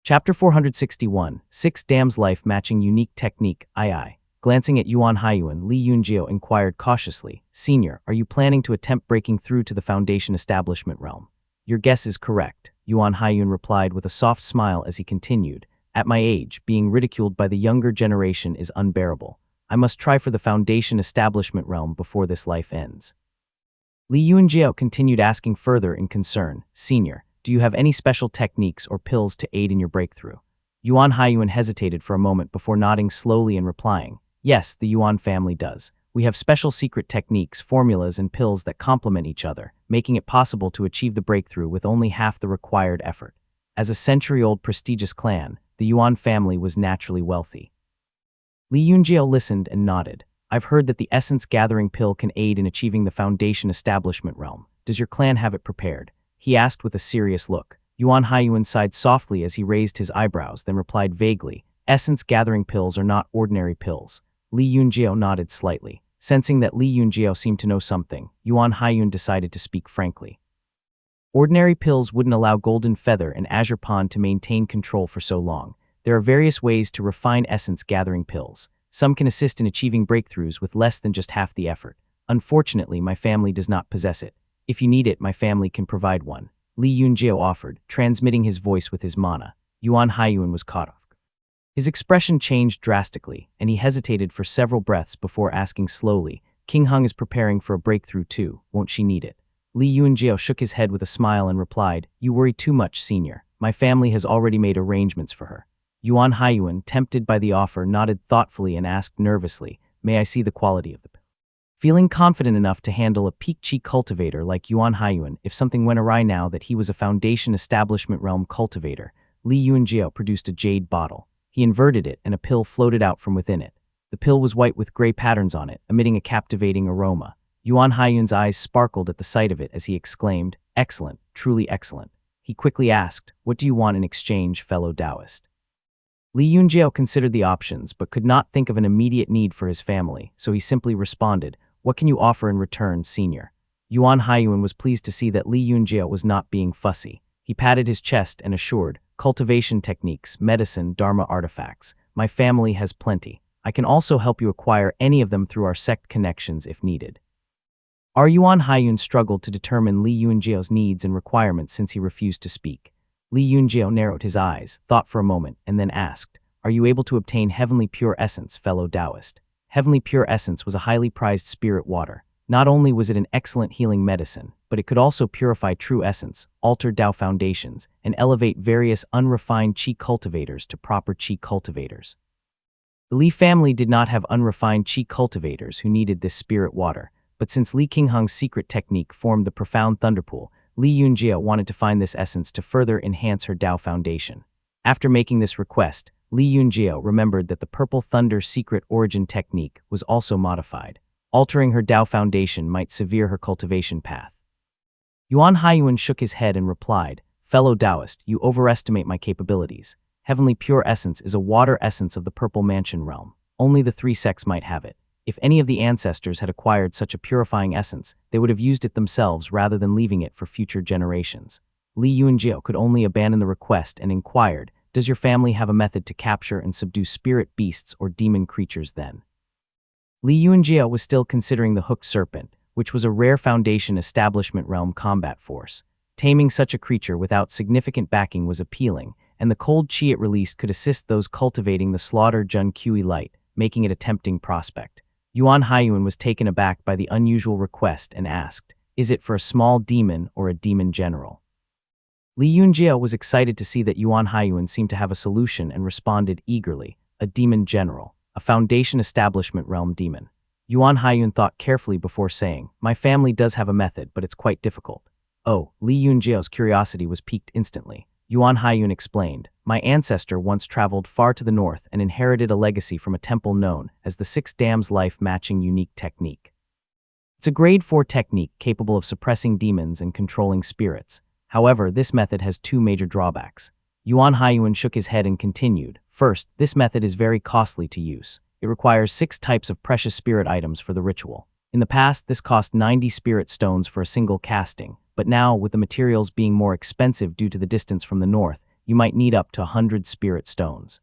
Chapter 461, Six Dams Life Matching Unique Technique, II. Glancing at Yuan Haiyuan, Li Yunjiao inquired cautiously, Senior, are you planning to attempt breaking through to the Foundation establishment realm? Your guess is correct, Yuan Haiyuan replied with a soft smile as he continued. At my age, being ridiculed by the younger generation is unbearable. I must try for the Foundation establishment realm before this life ends. Li Yunjiao continued asking further in concern, Senior, do you have any special techniques or pills to aid in your breakthrough? Yuan Haiyuan hesitated for a moment before nodding slowly and replying, Yes, the Yuan family does. We have special secret techniques, formulas, and pills that complement each other, making it possible to achieve the breakthrough with only half the required effort. As a century-old prestigious clan, the Yuan family was naturally wealthy. Li Yunjiao listened and nodded. I've heard that the essence gathering pill can aid in achieving the Foundation establishment realm. Does your clan have it prepared? He asked with a serious look. Yuan Haiyuan sighed softly as he raised his eyebrows, then replied vaguely, Essence gathering pills are not ordinary pills. Li Yunjiao nodded slightly. Sensing that Li Yunjiao seemed to know something, Yuan Haiyuan decided to speak frankly. Ordinary pills wouldn't allow Golden Feather and Azure Pond to maintain control for so long. There are various ways to refine essence gathering pills. Some can assist in achieving breakthroughs with less than just half the effort. Unfortunately, my family does not possess it. If you need it, my family can provide one. Li Yunjiao offered, transmitting his voice with his mana. Yuan Haiyuan was caught off. His expression changed drastically, and he hesitated for several breaths before asking slowly, King Hung is preparing for a breakthrough too, won't she need it? Li Yunjiao shook his head with a smile and replied, You worry too much, Senior. My family has already made arrangements for her. Yuan Haiyuan, tempted by the offer, nodded thoughtfully and asked nervously, May I see the quality of the pill? Feeling confident enough to handle a peak chi cultivator like Yuan Haiyuan if something went awry now that he was a Foundation establishment realm cultivator, Li Yunjiao produced a jade bottle. He inverted it and a pill floated out from within it. The pill was white with gray patterns on it, emitting a captivating aroma. Yuan Haiyuan's eyes sparkled at the sight of it as he exclaimed, Excellent, truly excellent. He quickly asked, What do you want in exchange, fellow Taoist? Li Yunjiao considered the options but could not think of an immediate need for his family, so he simply responded, What can you offer in return, Senior? Yuan Haiyuan was pleased to see that Li Yunjiao was not being fussy. He patted his chest and assured, Cultivation techniques, medicine, dharma artifacts. My family has plenty. I can also help you acquire any of them through our sect connections if needed. Yuan Haiyuan struggled to determine Li Yunjiao's needs and requirements since he refused to speak. Li Yunjiao narrowed his eyes, thought for a moment, and then asked, Are you able to obtain Heavenly Pure Essence, fellow Taoist? Heavenly Pure Essence was a highly prized spirit water. Not only was it an excellent healing medicine, but it could also purify true essence, alter Tao foundations, and elevate various unrefined Qi cultivators to proper Qi cultivators. The Li family did not have unrefined Qi cultivators who needed this spirit water, but since Li Qingheng's secret technique formed the profound thunderpool, Li Yunjiao wanted to find this essence to further enhance her Tao foundation. After making this request, Li Yunjiao remembered that the Purple Thunder secret origin technique was also modified. Altering her Tao foundation might sever her cultivation path. Yuan Haiyuan shook his head and replied, Fellow Taoist, you overestimate my capabilities. Heavenly Pure Essence is a water essence of the Purple Mansion realm. Only the 3 sects might have it. If any of the ancestors had acquired such a purifying essence, they would have used it themselves rather than leaving it for future generations. Li Yunjiao could only abandon the request and inquired, Does your family have a method to capture and subdue spirit beasts or demon creatures then? Li Yunjiao was still considering the hooked serpent, which was a rare Foundation establishment realm combat force. Taming such a creature without significant backing was appealing, and the cold chi it released could assist those cultivating the Slaughter Jun Kui light, making it a tempting prospect. Yuan Haiyuan was taken aback by the unusual request and asked, Is it for a small demon or a demon general? Li Yunjiao was excited to see that Yuan Haiyuan seemed to have a solution and responded eagerly, A demon general. A Foundation establishment realm demon. Yuan Haiyuan thought carefully before saying, My family does have a method, but it's quite difficult. Oh, Li Yunjiao's curiosity was piqued instantly. Yuan Haiyuan explained, My ancestor once traveled far to the north and inherited a legacy from a temple known as the Six Dams Life Matching Unique Technique. It's a grade 4 technique capable of suppressing demons and controlling spirits. However, this method has 2 major drawbacks. Yuan Haiyuan shook his head and continued, First, this method is very costly to use. It requires 6 types of precious spirit items for the ritual. In the past, this cost 90 spirit stones for a single casting, but now, with the materials being more expensive due to the distance from the north, you might need up to 100 spirit stones.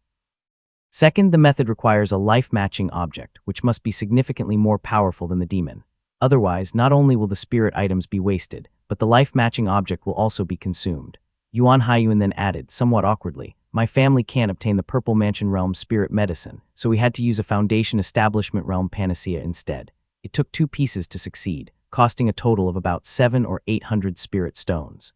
Second, the method requires a life-matching object, which must be significantly more powerful than the demon. Otherwise, not only will the spirit items be wasted, but the life-matching object will also be consumed. Yuan Haiyuan then added, somewhat awkwardly, my family can't obtain the Purple Mansion Realm spirit medicine, so we had to use a Foundation Establishment Realm panacea instead. It took 2 pieces to succeed, costing a total of about 700 or 800 spirit stones.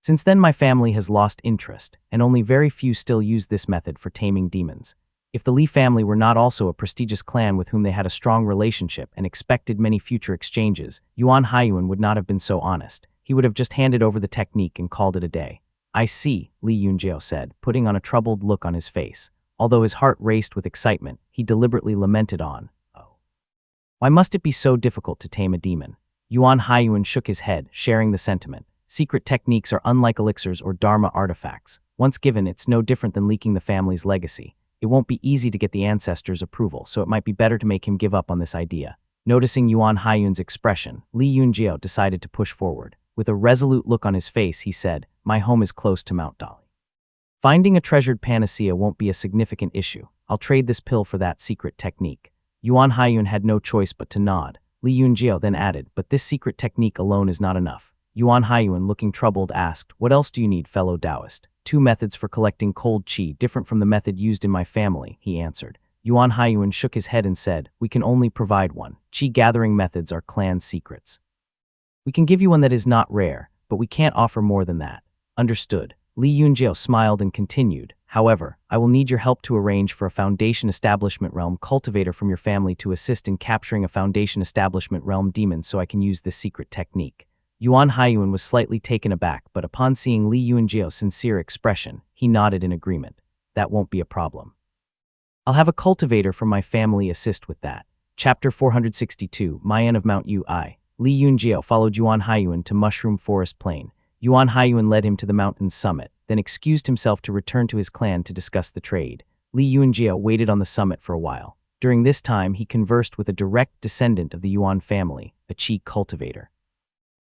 Since then my family has lost interest, and only very few still use this method for taming demons. If the Li family were not also a prestigious clan with whom they had a strong relationship and expected many future exchanges, Yuan Haiyuan would not have been so honest. He would have just handed over the technique and called it a day. I see, Li Yunjiao said, putting on a troubled look on his face. Although his heart raced with excitement, he deliberately lamented on, oh. Why must it be so difficult to tame a demon? Yuan Haiyuan shook his head, sharing the sentiment. Secret techniques are unlike elixirs or dharma artifacts. Once given, it's no different than leaking the family's legacy. It won't be easy to get the ancestors' approval, so it might be better to make him give up on this idea. Noticing Yuan Haiyuan's expression, Li Yunjiao decided to push forward. With a resolute look on his face, he said, my home is close to Mount Dali. Finding a treasured panacea won't be a significant issue. I'll trade this pill for that secret technique. Yuan Haiyuan had no choice but to nod. Li Yunjiao then added, but this secret technique alone is not enough. Yuan Haiyuan, looking troubled, asked, what else do you need, fellow Taoist? 2 methods for collecting cold qi, different from the method used in my family, he answered. Yuan Haiyuan shook his head and said, we can only provide one. Qi gathering methods are clan secrets. We can give you one that is not rare, but we can't offer more than that. Understood. Li Yunjiao smiled and continued, however, I will need your help to arrange for a Foundation Establishment Realm cultivator from your family to assist in capturing a Foundation Establishment Realm demon so I can use this secret technique. Yuan Haiyuan was slightly taken aback, but upon seeing Li Yunjiao's sincere expression, he nodded in agreement. That won't be a problem. I'll have a cultivator from my family assist with that. Chapter 462, Mayan of Mount Ui. Li Yunjiao followed Yuan Haiyuan to Mushroom Forest Plain. Yuan Haiyuan led him to the mountain's summit, then excused himself to return to his clan to discuss the trade. Li Yunjiao waited on the summit for a while. During this time, he conversed with a direct descendant of the Yuan family, a Qi cultivator.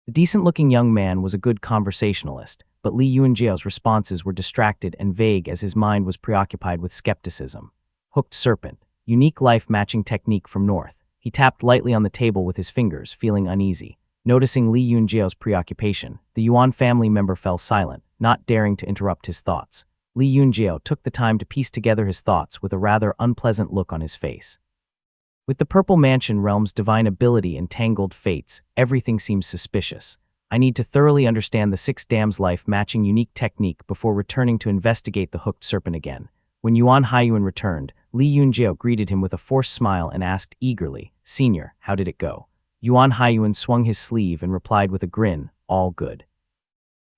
The decent-looking young man was a good conversationalist, but Li Yunjiao's responses were distracted and vague as his mind was preoccupied with skepticism. Hooked serpent, unique life-matching technique from North. He tapped lightly on the table with his fingers, feeling uneasy. Noticing Li Yunjiao's preoccupation, the Yuan family member fell silent, not daring to interrupt his thoughts. Li Yunjiao took the time to piece together his thoughts with a rather unpleasant look on his face. With the Purple Mansion Realm's divine ability and tangled fates, everything seems suspicious. I need to thoroughly understand the 6 Dams life-matching unique technique before returning to investigate the hooked serpent again. When Yuan Haiyuan returned, Li Yunjiao greeted him with a forced smile and asked eagerly, Senior, how did it go? Yuan Haiyuan swung his sleeve and replied with a grin, all good.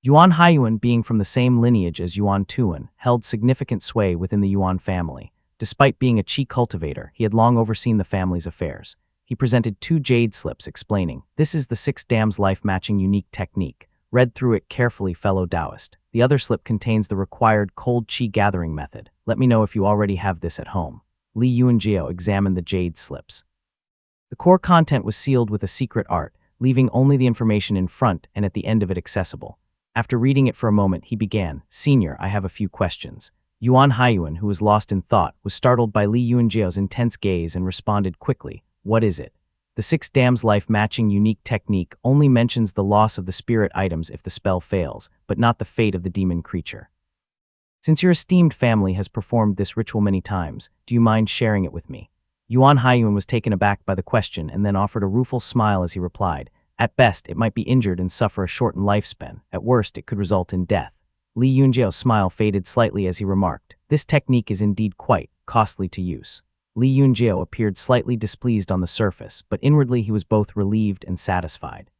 Yuan Haiyuan, being from the same lineage as Yuan Tuan, held significant sway within the Yuan family. Despite being a Qi cultivator, he had long overseen the family's affairs. He presented 2 jade slips explaining, this is the 6 Dams life-matching unique technique. Read through it carefully, fellow Taoist. The other slip contains the required cold qi gathering method. Let me know if you already have this at home. Li Yunjiao examined the jade slips. The core content was sealed with a secret art, leaving only the information in front and at the end of it accessible. After reading it for a moment, he began, Senior, I have a few questions. Yuan Haiyuan, who was lost in thought, was startled by Li Yunjiao's intense gaze and responded quickly, what is it? The 6 Dams life-matching unique technique only mentions the loss of the spirit items if the spell fails, but not the fate of the demon creature. Since your esteemed family has performed this ritual many times, do you mind sharing it with me? Yuan Haiyuan was taken aback by the question and then offered a rueful smile as he replied, at best, it might be injured and suffer a shortened lifespan. At worst, it could result in death. Li Yunjiao's smile faded slightly as he remarked, this technique is indeed quite costly to use. Li Yunjiao appeared slightly displeased on the surface, but inwardly he was both relieved and satisfied.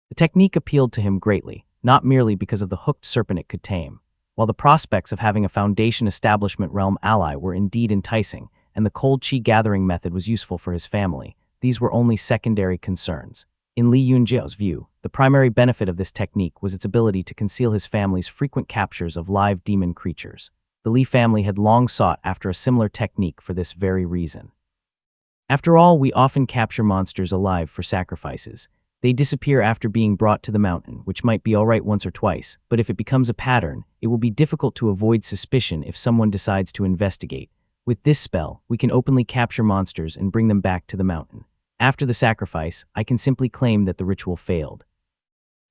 The technique appealed to him greatly, not merely because of the hooked serpent it could tame. While the prospects of having a Foundation Establishment Realm ally were indeed enticing, and the cold qi gathering method was useful for his family, these were only secondary concerns. In Li Yunjiao's view, the primary benefit of this technique was its ability to conceal his family's frequent captures of live demon creatures. The Li family had long sought after a similar technique for this very reason. After all, we often capture monsters alive for sacrifices. They disappear after being brought to the mountain, which might be alright once or twice, but if it becomes a pattern, it will be difficult to avoid suspicion if someone decides to investigate. With this spell, we can openly capture monsters and bring them back to the mountain. After the sacrifice, I can simply claim that the ritual failed.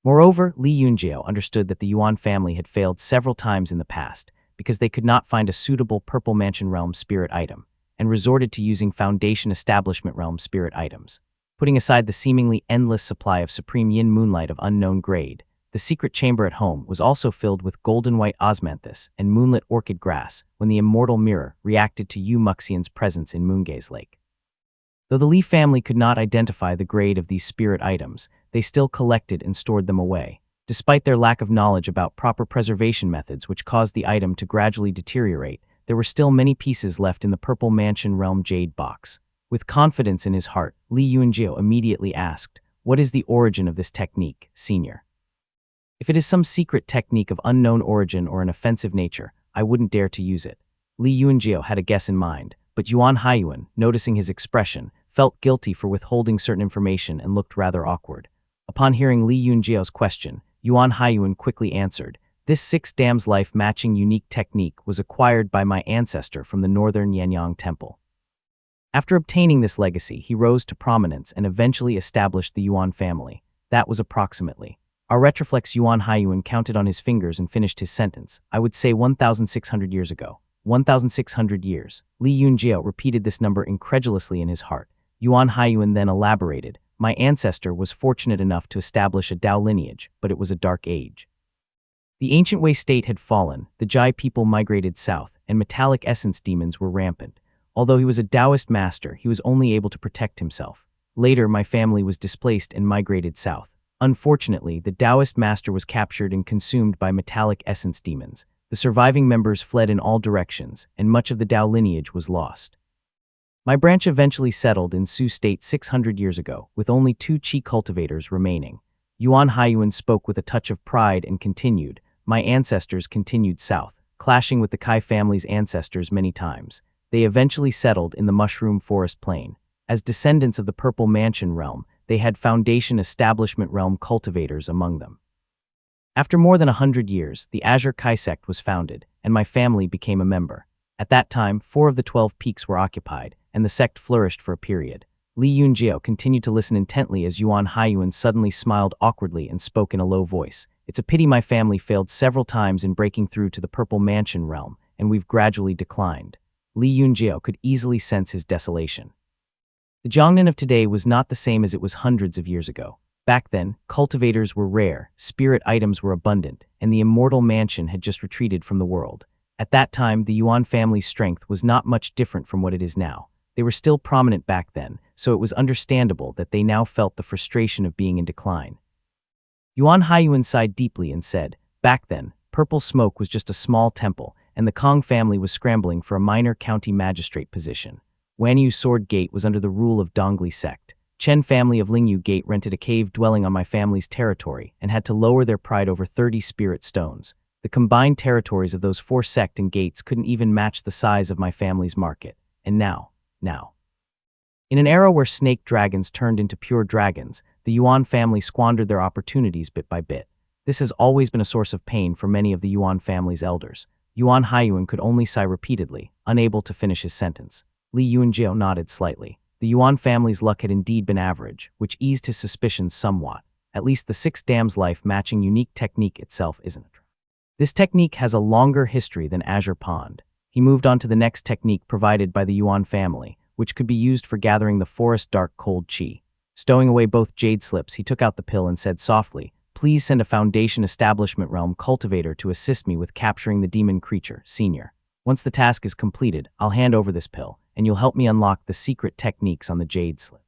Moreover, Li Yunjiao understood that the Yuan family had failed several times in the past because they could not find a suitable Purple Mansion Realm spirit item, and resorted to using Foundation Establishment Realm spirit items. Putting aside the seemingly endless supply of Supreme Yin Moonlight of unknown grade, the secret chamber at home was also filled with golden white osmanthus and moonlit orchid grass when the immortal mirror reacted to Yu Muxian's presence in Moongaze Lake. Though the Li family could not identify the grade of these spirit items, they still collected and stored them away, despite their lack of knowledge about proper preservation methods which caused the item to gradually deteriorate. There were still many pieces left in the Purple Mansion Realm jade box. With confidence in his heart, Li Yunjiao immediately asked, "What is the origin of this technique, Senior?" "If it is some secret technique of unknown origin or an offensive nature, I wouldn't dare to use it." Li Yunjiao had a guess in mind, but Yuan Haiyuan, noticing his expression, felt guilty for withholding certain information and looked rather awkward. Upon hearing Li Yunjiao's question, Yuan Haiyuan quickly answered, "This 6 Dams Life matching unique technique was acquired by my ancestor from the northern Yanyang Temple." After obtaining this legacy, he rose to prominence and eventually established the Yuan family. That was approximately. Our retroflex Yuan Haiyuan counted on his fingers and finished his sentence. "I would say 1,600 years ago." 1,600 years. Li Yunjiao repeated this number incredulously in his heart. Yuan Haiyuan then elaborated, "My ancestor was fortunate enough to establish a Dao lineage, but it was a dark age. The ancient Wei state had fallen, the Jai people migrated south, and metallic essence demons were rampant. Although he was a Taoist master, he was only able to protect himself. Later, my family was displaced and migrated south. Unfortunately, the Taoist master was captured and consumed by metallic essence demons. The surviving members fled in all directions, and much of the Dao lineage was lost. My branch eventually settled in Su State 600 years ago, with only 2 Qi cultivators remaining." Yuan Haiyuan spoke with a touch of pride and continued, "My ancestors continued south, clashing with the Kai family's ancestors many times. They eventually settled in the Mushroom Forest Plain. As descendants of the Purple Mansion Realm, they had Foundation Establishment Realm cultivators among them. After more than 100 years, the Azure Kai sect was founded, and my family became a member. At that time, 4 of the 12 peaks were occupied, and the sect flourished for a period." Li Yunjiao continued to listen intently as Yuan Haiyuan suddenly smiled awkwardly and spoke in a low voice. "It's a pity my family failed several times in breaking through to the Purple Mansion Realm, and we've gradually declined." Li Yunjiao could easily sense his desolation. The Jiangnan of today was not the same as it was hundreds of years ago. Back then, cultivators were rare, spirit items were abundant, and the immortal mansion had just retreated from the world. At that time, the Yuan family's strength was not much different from what it is now. They were still prominent back then, so it was understandable that they now felt the frustration of being in decline. Yuan Haiyuan sighed deeply and said, "Back then, Purple Smoke was just a small temple, and the Kong family was scrambling for a minor county magistrate position. Wanyu Sword Gate was under the rule of Dongli sect. Chen family of Lingyu Gate rented a cave dwelling on my family's territory and had to lower their pride over 30 spirit stones. The combined territories of those 4 sect and gates couldn't even match the size of my family's market. And now. In an era where snake dragons turned into pure dragons, the Yuan family squandered their opportunities bit by bit. This has always been a source of pain for many of the Yuan family's elders." Yuan Haiyuan could only sigh repeatedly, unable to finish his sentence. Li Yunjiao nodded slightly. The Yuan family's luck had indeed been average, which eased his suspicions somewhat. At least the 6 Dams Life matching unique technique itself isn't. This technique has a longer history than Azure Pond. He moved on to the next technique provided by the Yuan family, which could be used for gathering the forest dark cold qi. Stowing away both jade slips, he took out the pill and said softly, "Please send a Foundation Establishment Realm cultivator to assist me with capturing the demon creature, Senior. Once the task is completed, I'll hand over this pill, and you'll help me unlock the secret techniques on the jade slip."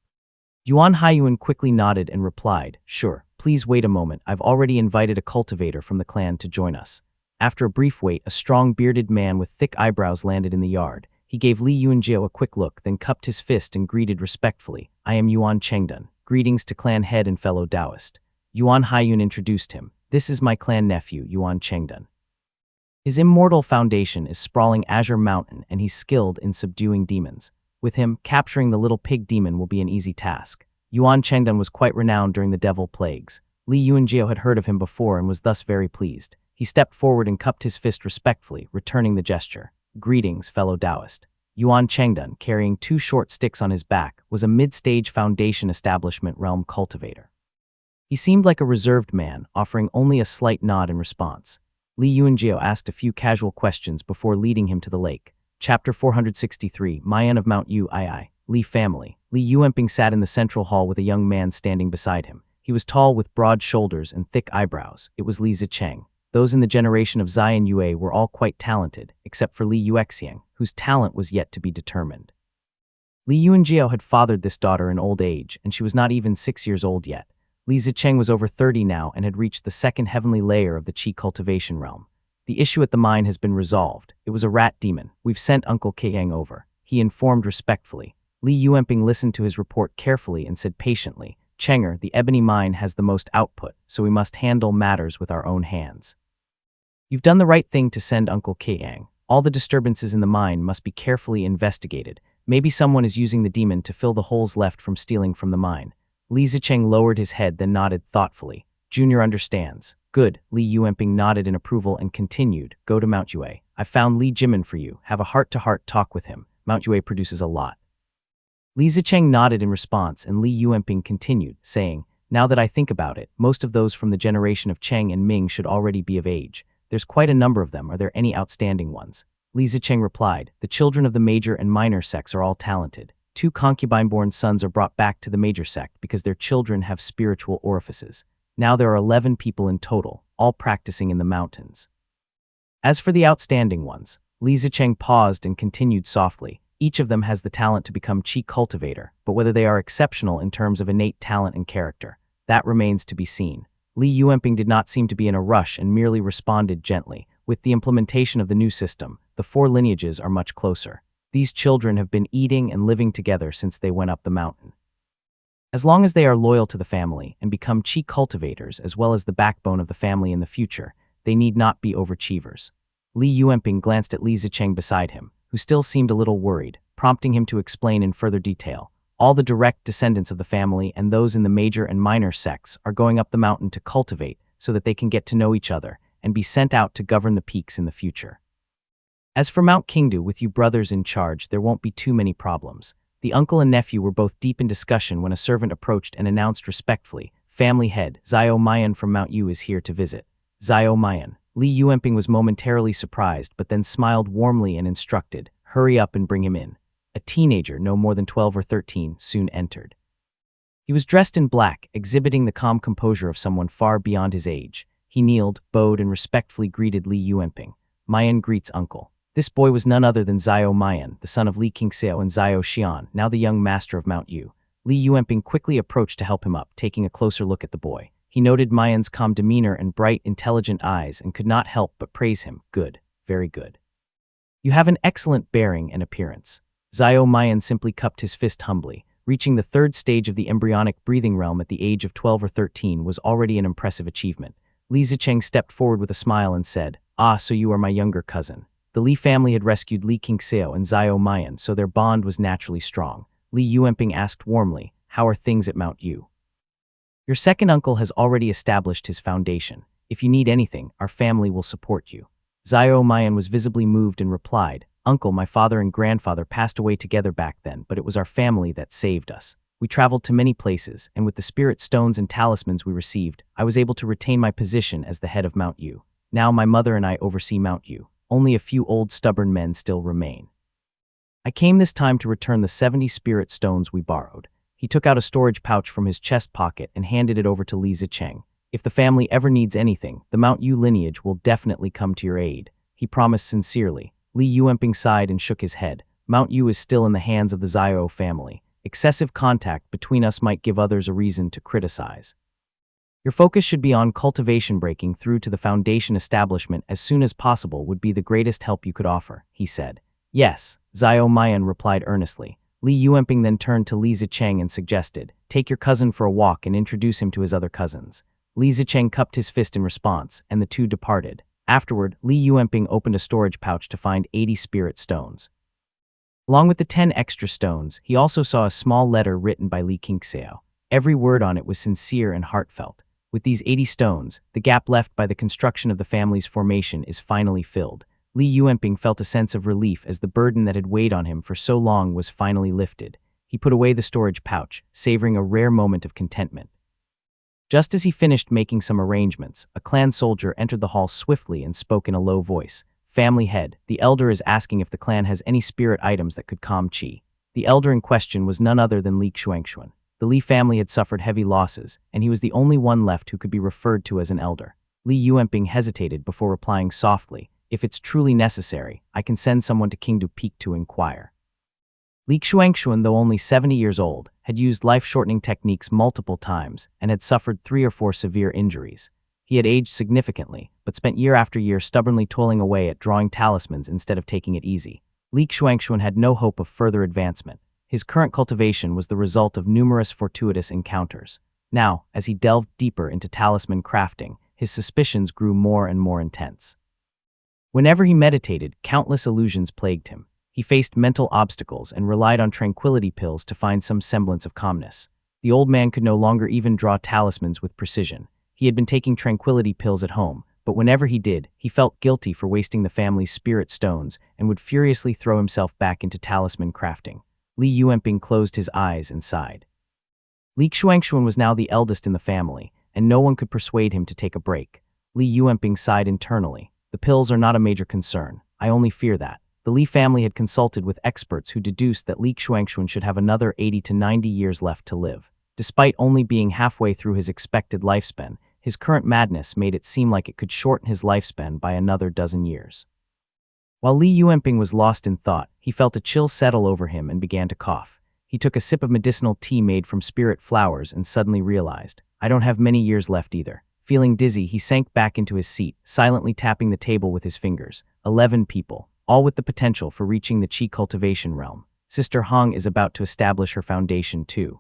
Yuan Haiyuan quickly nodded and replied, "Sure, please wait a moment, I've already invited a cultivator from the clan to join us." After a brief wait, a strong bearded man with thick eyebrows landed in the yard. He gave Li Yunjiao a quick look, then cupped his fist and greeted respectfully, "I am Yuan Chengdun. Greetings to clan head and fellow Taoist." Yuan Haiyuan introduced him. "This is my clan nephew, Yuan Chengdun. His immortal foundation is sprawling Azure Mountain, and he's skilled in subduing demons. With him, capturing the little pig demon will be an easy task." Yuan Chengdun was quite renowned during the devil plagues. Li Yuanjiao had heard of him before and was thus very pleased. He stepped forward and cupped his fist respectfully, returning the gesture. Greetings, fellow Taoist. Yuan Chengdun, carrying 2 short sticks on his back, was a mid-stage Foundation Establishment realm cultivator. He seemed like a reserved man, offering only a slight nod in response. Li Yuanjiao asked a few casual questions before leading him to the lake. Chapter 463, Mayan of Mount Yu II, Li family. Li Yuanping sat in the central hall with a young man standing beside him. He was tall with broad shoulders and thick eyebrows. It was Li Zicheng. Those in the generation of Zion Yue were all quite talented, except for Li Yuexiang, whose talent was yet to be determined. Li Yuanjiao had fathered this daughter in old age, and she was not even 6 years old yet. Li Zicheng was over 30 now and had reached the second heavenly layer of the Qi cultivation realm. The issue at the mine has been resolved. It was a rat demon. We've sent Uncle Keiyang over, he informed respectfully. Li Yuanping listened to his report carefully and said patiently, Chenger, the ebony mine has the most output, so we must handle matters with our own hands. You've done the right thing to send Uncle Keiyang. All the disturbances in the mine must be carefully investigated. Maybe someone is using the demon to fill the holes left from stealing from the mine. Li Zicheng lowered his head then nodded thoughtfully. Junior understands. Good. Li Yuanping nodded in approval and continued. Go to Mount Yue. I found Li Jimin for you. Have a heart-to-heart talk with him. Mount Yue produces a lot. Li Zicheng nodded in response and Li Yuanping continued, saying, now that I think about it, most of those from the generation of Cheng and Ming should already be of age. There's quite a number of them. Are there any outstanding ones? Li Zicheng replied, the children of the major and minor sects are all talented. 2 concubine-born sons are brought back to the major sect because their children have spiritual orifices. Now there are 11 people in total, all practicing in the mountains. As for the outstanding ones, Li Zicheng paused and continued softly. Each of them has the talent to become Qi cultivator, but whether they are exceptional in terms of innate talent and character, that remains to be seen. Li Yuanping did not seem to be in a rush and merely responded gently. With the implementation of the new system, the 4 lineages are much closer. These children have been eating and living together since they went up the mountain. As long as they are loyal to the family and become Qi cultivators as well as the backbone of the family in the future, they need not be overachievers. Li Yuanping glanced at Li Zicheng beside him, who still seemed a little worried, prompting him to explain in further detail. All the direct descendants of the family and those in the major and minor sects are going up the mountain to cultivate so that they can get to know each other and be sent out to govern the peaks in the future. As for Mount Qingdu, with you brothers in charge, there won't be too many problems. The uncle and nephew were both deep in discussion when a servant approached and announced respectfully, family head, Xiao Mayan from Mount Yu is here to visit. Xiao Mayan. Li Yuanping was momentarily surprised but then smiled warmly and instructed, hurry up and bring him in. A teenager, no more than 12 or 13, soon entered. He was dressed in black, exhibiting the calm composure of someone far beyond his age. He kneeled, bowed, and respectfully greeted Li Yuanping. Mayan greets uncle. This boy was none other than Xiao Mayan, the son of Li Qingxiao and Xiao Xian, now the young master of Mount Yu. Li Yuanping quickly approached to help him up, taking a closer look at the boy. He noted Mayan's calm demeanor and bright, intelligent eyes and could not help but praise him. Good, very good. You have an excellent bearing and appearance. Xiao Mayan simply cupped his fist humbly. Reaching the 3rd stage of the embryonic breathing realm at the age of 12 or 13 was already an impressive achievement. Li Zicheng stepped forward with a smile and said, ah, so you are my younger cousin. The Li family had rescued Li Qingxiao and Xiao Mayan, so their bond was naturally strong. Li Yuanping asked warmly, how are things at Mount Yu? Your second uncle has already established his foundation. If you need anything, our family will support you. Xiao Mayan was visibly moved and replied, Uncle, my father and grandfather passed away together back then, but it was our family that saved us. We traveled to many places, and with the spirit stones and talismans we received, I was able to retain my position as the head of Mount Yu. Now my mother and I oversee Mount Yu. Only a few old stubborn men still remain. I came this time to return the 70 spirit stones we borrowed. He took out a storage pouch from his chest pocket and handed it over to Li Zicheng. If the family ever needs anything, the Mount Yu lineage will definitely come to your aid. He promised sincerely. Li Yuanping sighed and shook his head. Mount Yu is still in the hands of the Xiao family. Excessive contact between us might give others a reason to criticize. Your focus should be on cultivation. Breaking through to the foundation establishment as soon as possible would be the greatest help you could offer, he said. Yes, Xiao Mayan replied earnestly. Li Yuanping then turned to Li Zicheng and suggested, take your cousin for a walk and introduce him to his other cousins. Li Zicheng cupped his fist in response, and the two departed. Afterward, Li Yuanping opened a storage pouch to find 80 spirit stones. Along with the 10 extra stones, he also saw a small letter written by Li Qingxiao. Every word on it was sincere and heartfelt. With these 80 stones, the gap left by the construction of the family's formation is finally filled. Li Yuanping felt a sense of relief as the burden that had weighed on him for so long was finally lifted. He put away the storage pouch, savoring a rare moment of contentment. Just as he finished making some arrangements, a clan soldier entered the hall swiftly and spoke in a low voice. "Family head, the elder is asking if the clan has any spirit items that could calm qi." The elder in question was none other than Li Xuanxuan. The Li family had suffered heavy losses, and he was the only one left who could be referred to as an elder. Li Yuanping hesitated before replying softly, "If it's truly necessary, I can send someone to Qingdu Peak to inquire." Li Xuanxuan, though only 70 years old, had used life-shortening techniques multiple times and had suffered 3 or 4 severe injuries. He had aged significantly, but spent year after year stubbornly toiling away at drawing talismans instead of taking it easy. Li Xuanxuan had no hope of further advancement. His current cultivation was the result of numerous fortuitous encounters. Now, as he delved deeper into talisman crafting, his suspicions grew more and more intense. Whenever he meditated, countless illusions plagued him. He faced mental obstacles and relied on tranquility pills to find some semblance of calmness. The old man could no longer even draw talismans with precision. He had been taking tranquility pills at home, but whenever he did, he felt guilty for wasting the family's spirit stones and would furiously throw himself back into talisman crafting. Li Yuanping closed his eyes and sighed. Li Xuanxuan was now the eldest in the family, and no one could persuade him to take a break. Li Yuanping sighed internally. "The pills are not a major concern. I only fear that." The Li family had consulted with experts who deduced that Li Xuanxuan should have another 80 to 90 years left to live. Despite only being halfway through his expected lifespan, his current madness made it seem like it could shorten his lifespan by another dozen years. While Li Yuanping was lost in thought, he felt a chill settle over him and began to cough. He took a sip of medicinal tea made from spirit flowers and suddenly realized, "I don't have many years left either." Feeling dizzy, he sank back into his seat, silently tapping the table with his fingers. 11 people, all with the potential for reaching the qi cultivation realm. Sister Hong is about to establish her foundation too.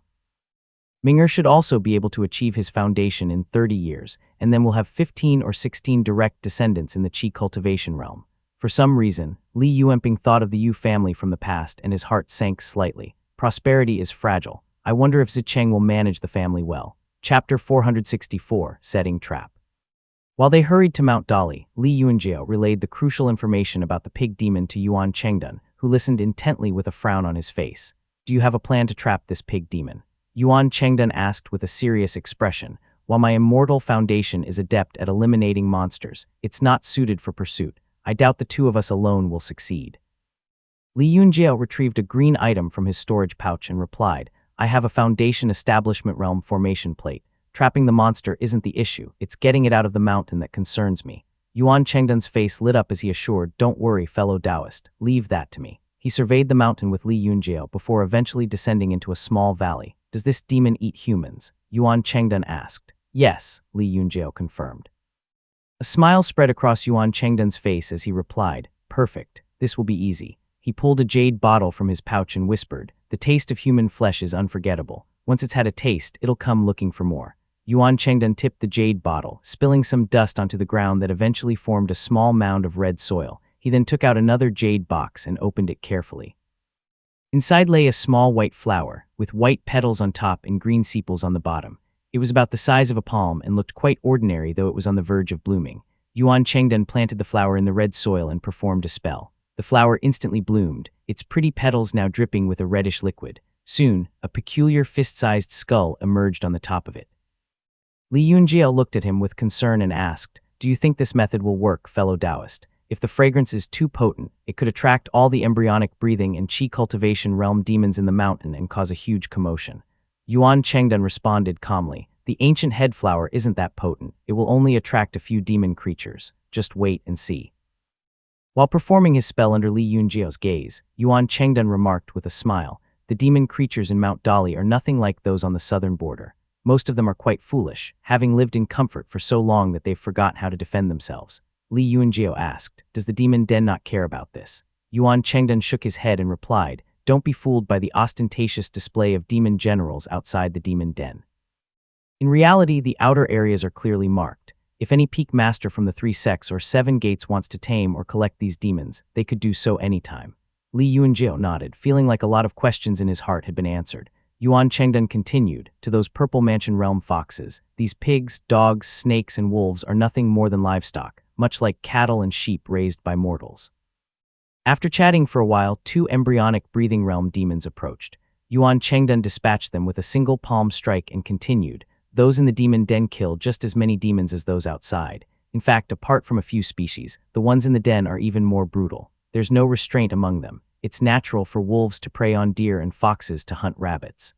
Ming'er should also be able to achieve his foundation in 30 years, and then we'll have 15 or 16 direct descendants in the qi cultivation realm. For some reason, Li Yuanping thought of the Yu family from the past and his heart sank slightly. Prosperity is fragile. I wonder if Zicheng will manage the family well. Chapter 464, Setting Trap. While they hurried to Mount Dali, Li Yunjiao relayed the crucial information about the pig demon to Yuan Chengdun, who listened intently with a frown on his face. "Do you have a plan to trap this pig demon?" Yuan Chengdun asked with a serious expression. "While my immortal foundation is adept at eliminating monsters, it's not suited for pursuit. I doubt the two of us alone will succeed." Li Yunjiao retrieved a green item from his storage pouch and replied, "I have a foundation establishment realm formation plate. Trapping the monster isn't the issue, it's getting it out of the mountain that concerns me." Yuan Chengdun's face lit up as he assured, "Don't worry, fellow Taoist, leave that to me." He surveyed the mountain with Li Yunjiao before eventually descending into a small valley. "Does this demon eat humans?" Yuan Chengdun asked. "Yes," Li Yunjiao confirmed. A smile spread across Yuan Chengdun's face as he replied, "Perfect, this will be easy." He pulled a jade bottle from his pouch and whispered, "The taste of human flesh is unforgettable. Once it's had a taste, it'll come looking for more." Yuan Chengdun tipped the jade bottle, spilling some dust onto the ground that eventually formed a small mound of red soil. He then took out another jade box and opened it carefully. Inside lay a small white flower, with white petals on top and green sepals on the bottom. It was about the size of a palm and looked quite ordinary, though it was on the verge of blooming. Yuan Chengdun planted the flower in the red soil and performed a spell. The flower instantly bloomed, its pretty petals now dripping with a reddish liquid. Soon, a peculiar fist-sized skull emerged on the top of it. Li Yunjiao looked at him with concern and asked, "Do you think this method will work, fellow Taoist? If the fragrance is too potent, it could attract all the embryonic breathing and qi cultivation realm demons in the mountain and cause a huge commotion." Yuan Chengdun responded calmly, "The ancient head flower isn't that potent. It will only attract a few demon creatures. Just wait and see." While performing his spell under Li Yunjiao's gaze, Yuan Chengdun remarked with a smile, "The demon creatures in Mount Dali are nothing like those on the southern border. Most of them are quite foolish, having lived in comfort for so long that they've forgotten how to defend themselves." Li Yunjiao asked, "Does the demon den not care about this?" Yuan Chengdun shook his head and replied, "Don't be fooled by the ostentatious display of demon generals outside the demon den. In reality, the outer areas are clearly marked. If any peak master from the 3 sects or 7 gates wants to tame or collect these demons, they could do so anytime." Li Yunjiao nodded, feeling like a lot of questions in his heart had been answered. Yuan Chengdun continued, to those Purple Mansion realm foxes, these pigs, dogs, snakes, and wolves are nothing more than livestock, much like cattle and sheep raised by mortals. After chatting for a while, two embryonic breathing realm demons approached. Yuan Chengdun dispatched them with a single palm strike and continued, those in the demon den kill just as many demons as those outside. In fact, apart from a few species, the ones in the den are even more brutal. There's no restraint among them. It's natural for wolves to prey on deer and foxes to hunt rabbits.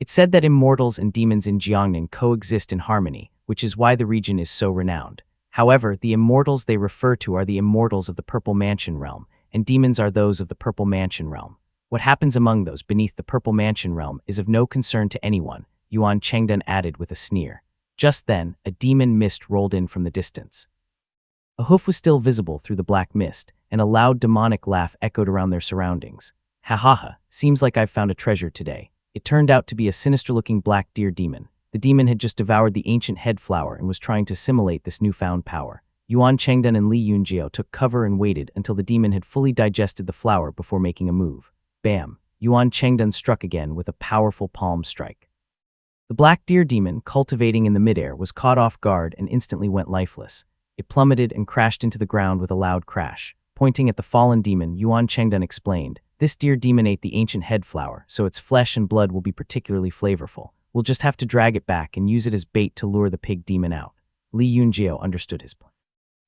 It's said that immortals and demons in Jiangnan coexist in harmony, which is why the region is so renowned. However, the immortals they refer to are the immortals of the Purple Mansion realm, and demons are those of the Purple Mansion realm. What happens among those beneath the Purple Mansion realm is of no concern to anyone, Yuan Chengdun added with a sneer. Just then, a demon mist rolled in from the distance. A hoof was still visible through the black mist, and a loud demonic laugh echoed around their surroundings. Ha ha ha, seems like I've found a treasure today. It turned out to be a sinister-looking black deer demon. The demon had just devoured the ancient head flower and was trying to simulate this newfound power. Yuan Chengdun and Li Yunjiao took cover and waited until the demon had fully digested the flower before making a move. Bam! Yuan Chengdun struck again with a powerful palm strike. The black deer demon, cultivating in the midair, was caught off guard and instantly went lifeless. It plummeted and crashed into the ground with a loud crash. Pointing at the fallen demon, Yuan Chengdun explained, this deer demon ate the ancient head flower, so its flesh and blood will be particularly flavorful. We'll just have to drag it back and use it as bait to lure the pig demon out. Li Yunjiao understood his plan.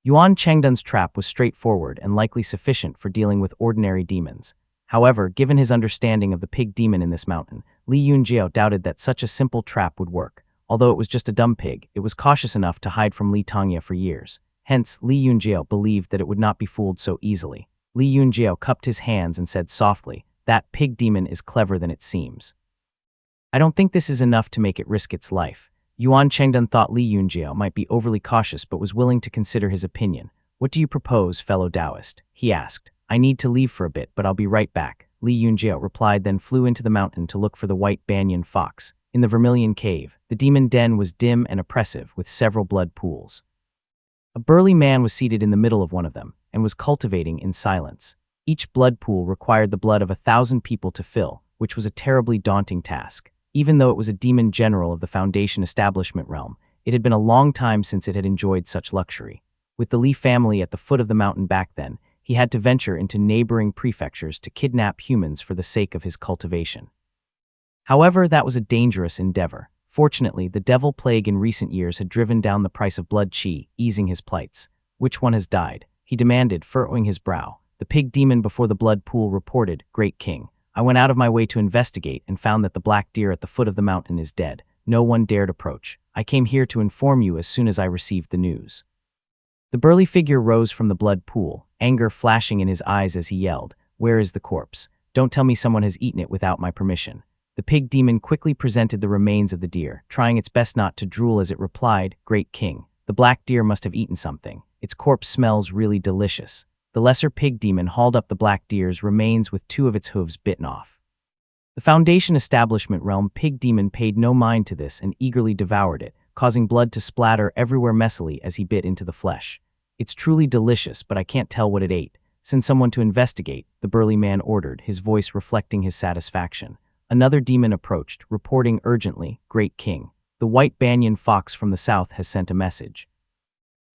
Yuan Chengdun's trap was straightforward and likely sufficient for dealing with ordinary demons. However, given his understanding of the pig demon in this mountain, Li Yunjiao doubted that such a simple trap would work. Although it was just a dumb pig, it was cautious enough to hide from Li Tongya for years. Hence, Li Yunjiao believed that it would not be fooled so easily. Li Yunjiao cupped his hands and said softly, that pig demon is clever than it seems. I don't think this is enough to make it risk its life. Yuan Chengdun thought Li Yunjiao might be overly cautious but was willing to consider his opinion. What do you propose, fellow Taoist? He asked. I need to leave for a bit, but I'll be right back. Li Yunjiao replied, then flew into the mountain to look for the white banyan fox. In the Vermilion Cave, the demon den was dim and oppressive with several blood pools. A burly man was seated in the middle of one of them and was cultivating in silence. Each blood pool required the blood of 1,000 people to fill, which was a terribly daunting task. Even though it was a demon general of the Foundation establishment realm, it had been a long time since it had enjoyed such luxury. With the Li family at the foot of the mountain back then, he had to venture into neighboring prefectures to kidnap humans for the sake of his cultivation. However, that was a dangerous endeavor. Fortunately, the devil plague in recent years had driven down the price of blood qi, easing his plights. Which one has died? He demanded, furrowing his brow. The pig demon before the blood pool reported, Great King. I went out of my way to investigate and found that the black deer at the foot of the mountain is dead. No one dared approach. I came here to inform you as soon as I received the news. The burly figure rose from the blood pool, anger flashing in his eyes as he yelled, Where is the corpse? Don't tell me someone has eaten it without my permission. The pig demon quickly presented the remains of the deer, trying its best not to drool as it replied, Great King. The black deer must have eaten something. Its corpse smells really delicious. The lesser pig demon hauled up the black deer's remains with 2 of its hooves bitten off. The Foundation establishment realm pig demon paid no mind to this and eagerly devoured it, causing blood to splatter everywhere messily as he bit into the flesh. It's truly delicious, but I can't tell what it ate. Send someone to investigate, the burly man ordered, his voice reflecting his satisfaction. Another demon approached, reporting urgently, Great King. The white banyan fox from the south has sent a message.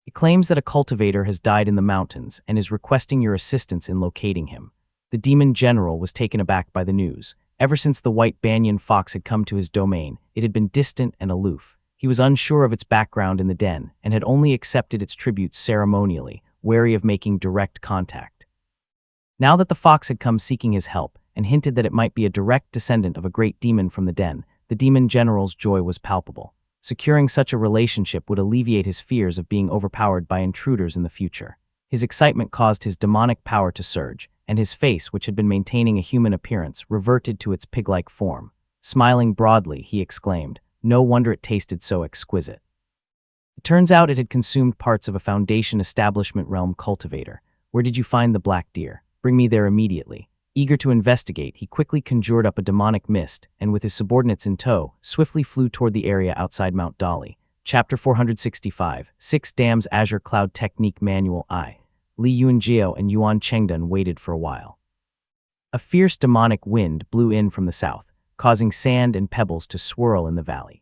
It claims that a cultivator has died in the mountains and is requesting your assistance in locating him. The demon general was taken aback by the news. Ever since the white banyan fox had come to his domain, it had been distant and aloof. He was unsure of its background in the den and had only accepted its tributes ceremonially, wary of making direct contact. Now that the fox had come seeking his help and hinted that it might be a direct descendant of a great demon from the den, the demon general's joy was palpable. Securing such a relationship would alleviate his fears of being overpowered by intruders in the future. His excitement caused his demonic power to surge, and his face, which had been maintaining a human appearance, reverted to its pig-like form. Smiling broadly, he exclaimed, No wonder it tasted so exquisite. It turns out it had consumed parts of a Foundation establishment realm cultivator. Where did you find the black deer? Bring me there immediately. Eager to investigate, he quickly conjured up a demonic mist, and with his subordinates in tow, swiftly flew toward the area outside Mount Dali. Chapter 465, 6 Dams Azure Cloud Technique Manual I. Li Yunjiao and Yuan Chengdun waited for a while. A fierce demonic wind blew in from the south, causing sand and pebbles to swirl in the valley.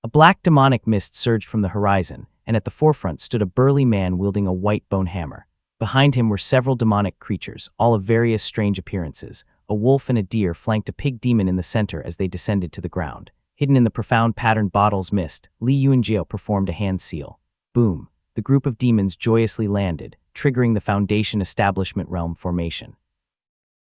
A black demonic mist surged from the horizon, and at the forefront stood a burly man wielding a white bone hammer. Behind him were several demonic creatures, all of various strange appearances. A wolf and a deer flanked a pig demon in the center as they descended to the ground. Hidden in the profound patterned bottle's mist, Li Yunjiao performed a hand seal. Boom! The group of demons joyously landed, triggering the Foundation Establishment Realm formation.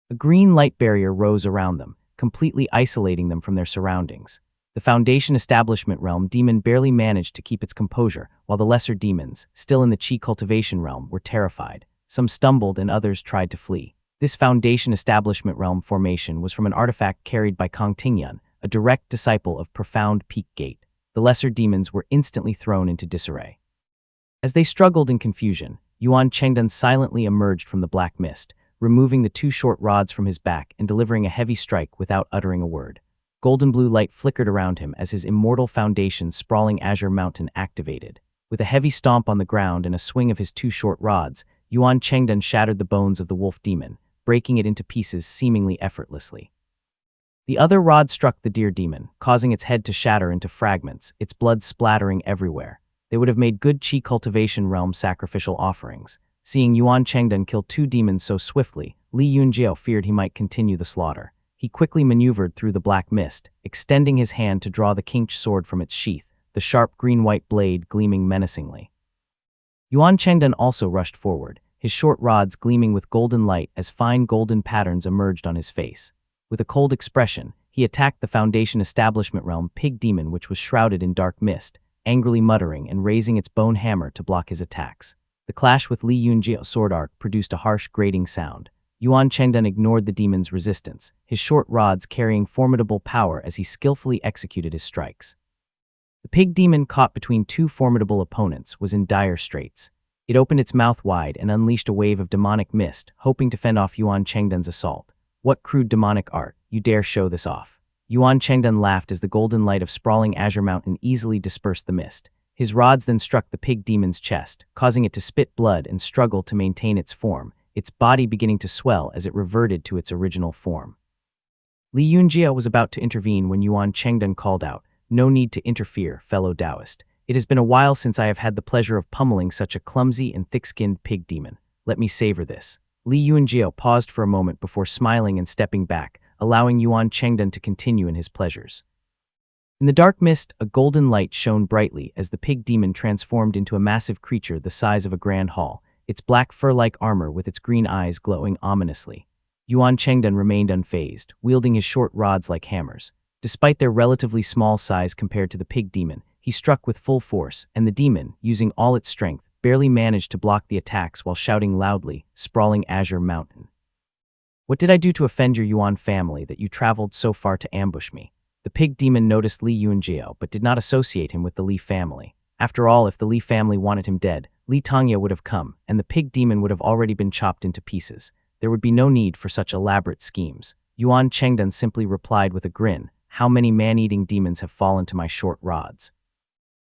A green light barrier rose around them, completely isolating them from their surroundings. The Foundation Establishment Realm demon barely managed to keep its composure, while the lesser demons, still in the Qi Cultivation Realm, were terrified. Some stumbled and others tried to flee. This Foundation Establishment Realm formation was from an artifact carried by Kong Tingyun, a direct disciple of Profound Peak Gate. The lesser demons were instantly thrown into disarray. As they struggled in confusion, Yuan Chengdun silently emerged from the black mist, removing the two short rods from his back and delivering a heavy strike without uttering a word. Golden blue light flickered around him as his immortal foundation sprawling Azure Mountain activated. With a heavy stomp on the ground and a swing of his two short rods, Yuan Chengdun shattered the bones of the wolf demon, breaking it into pieces seemingly effortlessly. The other rod struck the deer demon, causing its head to shatter into fragments, its blood splattering everywhere. They would have made good Qi Cultivation Realm sacrificial offerings. Seeing Yuan Chengdun kill two demons so swiftly, Li Yunjiao feared he might continue the slaughter. He quickly maneuvered through the black mist, extending his hand to draw the Qingque sword from its sheath, the sharp green-white blade gleaming menacingly. Yuan Chengdun also rushed forward, his short rods gleaming with golden light as fine golden patterns emerged on his face. With a cold expression, he attacked the Foundation Establishment Realm pig demon, which was shrouded in dark mist, angrily muttering and raising its bone hammer to block his attacks. The clash with Li Yunjiao's sword arc produced a harsh grating sound. Yuan Chengdun ignored the demon's resistance, his short rods carrying formidable power as he skillfully executed his strikes. The pig demon, caught between two formidable opponents, was in dire straits. It opened its mouth wide and unleashed a wave of demonic mist, hoping to fend off Yuan Chengdun's assault. "What crude demonic art, you dare show this off?" Yuan Chengdun laughed as the golden light of sprawling Azure Mountain easily dispersed the mist. His rods then struck the pig demon's chest, causing it to spit blood and struggle to maintain its form, its body beginning to swell as it reverted to its original form. Li Yunjiao was about to intervene when Yuan Chengdun called out, "No need to interfere, fellow Taoist. It has been a while since I have had the pleasure of pummeling such a clumsy and thick-skinned pig demon. Let me savor this." Li Yunjiao paused for a moment before smiling and stepping back, allowing Yuan Chengdun to continue in his pleasures. In the dark mist, a golden light shone brightly as the pig demon transformed into a massive creature the size of a grand hall, its black fur-like armor with its green eyes glowing ominously. Yuan Chengdun remained unfazed, wielding his short rods like hammers. Despite their relatively small size compared to the pig demon, he struck with full force, and the demon, using all its strength, barely managed to block the attacks while shouting loudly, sprawling Azure Mountain. "What did I do to offend your Yuan family that you traveled so far to ambush me?" The pig demon noticed Li Yunjiao but did not associate him with the Li family. After all, if the Li family wanted him dead, Li Tongya would have come, and the pig demon would have already been chopped into pieces. There would be no need for such elaborate schemes. Yuan Chengdun simply replied with a grin, "How many man-eating demons have fallen to my short rods?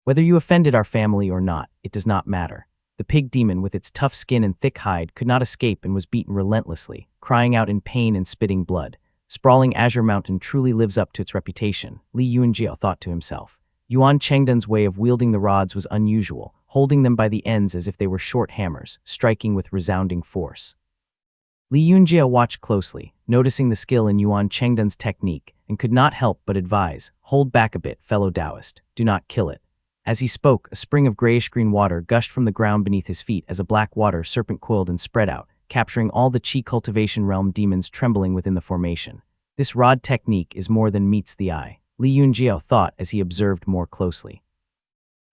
Whether you offended our family or not, it does not matter." The pig demon, with its tough skin and thick hide, could not escape and was beaten relentlessly, crying out in pain and spitting blood. Sprawling Azure Mountain truly lives up to its reputation, Li Yunjiao thought to himself. Yuan Chengdun's way of wielding the rods was unusual, holding them by the ends as if they were short hammers, striking with resounding force. Li Yunjiao watched closely, noticing the skill in Yuan Chengdun's technique, and could not help but advise, "Hold back a bit, fellow Taoist. Do not kill it." As he spoke, a spring of grayish-green water gushed from the ground beneath his feet as a black water serpent coiled and spread out, capturing all the Qi Cultivation Realm demons trembling within the formation. This rod technique is more than meets the eye, Li Yunjiao thought as he observed more closely.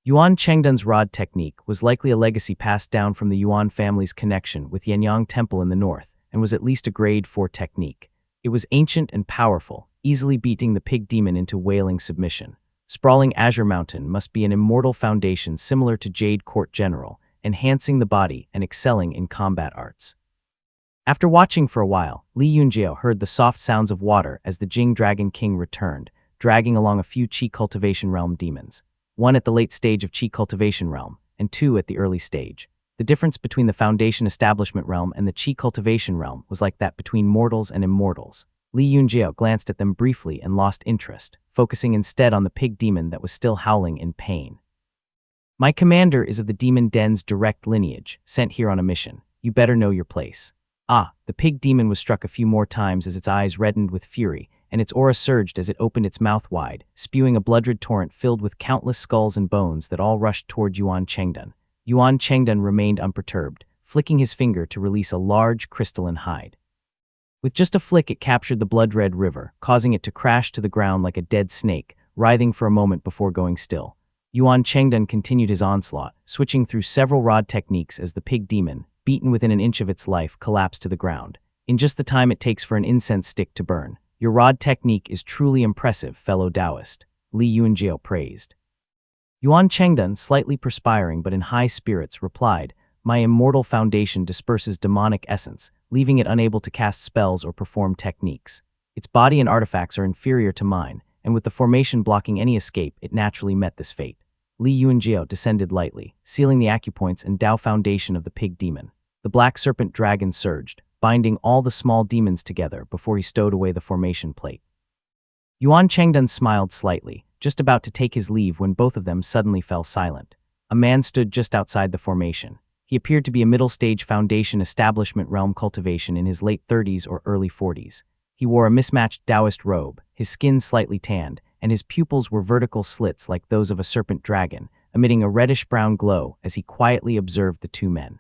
Yuan Chengdun's rod technique was likely a legacy passed down from the Yuan family's connection with Yanyang Temple in the north, and was at least a grade 4 technique. It was ancient and powerful, easily beating the pig demon into wailing submission. Sprawling Azure Mountain must be an immortal foundation similar to Jade Court General, enhancing the body and excelling in combat arts. After watching for a while, Li Yunjiao heard the soft sounds of water as the Jing Dragon King returned, dragging along a few Qi Cultivation Realm demons, one at the late stage of Qi Cultivation Realm, and two at the early stage. The difference between the Foundation Establishment Realm and the Qi Cultivation Realm was like that between mortals and immortals. Li Yunjiao glanced at them briefly and lost interest, focusing instead on the pig demon that was still howling in pain. My commander is of the demon den's direct lineage, sent here on a mission. You better know your place. Ah, the pig demon was struck a few more times as its eyes reddened with fury, and its aura surged as it opened its mouth wide, spewing a blood-red torrent filled with countless skulls and bones that all rushed toward Yuan Chengdun. Yuan Chengdun remained unperturbed, flicking his finger to release a large crystalline hide. With just a flick, it captured the blood-red river, causing it to crash to the ground like a dead snake, writhing for a moment before going still. Yuan Chengdun continued his onslaught, switching through several rod techniques as the pig demon, beaten within an inch of its life, collapsed to the ground. In just the time it takes for an incense stick to burn. Your rod technique is truly impressive, fellow Taoist, Li Yunjiao praised. Yuan Chengdun, slightly perspiring but in high spirits, replied, My immortal foundation disperses demonic essence, leaving it unable to cast spells or perform techniques. Its body and artifacts are inferior to mine, and with the formation blocking any escape, it naturally met this fate. Li Yunjiao descended lightly, sealing the acupoints and Dao foundation of the pig demon. The black serpent dragon surged, binding all the small demons together before he stowed away the formation plate. Yuan Chengdun smiled slightly, just about to take his leave when both of them suddenly fell silent. A man stood just outside the formation. He appeared to be a middle-stage foundation establishment realm cultivation in his late 30s or early 40s. He wore a mismatched Taoist robe, his skin slightly tanned, and his pupils were vertical slits like those of a serpent dragon, emitting a reddish-brown glow as he quietly observed the two men.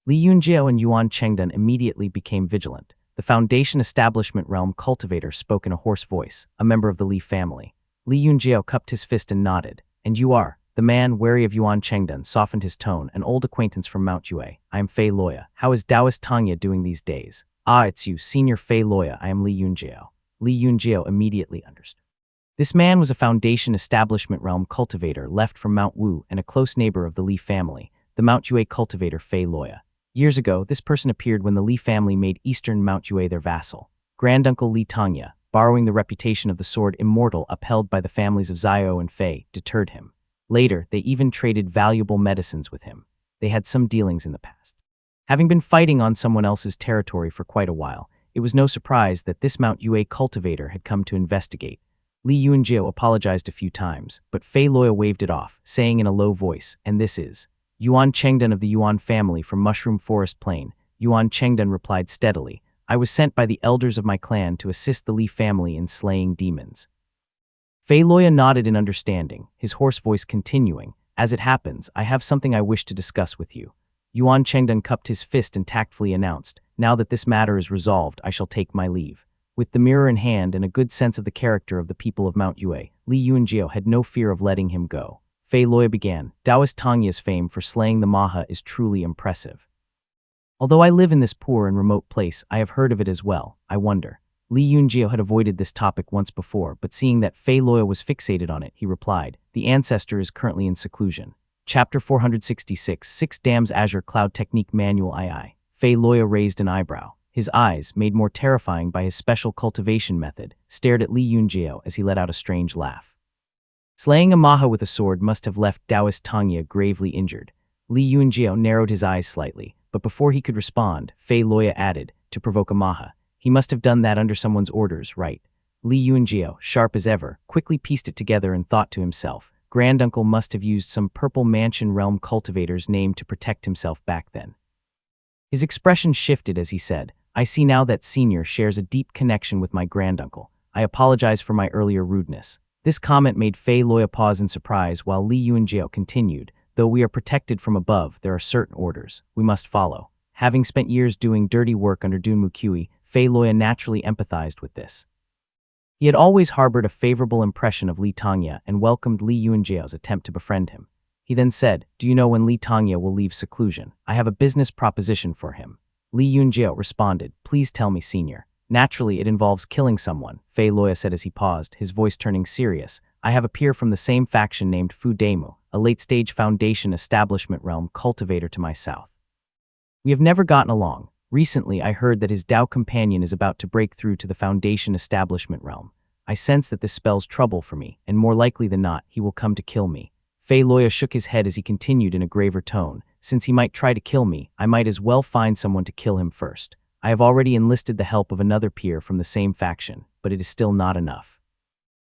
Li Yunjiao and Yuan Chengdun immediately became vigilant. The Foundation Establishment Realm cultivator spoke in a hoarse voice, a member of the Li family. Li Yunjiao cupped his fist and nodded. And you are? The man, wary of Yuan Chengdun, softened his tone, an old acquaintance from Mount Yue. I am Fei Loya. How is Taoist Tanya doing these days? Ah, it's you, Senior Fei Loya. I am Li Yunjiao. Li Yunjiao immediately understood. This man was a Foundation Establishment Realm cultivator left from Mount Wu and a close neighbor of the Li family, the Mount Yue cultivator Fei Loya. Years ago, this person appeared when the Li family made Eastern Mount Yue their vassal. Granduncle Li Tanya, borrowing the reputation of the sword immortal upheld by the families of Zhao and Fei, deterred him. Later, they even traded valuable medicines with him. They had some dealings in the past. Having been fighting on someone else's territory for quite a while, it was no surprise that this Mount Yue cultivator had come to investigate. Li Yunjiao apologized a few times, but Fei Loya waved it off, saying in a low voice, and this is Yuan Chengdun of the Yuan family from Mushroom Forest Plain. Yuan Chengdun replied steadily, I was sent by the elders of my clan to assist the Li family in slaying demons. Fei Loya nodded in understanding, his hoarse voice continuing, As it happens, I have something I wish to discuss with you. Yuan Chengdun cupped his fist and tactfully announced, Now that this matter is resolved, I shall take my leave. With the mirror in hand and a good sense of the character of the people of Mount Yue, Li Yunjiao had no fear of letting him go. Fei Loya began, Taoist Tanya's fame for slaying the Maha is truly impressive. Although I live in this poor and remote place, I have heard of it as well. I wonder. Li Yunjiao had avoided this topic once before, but seeing that Fei Loya was fixated on it, he replied, The ancestor is currently in seclusion. Chapter 466, 6 Dams Azure Cloud Technique Manual II. Fei Loya raised an eyebrow. His eyes, made more terrifying by his special cultivation method, stared at Li Yunjiao as he let out a strange laugh. Slaying a Maha with a sword must have left Taoist Tanya gravely injured. Li Yunjiao narrowed his eyes slightly, but before he could respond, Fei Loya added, to provoke a Maha. He must have done that under someone's orders, right? Li Yunjiao, sharp as ever, quickly pieced it together and thought to himself, Granduncle must have used some Purple Mansion Realm cultivator's name to protect himself back then. His expression shifted as he said, I see now that Senior shares a deep connection with my granduncle. I apologize for my earlier rudeness. This comment made Fei Loya pause in surprise while Li Yunjiao continued, Though we are protected from above, there are certain orders we must follow. Having spent years doing dirty work under Dun Mukui, Fei Loya naturally empathized with this. He had always harbored a favorable impression of Li Tanya and welcomed Li Yunjiao's attempt to befriend him. He then said, Do you know when Li Tanya will leave seclusion? I have a business proposition for him. Li Yunjiao responded, Please tell me, Senior. Naturally, it involves killing someone, Fei Loya said as he paused, his voice turning serious. I have a peer from the same faction named Fu Demu, a late-stage Foundation Establishment Realm cultivator to my south. We have never gotten along. Recently, I heard that his Dao companion is about to break through to the Foundation Establishment Realm. I sense that this spells trouble for me, and more likely than not, he will come to kill me. Fei Loya shook his head as he continued in a graver tone, Since he might try to kill me, I might as well find someone to kill him first. I have already enlisted the help of another peer from the same faction, but it is still not enough.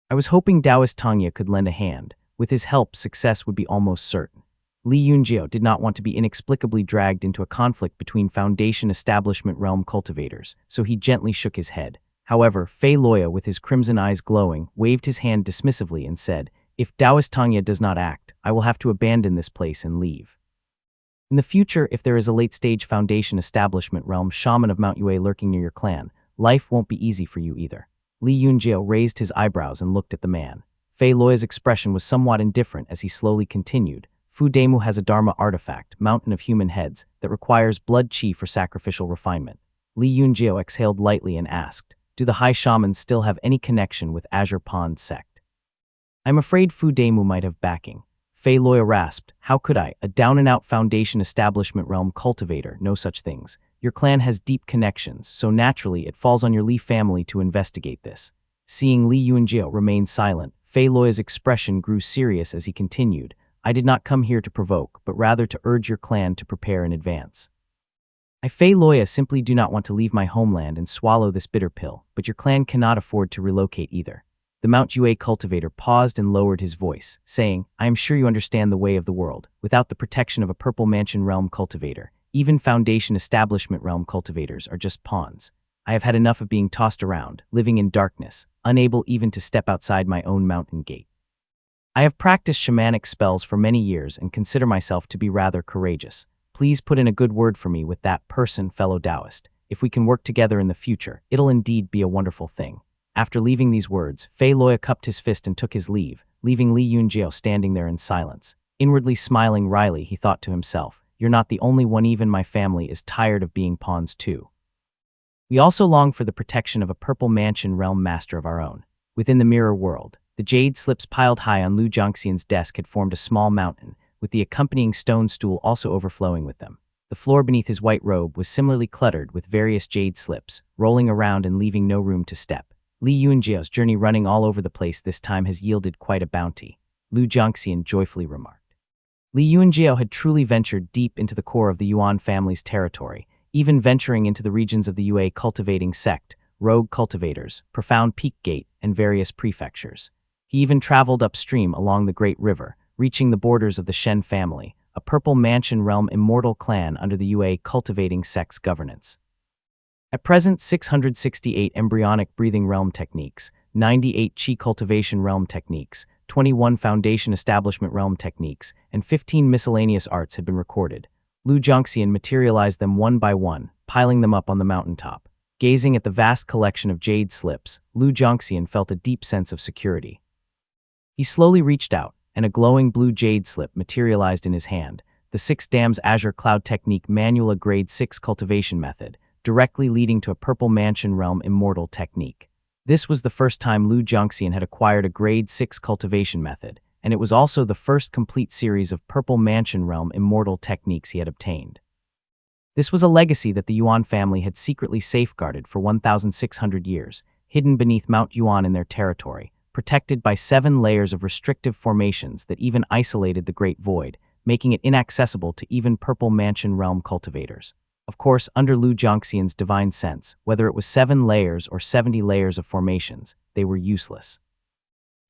I was hoping Taoist Tangye could lend a hand. With his help, success would be almost certain. Li Yunjiao did not want to be inexplicably dragged into a conflict between Foundation Establishment realm cultivators, so he gently shook his head. However, Fei Loya, with his crimson eyes glowing, waved his hand dismissively and said, "If Taoist Tangye does not act, I will have to abandon this place and leave." In the future, if there is a late-stage Foundation Establishment realm shaman of Mount Yue lurking near your clan, life won't be easy for you either. Li Yunjiao raised his eyebrows and looked at the man. Fei Loya's expression was somewhat indifferent as he slowly continued. Fu Demu has a Dharma artifact, Mountain of Human Heads, that requires blood qi for sacrificial refinement. Li Yunjiao exhaled lightly and asked, "Do the high shamans still have any connection with Azure Pond sect?" "I'm afraid Fu Demu might have backing." Fei Loya rasped, "How could I, a down-and-out Foundation Establishment realm cultivator, know such things? Your clan has deep connections, so naturally it falls on your Li family to investigate this." Seeing Li Yunjiao remain silent, Fei Loya's expression grew serious as he continued, "I did not come here to provoke, but rather to urge your clan to prepare in advance. I, Fei Loya, simply do not want to leave my homeland and swallow this bitter pill, but your clan cannot afford to relocate either." The Mount Yue cultivator paused and lowered his voice, saying, "I am sure you understand the way of the world. Without the protection of a Purple Mansion realm cultivator, even Foundation Establishment realm cultivators are just pawns. I have had enough of being tossed around, living in darkness, unable even to step outside my own mountain gate. I have practiced shamanic spells for many years and consider myself to be rather courageous. Please put in a good word for me with that person, fellow Taoist. If we can work together in the future, it'll indeed be a wonderful thing." After leaving these words, Fei Loya cupped his fist and took his leave, leaving Li Yunjiao standing there in silence. Inwardly smiling wryly, he thought to himself, "You're not the only one. Even my family is tired of being pawns too. We also long for the protection of a Purple Mansion realm master of our own." Within the mirror world, the jade slips piled high on Lu Zhongxian's desk had formed a small mountain, with the accompanying stone stool also overflowing with them. The floor beneath his white robe was similarly cluttered with various jade slips, rolling around and leaving no room to step. Li Yunjiao's journey running all over the place this time has yielded quite a bounty, Lu Zhongxian joyfully remarked. Li Yunjiao had truly ventured deep into the core of the Yuan family's territory, even venturing into the regions of the Yue cultivating sect, rogue cultivators, Profound Peak Gate, and various prefectures. He even traveled upstream along the Great River, reaching the borders of the Shen family, a Purple Mansion realm immortal clan under the Yue cultivating sect's governance. At present, 668 embryonic breathing realm techniques, 98 qi cultivation realm techniques, 21 foundation establishment realm techniques, and 15 miscellaneous arts had been recorded. Lu Zhongxian materialized them one by one, piling them up on the mountaintop. Gazing at the vast collection of jade slips, Lu Zhongxian felt a deep sense of security. He slowly reached out, and a glowing blue jade slip materialized in his hand, the 6 Dams Azure Cloud Technique Manual, a Grade 6 cultivation method, directly leading to a Purple Mansion realm immortal technique. This was the first time Lu Zhongxian had acquired a Grade 6 cultivation method, and it was also the first complete series of Purple Mansion realm immortal techniques he had obtained. This was a legacy that the Yuan family had secretly safeguarded for 1,600 years, hidden beneath Mount Yuan in their territory, protected by 7 layers of restrictive formations that even isolated the Great Void, making it inaccessible to even Purple Mansion realm cultivators. Of course, under Lu Zhongxian's divine sense, whether it was 7 layers or 70 layers of formations, they were useless.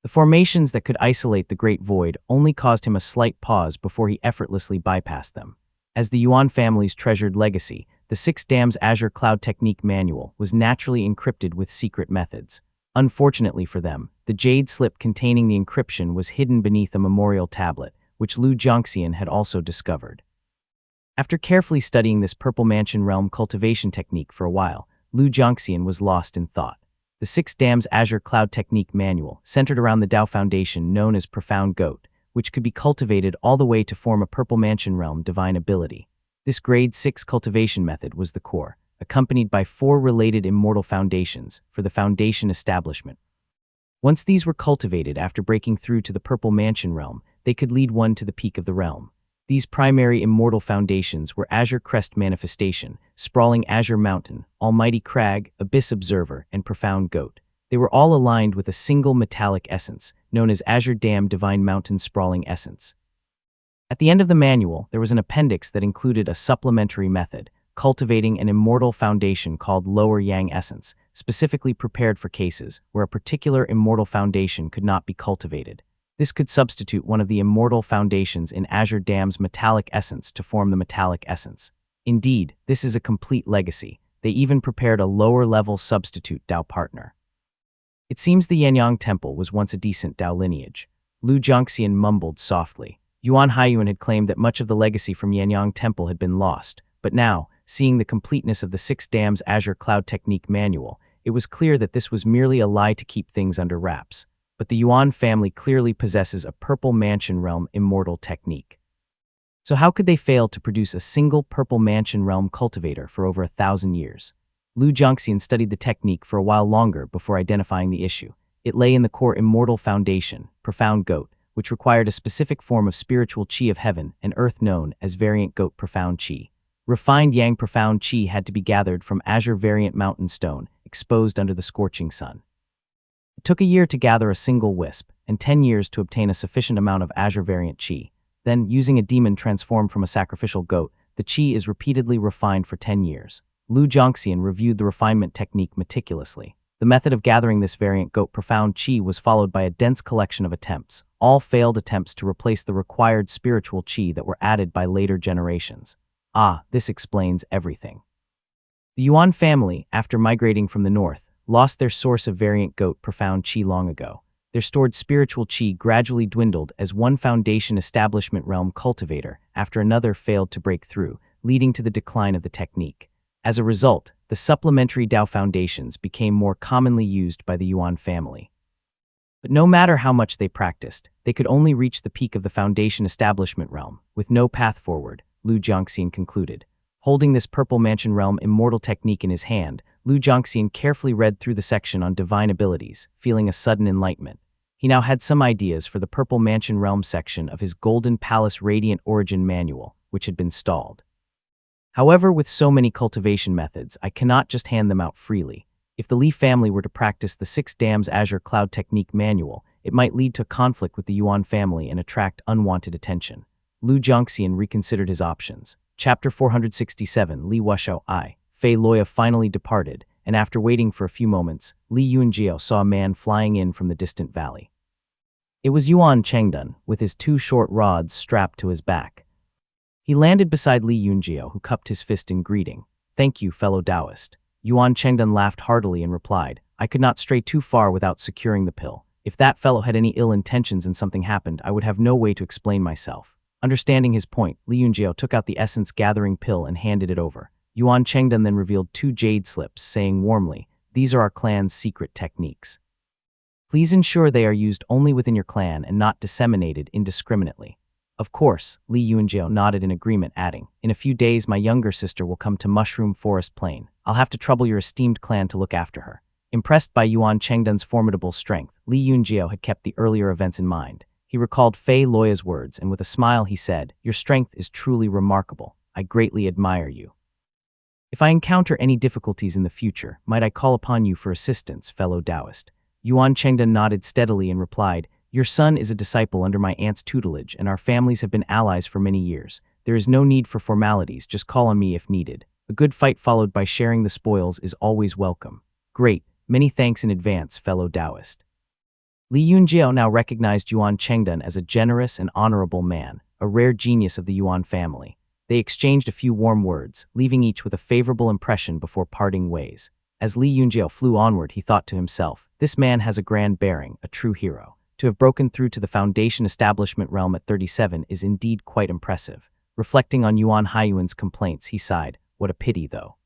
The formations that could isolate the Great Void only caused him a slight pause before he effortlessly bypassed them. As the Yuan family's treasured legacy, the 6 Dams Azure Cloud Technique Manual was naturally encrypted with secret methods. Unfortunately for them, the jade slip containing the encryption was hidden beneath a memorial tablet, which Lu Zhongxian had also discovered. After carefully studying this Purple Mansion realm cultivation technique for a while, Lu Zhongxian was lost in thought. The 6 Dams Azure Cloud Technique Manual centered around the Tao Foundation known as Profound Goat, which could be cultivated all the way to form a Purple Mansion realm divine ability. This Grade 6 cultivation method was the core, accompanied by 4 related immortal foundations for the Foundation establishment. Once these were cultivated after breaking through to the Purple Mansion realm, they could lead one to the peak of the realm. These primary immortal foundations were Azure Crest Manifestation, Sprawling Azure Mountain, Almighty Crag, Abyss Observer, and Profound Goat. They were all aligned with a single metallic essence, known as Azure Dam Divine Mountain Sprawling Essence. At the end of the manual, there was an appendix that included a supplementary method, cultivating an immortal foundation called Lower Yang Essence, specifically prepared for cases where a particular immortal foundation could not be cultivated. This could substitute one of the immortal foundations in Azure Dam's metallic essence to form the metallic essence. Indeed, this is a complete legacy. They even prepared a lower-level substitute Dao partner. It seems the Yanyang Temple was once a decent Dao lineage. Lu Jiangxian mumbled softly. Yuan Haiyuan had claimed that much of the legacy from Yanyang Temple had been lost, but now, seeing the completeness of the Six Dams Azure Cloud Technique manual, it was clear that this was merely a lie to keep things under wraps. But the Yuan family clearly possesses a Purple Mansion Realm immortal technique. So how could they fail to produce a single Purple Mansion Realm cultivator for over 1,000 years? Lu Jiangxian studied the technique for a while longer before identifying the issue. It lay in the core immortal foundation, Profound Goat, which required a specific form of spiritual qi of heaven and earth known as Variant Goat Profound Qi. Refined Yang Profound Qi had to be gathered from Azure Variant Mountain Stone, exposed under the scorching sun. It took a year to gather a single wisp, and 10 years to obtain a sufficient amount of Azure Variant Qi. Then, using a demon transformed from a sacrificial goat, the Qi is repeatedly refined for 10 years. Lu Jiangxian reviewed the refinement technique meticulously. The method of gathering this Variant Goat Profound Qi was followed by a dense collection of attempts, all failed attempts to replace the required spiritual Qi that were added by later generations. This explains everything. The Yuan family, after migrating from the north, lost their source of Variant Goat Profound Qi long ago. Their stored spiritual Qi gradually dwindled as one foundation establishment realm cultivator after another failed to break through, leading to the decline of the technique. As a result, the supplementary Dao foundations became more commonly used by the Yuan family. But no matter how much they practiced, they could only reach the peak of the foundation establishment realm, with no path forward, Lu Jiangxian concluded. Holding this Purple Mansion Realm immortal technique in his hand, Lu Jiangxian carefully read through the section on divine abilities, feeling a sudden enlightenment. He now had some ideas for the Purple Mansion Realm section of his Golden Palace Radiant Origin manual, which had been stalled. However, with so many cultivation methods, I cannot just hand them out freely. If the Li family were to practice the Six Dams Azure Cloud Technique manual, it might lead to conflict with the Yuan family and attract unwanted attention. Lu Jiangxian reconsidered his options. Chapter 467, Li Wushao I. Fei Loya finally departed, and after waiting for a few moments, Li Yunjiao saw a man flying in from the distant valley. It was Yuan Chengdun, with his 2 short rods strapped to his back. He landed beside Li Yunjiao, who cupped his fist in greeting. "Thank you, fellow Taoist." Yuan Chengdun laughed heartily and replied, "I could not stray too far without securing the pill. If that fellow had any ill intentions and something happened, I would have no way to explain myself." Understanding his point, Li Yunjiao took out the essence-gathering pill and handed it over. Yuan Chengdun then revealed 2 jade slips, saying warmly, "These are our clan's secret techniques. Please ensure they are used only within your clan and not disseminated indiscriminately." Of course, Li Yunjiao nodded in agreement, adding, "In a few days my younger sister will come to Mushroom Forest Plain. I'll have to trouble your esteemed clan to look after her." Impressed by Yuan Chengdun's formidable strength, Li Yunjiao had kept the earlier events in mind. He recalled Fei Loya's words, and with a smile he said, "Your strength is truly remarkable. I greatly admire you. If I encounter any difficulties in the future, might I call upon you for assistance, fellow Taoist?" Yuan Chengdun nodded steadily and replied, "Your son is a disciple under my aunt's tutelage, and our families have been allies for many years. There is no need for formalities, just call on me if needed. A good fight followed by sharing the spoils is always welcome." "Great. Many thanks in advance, fellow Taoist." Li Yunjiao now recognized Yuan Chengdun as a generous and honorable man, a rare genius of the Yuan family. They exchanged a few warm words, leaving each with a favorable impression before parting ways. As Li Yunjiao flew onward, he thought to himself, "This man has a grand bearing, a true hero. To have broken through to the foundation establishment realm at 37 is indeed quite impressive." Reflecting on Yuan Haiyuan's complaints, he sighed, "What a pity, though.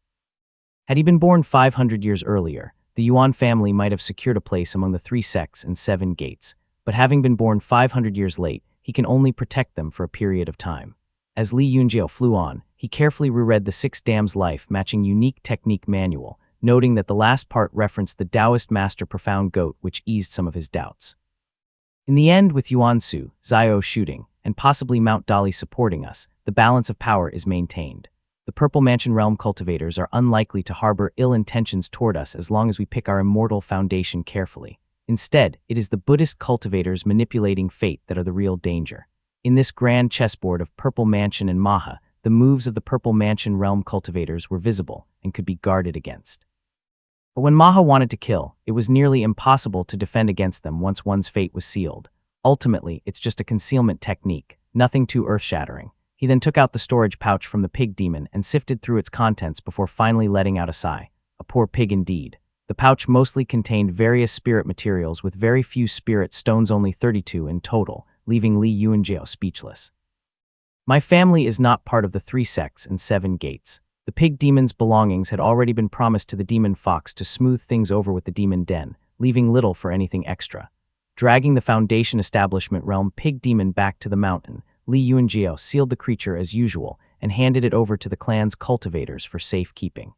Had he been born 500 years earlier, the Yuan family might have secured a place among the 3 sects and 7 gates, but having been born 500 years late, he can only protect them for a period of time." As Li Yunjiao flew on, he carefully reread the Six Dams Life Matching Unique Technique manual, noting that the last part referenced the Taoist master Profound Goat, which eased some of his doubts. In the end, with Yuan Su, Zhao shooting, and possibly Mount Dali supporting us, the balance of power is maintained. The Purple Mansion Realm cultivators are unlikely to harbor ill intentions toward us as long as we pick our immortal foundation carefully. Instead, it is the Buddhist cultivators manipulating fate that are the real danger. In this grand chessboard of Purple Mansion and Maha, the moves of the Purple Mansion realm cultivators were visible and could be guarded against. But when Maha wanted to kill, it was nearly impossible to defend against them once one's fate was sealed. Ultimately, it's just a concealment technique, nothing too earth-shattering. He then took out the storage pouch from the pig demon and sifted through its contents before finally letting out a sigh. A poor pig indeed. The pouch mostly contained various spirit materials with very few spirit stones, only 32 in total, leaving Li Yuanjiao speechless. My family is not part of the 3 sects and 7 gates. The pig demon's belongings had already been promised to the demon fox to smooth things over with the demon den, leaving little for anything extra. Dragging the Foundation Establishment realm pig demon back to the mountain, Li Yuanjiao sealed the creature as usual and handed it over to the clan's cultivators for safekeeping.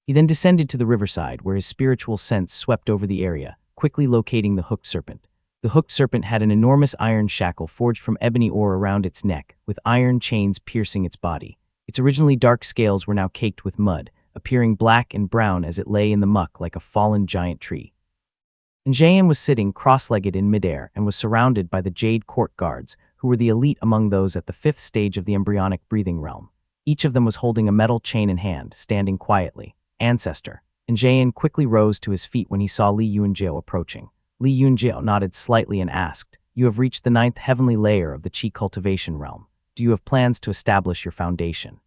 He then descended to the riverside where his spiritual sense swept over the area, quickly locating the hooked serpent. The hooked serpent had an enormous iron shackle forged from ebony ore around its neck, with iron chains piercing its body. Its originally dark scales were now caked with mud, appearing black and brown as it lay in the muck like a fallen giant tree. Njayan was sitting cross-legged in midair and was surrounded by the Jade Court guards, who were the elite among those at the 5th stage of the embryonic breathing realm. Each of them was holding a metal chain in hand, standing quietly. Ancestor. Njayan quickly rose to his feet when he saw Li Yuanjiao approaching. Li Yuanjiao nodded slightly and asked, "You have reached the 9th heavenly layer of the Qi cultivation realm. Do you have plans to establish your foundation?"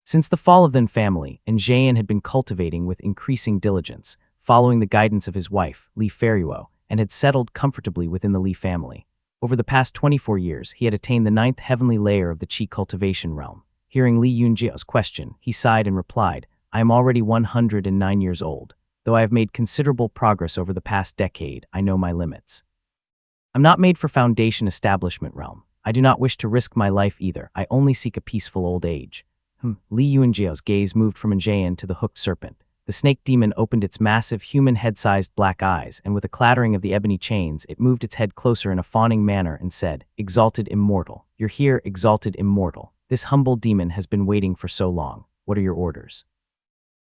Since the fall of the family, Njayan had been cultivating with increasing diligence, following the guidance of his wife, Li Feiruo, and had settled comfortably within the Li family. Over the past 24 years, he had attained the 9th heavenly layer of the Qi cultivation realm. Hearing Li Yuanjiao's question, he sighed and replied, "I am already 109 years old. Though I have made considerable progress over the past decade, I know my limits. I'm not made for Foundation Establishment realm. I do not wish to risk my life either. I only seek a peaceful old age." Li Yuanjiao's gaze moved from Njayan to the hooked serpent. The snake demon opened its massive human head-sized black eyes, and with a clattering of the ebony chains, it moved its head closer in a fawning manner and said, "Exalted Immortal. You're here, Exalted Immortal. This humble demon has been waiting for so long. What are your orders?"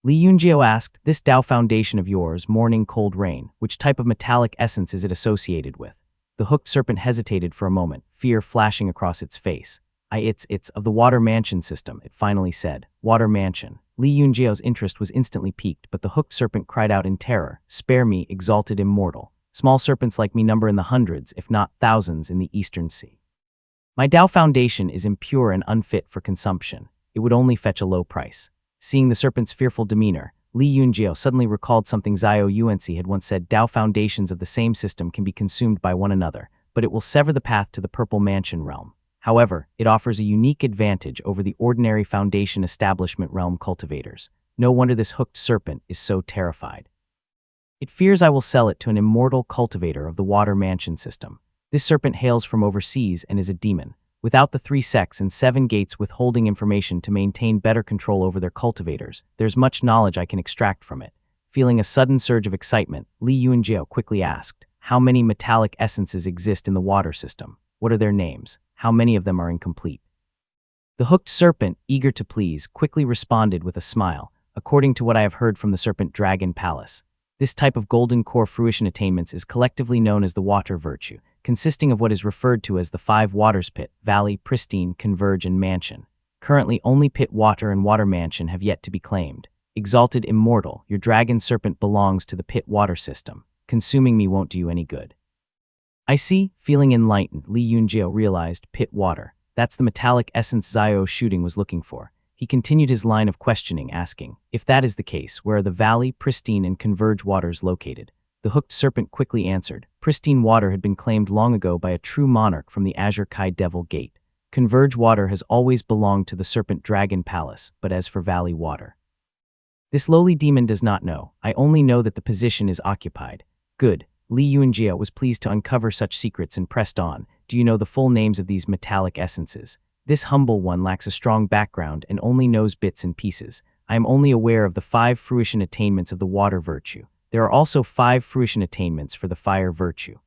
Li Yuanjiao asked, "This Dao foundation of yours, Morning Cold Rain, which type of metallic essence is it associated with?" The hooked serpent hesitated for a moment, fear flashing across its face. It's of the Water Mansion system," it finally said. "Water Mansion." Li Yuanjiao's interest was instantly piqued, but the hooked serpent cried out in terror, "Spare me, Exalted Immortal. Small serpents like me number in the hundreds, if not thousands, in the Eastern Sea. My Dao foundation is impure and unfit for consumption. It would only fetch a low price." Seeing the serpent's fearful demeanor, Li Yuanjiao suddenly recalled something Zhao Yuanzi had once said: Dao foundations of the same system can be consumed by one another, but it will sever the path to the Purple Mansion realm. However, it offers a unique advantage over the ordinary Foundation Establishment realm cultivators. No wonder this hooked serpent is so terrified. It fears I will sell it to an immortal cultivator of the Water Mansion system. This serpent hails from overseas and is a demon. Without the 3 sects and 7 gates withholding information to maintain better control over their cultivators, there's much knowledge I can extract from it. Feeling a sudden surge of excitement, Li Yuanjiao quickly asked, "How many metallic essences exist in the water system? What are their names? How many of them are incomplete?" The hooked serpent, eager to please, quickly responded with a smile, "According to what I have heard from the Serpent Dragon Palace, this type of golden core fruition attainments is collectively known as the water virtue, consisting of what is referred to as the 5 waters: pit, valley, pristine, converge, and mansion. Currently, only pit water and water mansion have yet to be claimed. Exalted Immortal, your dragon serpent belongs to the pit water system. Consuming me won't do you any good." "I see." Feeling enlightened, Li Yuanjiao realized, pit water. That's the metallic essence Zhao Shooting was looking for. He continued his line of questioning, asking, "If that is the case, where are the valley, pristine, and converge waters located?" The hooked serpent quickly answered, "Pristine water had been claimed long ago by a true monarch from the Azure Kai Devil Gate. Converge water has always belonged to the Serpent Dragon Palace, but as for valley water, this lowly demon does not know. I only know that the position is occupied." "Good." Li Yuanjiao was pleased to uncover such secrets and pressed on, "Do you know the full names of these metallic essences?" "This humble one lacks a strong background and only knows bits and pieces. I am only aware of the 5 fruition attainments of the water virtue. There are also 5 fruition attainments for the fire virtue."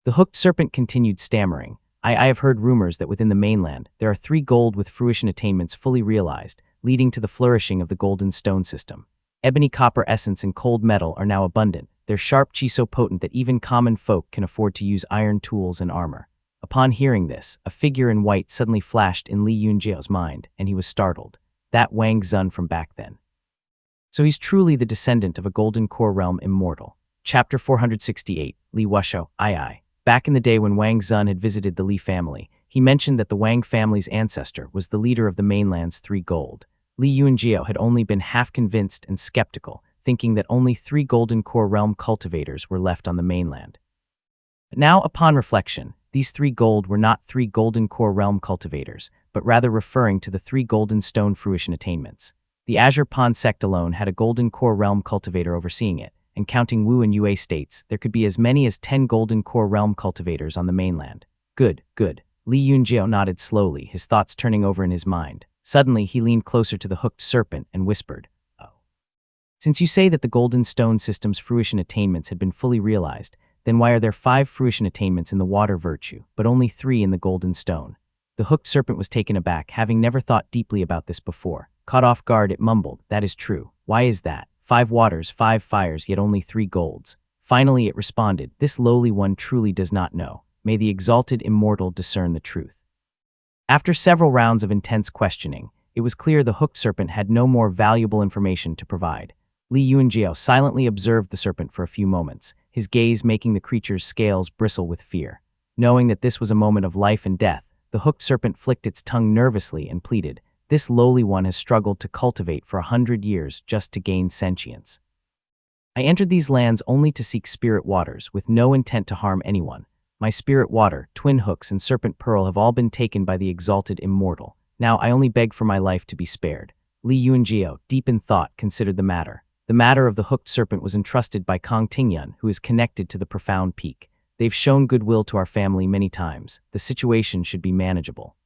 The hooked serpent continued stammering, I have heard rumors that within the mainland, there are 3 gold with fruition attainments fully realized, leading to the flourishing of the golden stone system. Ebony, copper essence, and cold metal are now abundant. Their sharp chi so potent that even common folk can afford to use iron tools and armor. Upon hearing this, a figure in white suddenly flashed in Li Yunjiao's mind, and he was startled. That Wang Zun from back then. So he's truly the descendant of a Golden Core Realm immortal. Chapter 468, Li Wushou, II. Back in the day when Wang Zun had visited the Li family, he mentioned that the Wang family's ancestor was the leader of the mainland's 3 gold. Li Yunjiao had only been half convinced and skeptical, thinking that only 3 Golden Core Realm cultivators were left on the mainland. But now, upon reflection, these 3 gold were not 3 Golden Core Realm cultivators, but rather referring to the 3 Golden Stone fruition attainments. The Azure Pond sect alone had a Golden Core Realm cultivator overseeing it, and counting Wu and Yue states, there could be as many as 10 Golden Core Realm cultivators on the mainland. Good, good. Li Yunjiao nodded slowly, his thoughts turning over in his mind. Suddenly, he leaned closer to the hooked serpent and whispered, "Oh. Since you say that the Golden Stone system's fruition attainments had been fully realized, then why are there 5 fruition attainments in the water virtue, but only 3 in the Golden Stone?" The hooked serpent was taken aback, having never thought deeply about this before. Caught off guard, it mumbled, "That is true. Why is that? 5 waters, 5 fires, yet only 3 golds." Finally it responded, "This lowly one truly does not know. May the exalted immortal discern the truth." After several rounds of intense questioning, it was clear the hooked serpent had no more valuable information to provide. Li Yunjiao silently observed the serpent for a few moments, his gaze making the creature's scales bristle with fear. Knowing that this was a moment of life and death, the hooked serpent flicked its tongue nervously and pleaded, "This lowly one has struggled to cultivate for 100 years just to gain sentience. I entered these lands only to seek spirit waters, with no intent to harm anyone. My spirit water, twin hooks, and serpent pearl have all been taken by the exalted immortal. Now I only beg for my life to be spared." Li Yunjiao, deep in thought, considered the matter. The matter of the hooked serpent was entrusted by Kong Tingyun, who is connected to the profound peak. "They've shown goodwill to our family many times. The situation should be manageable."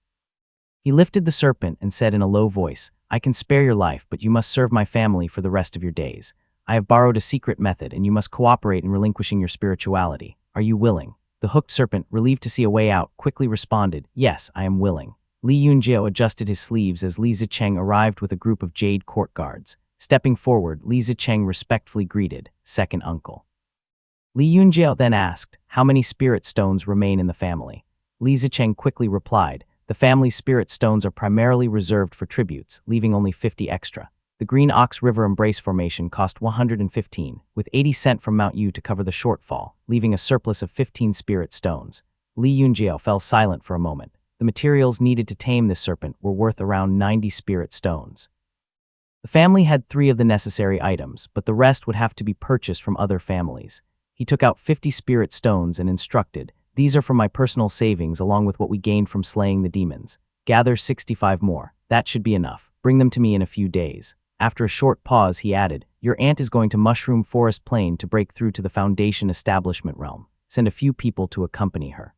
He lifted the serpent and said in a low voice, "I can spare your life, but you must serve my family for the rest of your days. I have borrowed a secret method, and you must cooperate in relinquishing your spirituality. Are you willing?" The hooked serpent, relieved to see a way out, quickly responded, "Yes, I am willing." Li Yunjiao adjusted his sleeves as Li Zicheng arrived with a group of jade court guards. Stepping forward, Li Zicheng respectfully greeted, "Second uncle." Li Yunjiao then asked, "How many spirit stones remain in the family?" Li Zicheng quickly replied, "The family's spirit stones are primarily reserved for tributes, leaving only 50 extra. The Green Ox River Embrace Formation cost 115, with 80 sent from Mount Yu to cover the shortfall, leaving a surplus of 15 spirit stones." Li Yunjiao fell silent for a moment. The materials needed to tame this serpent were worth around 90 spirit stones. The family had 3 of the necessary items, but the rest would have to be purchased from other families. He took out 50 spirit stones and instructed, "These are from my personal savings along with what we gained from slaying the demons. Gather 65 more. That should be enough. Bring them to me in a few days." After a short pause, he added, "Your aunt is going to Mushroom Forest Plain to break through to the Foundation Establishment realm. Send a few people to accompany her."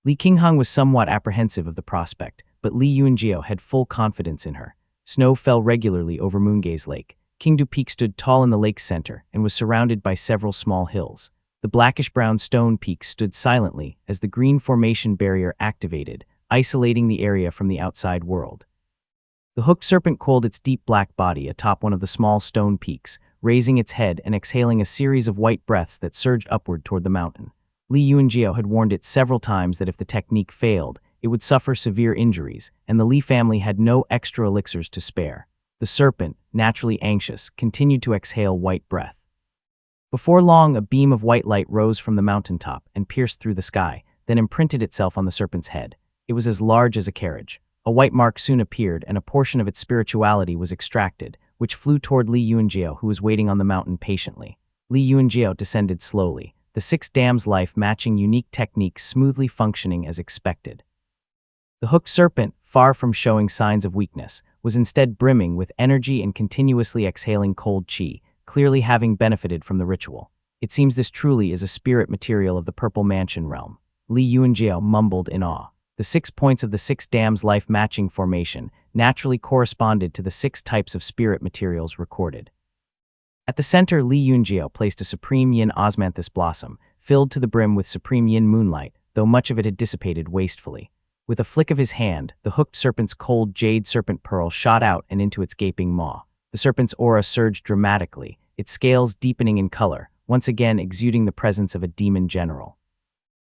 Li Qinghang was somewhat apprehensive of the prospect, but Li Yunjiao had full confidence in her. Snow fell regularly over Moongaze Lake. Qingdu Peak stood tall in the lake's center and was surrounded by several small hills. The blackish-brown stone peaks stood silently as the green formation barrier activated, isolating the area from the outside world. The hooked serpent coiled its deep black body atop one of the small stone peaks, raising its head and exhaling a series of white breaths that surged upward toward the mountain. Li Yunjiao had warned it several times that if the technique failed, it would suffer severe injuries, and the Li family had no extra elixirs to spare. The serpent, naturally anxious, continued to exhale white breath. Before long, a beam of white light rose from the mountaintop and pierced through the sky, then imprinted itself on the serpent's head. It was as large as a carriage. A white mark soon appeared, and a portion of its spirituality was extracted, which flew toward Li Yunjiao, who was waiting on the mountain patiently. Li Yunjiao descended slowly, the 6 dams life matching unique techniques smoothly functioning as expected. The hooked serpent, far from showing signs of weakness, was instead brimming with energy and continuously exhaling cold qi, clearly having benefited from the ritual. "It seems this truly is a spirit material of the Purple Mansion realm," Li Yunjiao mumbled in awe. The 6 points of the 6 dams life matching formation naturally corresponded to the 6 types of spirit materials recorded. At the center, Li Yunjiao placed a Supreme Yin Osmanthus blossom, filled to the brim with Supreme Yin moonlight, though much of it had dissipated wastefully. With a flick of his hand, the hooked serpent's cold jade serpent pearl shot out and into its gaping maw. The serpent's aura surged dramatically, its scales deepening in color, once again exuding the presence of a demon general.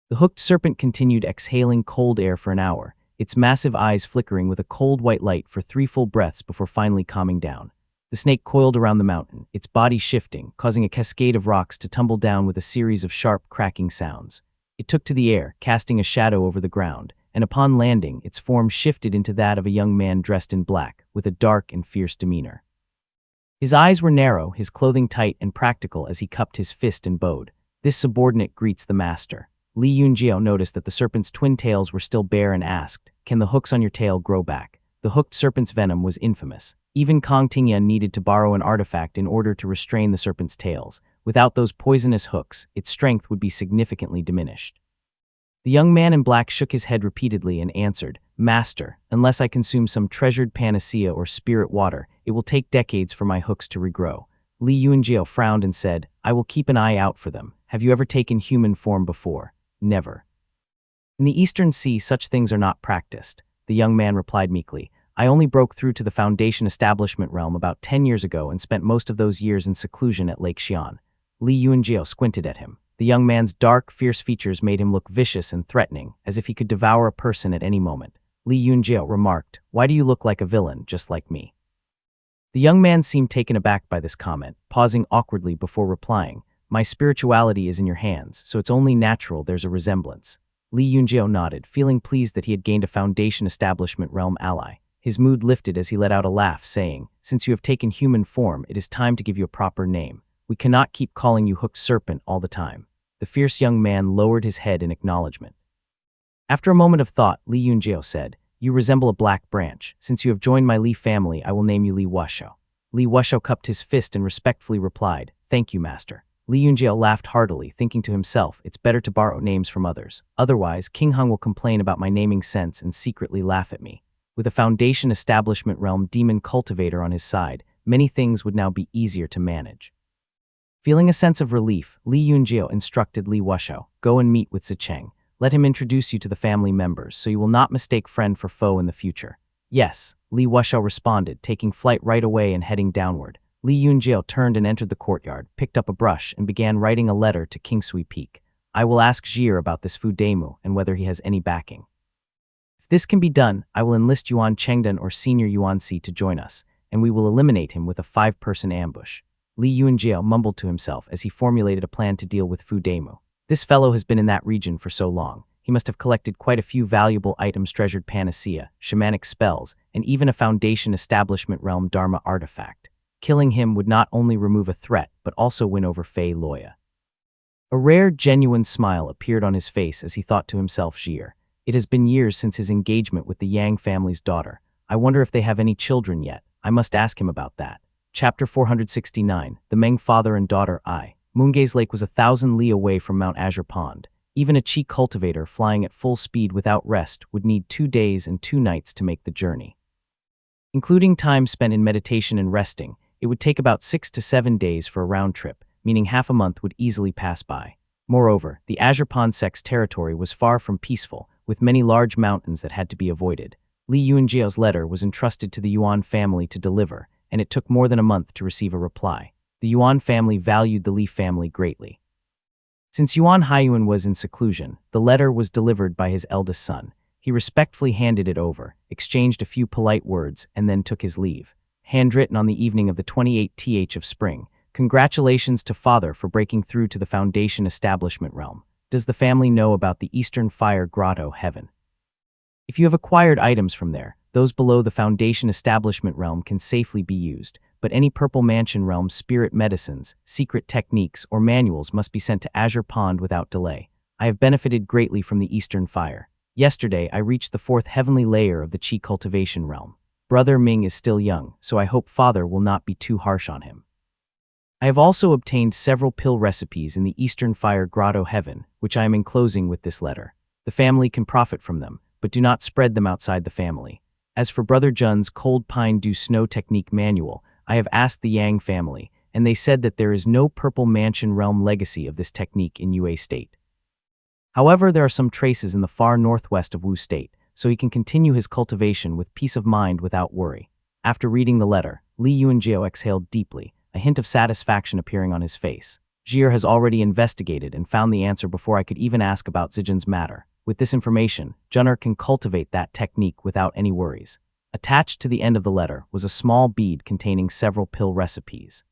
The hooked serpent continued exhaling cold air for an hour, its massive eyes flickering with a cold white light for 3 full breaths before finally calming down. The snake coiled around the mountain, its body shifting, causing a cascade of rocks to tumble down with a series of sharp, cracking sounds. It took to the air, casting a shadow over the ground, and upon landing, its form shifted into that of a young man dressed in black, with a dark and fierce demeanor. His eyes were narrow, his clothing tight and practical as he cupped his fist and bowed. This subordinate greets the master. Li Yunjiao noticed that the serpent's twin tails were still bare and asked, "Can the hooks on your tail grow back?" The hooked serpent's venom was infamous. Even Kong Tingyan needed to borrow an artifact in order to restrain the serpent's tails. Without those poisonous hooks, its strength would be significantly diminished. The young man in black shook his head repeatedly and answered, "Master, unless I consume some treasured panacea or spirit water, it will take decades for my hooks to regrow." Li Yunjiao frowned and said, "I will keep an eye out for them. Have you ever taken human form before?" "Never." "In the Eastern Sea, such things are not practiced," the young man replied meekly. "I only broke through to the Foundation establishment realm about 10 years ago and spent most of those years in seclusion at Lake Xi'an." Li Yunjiao squinted at him. The young man's dark, fierce features made him look vicious and threatening, as if he could devour a person at any moment. Li Yunjiao remarked, "Why do you look like a villain, just like me?" The young man seemed taken aback by this comment, pausing awkwardly before replying, "My spirituality is in your hands, so it's only natural there's a resemblance." Li Yunjiao nodded, feeling pleased that he had gained a Foundation establishment realm ally. His mood lifted as he let out a laugh, saying, "Since you have taken human form, it is time to give you a proper name. We cannot keep calling you Hooked Serpent all the time." The fierce young man lowered his head in acknowledgement. After a moment of thought, Li Yunjiao said, "You resemble a black branch. Since you have joined my Li family, I will name you Li Wushao." Li Wushao cupped his fist and respectfully replied, "Thank you, master." Li Yunjiao laughed heartily, thinking to himself, "It's better to borrow names from others. Otherwise, King Hung will complain about my naming sense and secretly laugh at me." With a Foundation establishment realm demon cultivator on his side, many things would now be easier to manage. Feeling a sense of relief, Li Yunjiao instructed Li Wushao, "Go and meet with Zicheng. Let him introduce you to the family members so you will not mistake friend for foe in the future." "Yes," Li Wushao responded, taking flight right away and heading downward. Li Yunjiao turned and entered the courtyard, picked up a brush, and began writing a letter to Kingsui Peak. "I will ask Jir about this Fu Demu and whether he has any backing. If this can be done, I will enlist Yuan Chengdan or Senior Yuan Si to join us, and we will eliminate him with a 5-person ambush." Li Yunjiao mumbled to himself as he formulated a plan to deal with Fu Demu. This fellow has been in that region for so long. He must have collected quite a few valuable items, treasured panacea, shamanic spells, and even a Foundation establishment realm Dharma artifact. Killing him would not only remove a threat, but also win over Fei Loya. A rare, genuine smile appeared on his face as he thought to himself, Jir. It has been years since his engagement with the Yang family's daughter. I wonder if they have any children yet. I must ask him about that. Chapter 469, The Meng Father and Daughter I. Moongaze Lake was 1,000 li away from Mount Azure Pond. Even a Qi cultivator flying at full speed without rest would need 2 days and 2 nights to make the journey. Including time spent in meditation and resting, it would take about 6 to 7 days for a round trip, meaning half a month would easily pass by. Moreover, the Azure Pond sect's territory was far from peaceful, with many large mountains that had to be avoided. Li Yunjiao's letter was entrusted to the Yuan family to deliver, and it took more than a month to receive a reply. The Yuan family valued the Li family greatly. Since Yuan Haiyuan was in seclusion, the letter was delivered by his eldest son. He respectfully handed it over, exchanged a few polite words, and then took his leave. Handwritten on the evening of the 28th of spring, "Congratulations to father for breaking through to the Foundation establishment realm. Does the family know about the Eastern Fire Grotto Heaven? If you have acquired items from there, those below the Foundation establishment realm can safely be used, but any Purple Mansion realm spirit medicines, secret techniques, or manuals must be sent to Azure Pond without delay. I have benefited greatly from the Eastern Fire. Yesterday, I reached the 4th heavenly layer of the Qi cultivation realm. Brother Ming is still young, so I hope father will not be too harsh on him. I have also obtained several pill recipes in the Eastern Fire Grotto Heaven, which I am enclosing with this letter. The family can profit from them, but do not spread them outside the family. As for Brother Jun's Cold Pine Dew Snow Technique Manual, I have asked the Yang family, and they said that there is no Purple Mansion realm legacy of this technique in Yue State. However, there are some traces in the far northwest of Wu State, so he can continue his cultivation with peace of mind without worry." After reading the letter, Li Yunjiao exhaled deeply, a hint of satisfaction appearing on his face. Jir has already investigated and found the answer before I could even ask about Zijin's matter. With this information, Junner can cultivate that technique without any worries. Attached to the end of the letter was a small bead containing several pill recipes.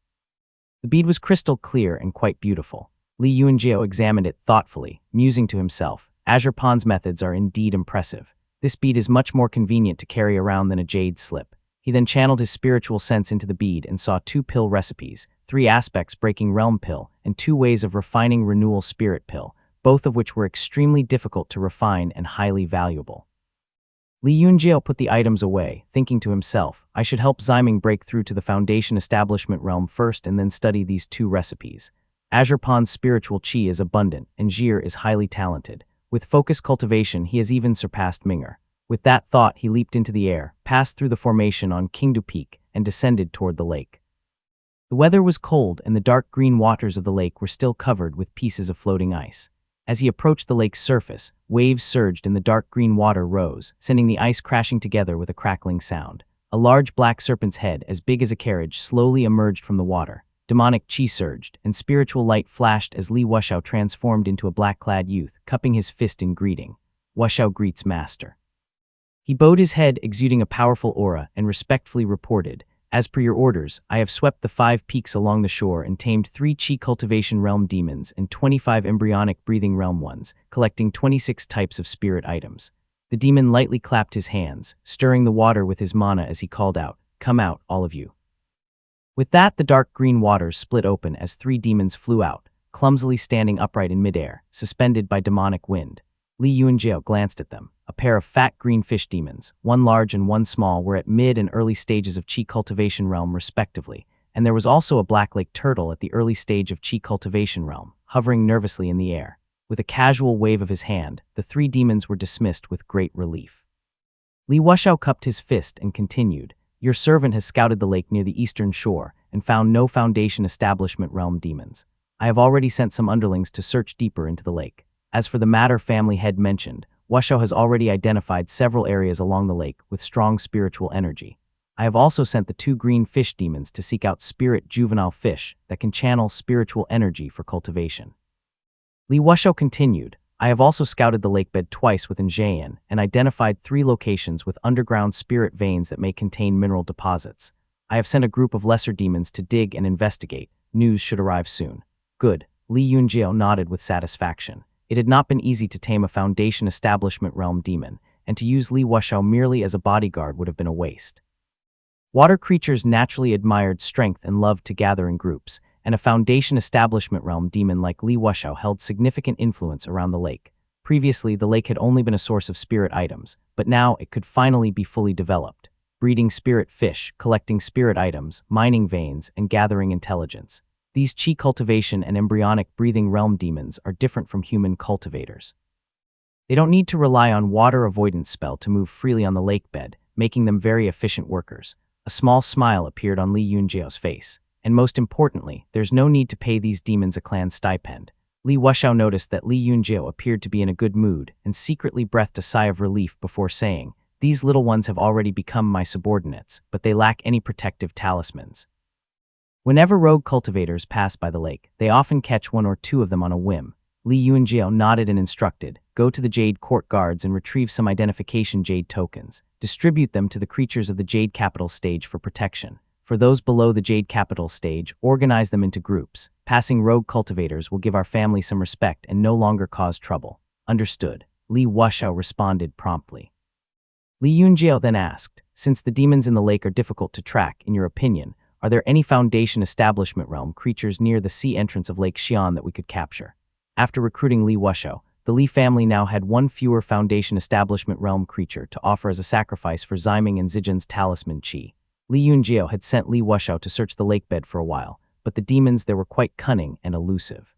The bead was crystal clear and quite beautiful. Li Yunjiao examined it thoughtfully, musing to himself, Azure Pan's methods are indeed impressive. This bead is much more convenient to carry around than a jade slip. He then channeled his spiritual sense into the bead and saw 2 pill recipes, 3 aspects breaking realm pill, and 2 ways of refining renewal spirit pill, both of which were extremely difficult to refine and highly valuable. Li Yunjiao put the items away, thinking to himself, I should help Ximing break through to the Foundation Establishment realm first and then study these 2 recipes. Azure Pan's spiritual qi is abundant, and Jir is highly talented. With focused cultivation, he has even surpassed Minger. With that thought, he leaped into the air, passed through the formation on Qingdu Peak, and descended toward the lake. The weather was cold, and the dark green waters of the lake were still covered with pieces of floating ice. As he approached the lake's surface, waves surged and the dark green water rose, sending the ice crashing together with a crackling sound. A large black serpent's head, as big as a carriage, slowly emerged from the water. Demonic qi surged, and spiritual light flashed as Li Wushao transformed into a black-clad youth, cupping his fist in greeting. Wushao greets master. He bowed his head, exuding a powerful aura, and respectfully reported, As per your orders, I have swept the 5 peaks along the shore and tamed 3 Qi Cultivation Realm demons and 25 Embryonic Breathing Realm ones, collecting 26 types of spirit items. The demon lightly clapped his hands, stirring the water with his mana as he called out, Come out, all of you. With that, the dark green waters split open as 3 demons flew out, clumsily standing upright in midair, suspended by demonic wind. Li Yunjiao glanced at them. A pair of fat green fish demons, one large and one small, were at mid and early stages of Qi Cultivation Realm respectively, and there was also a black lake turtle at the early stage of Qi Cultivation Realm, hovering nervously in the air. With a casual wave of his hand, the 3 demons were dismissed with great relief. Li Wushao cupped his fist and continued, Your servant has scouted the lake near the eastern shore and found no Foundation Establishment Realm demons. I have already sent some underlings to search deeper into the lake. As for the matter family head mentioned, Wushao has already identified several areas along the lake with strong spiritual energy. I have also sent the 2 green fish demons to seek out spirit juvenile fish that can channel spiritual energy for cultivation. Li Wushao continued, I have also scouted the lakebed twice within Jian and identified 3 locations with underground spirit veins that may contain mineral deposits. I have sent a group of lesser demons to dig and investigate. News should arrive soon. Good. Li Yunjiao nodded with satisfaction. It had not been easy to tame a Foundation Establishment Realm demon, and to use Li Wushao merely as a bodyguard would have been a waste. Water creatures naturally admired strength and loved to gather in groups, and a Foundation Establishment Realm demon like Li Wushao held significant influence around the lake. Previously, the lake had only been a source of spirit items, but now it could finally be fully developed, breeding spirit fish, collecting spirit items, mining veins, and gathering intelligence. These Qi Cultivation and Embryonic Breathing Realm demons are different from human cultivators. They don't need to rely on water avoidance spell to move freely on the lake bed, making them very efficient workers. A small smile appeared on Li Yunjiao's face. And most importantly, there's no need to pay these demons a clan stipend. Li Wushao noticed that Li Yunjiao appeared to be in a good mood and secretly breathed a sigh of relief before saying, These little ones have already become my subordinates, but they lack any protective talismans. Whenever rogue cultivators pass by the lake, they often catch 1 or 2 of them on a whim. Li Yunjiao nodded and instructed, Go to the Jade Court guards and retrieve some identification Jade tokens. Distribute them to the creatures of the Jade Capital stage for protection. For those below the Jade Capital stage, organize them into groups. Passing rogue cultivators will give our family some respect and no longer cause trouble. Understood. Li Wushao responded promptly. Li Yunjiao then asked, Since the demons in the lake are difficult to track, in your opinion, are there any Foundation Establishment Realm creatures near the sea entrance of Lake Xian that we could capture? After recruiting Li Wushao, the Li family now had 1 fewer Foundation Establishment Realm creature to offer as a sacrifice for Ximing and Zijin's talisman Qi. Li Yunjiao had sent Li Wushao to search the lakebed for a while, but the demons there were quite cunning and elusive.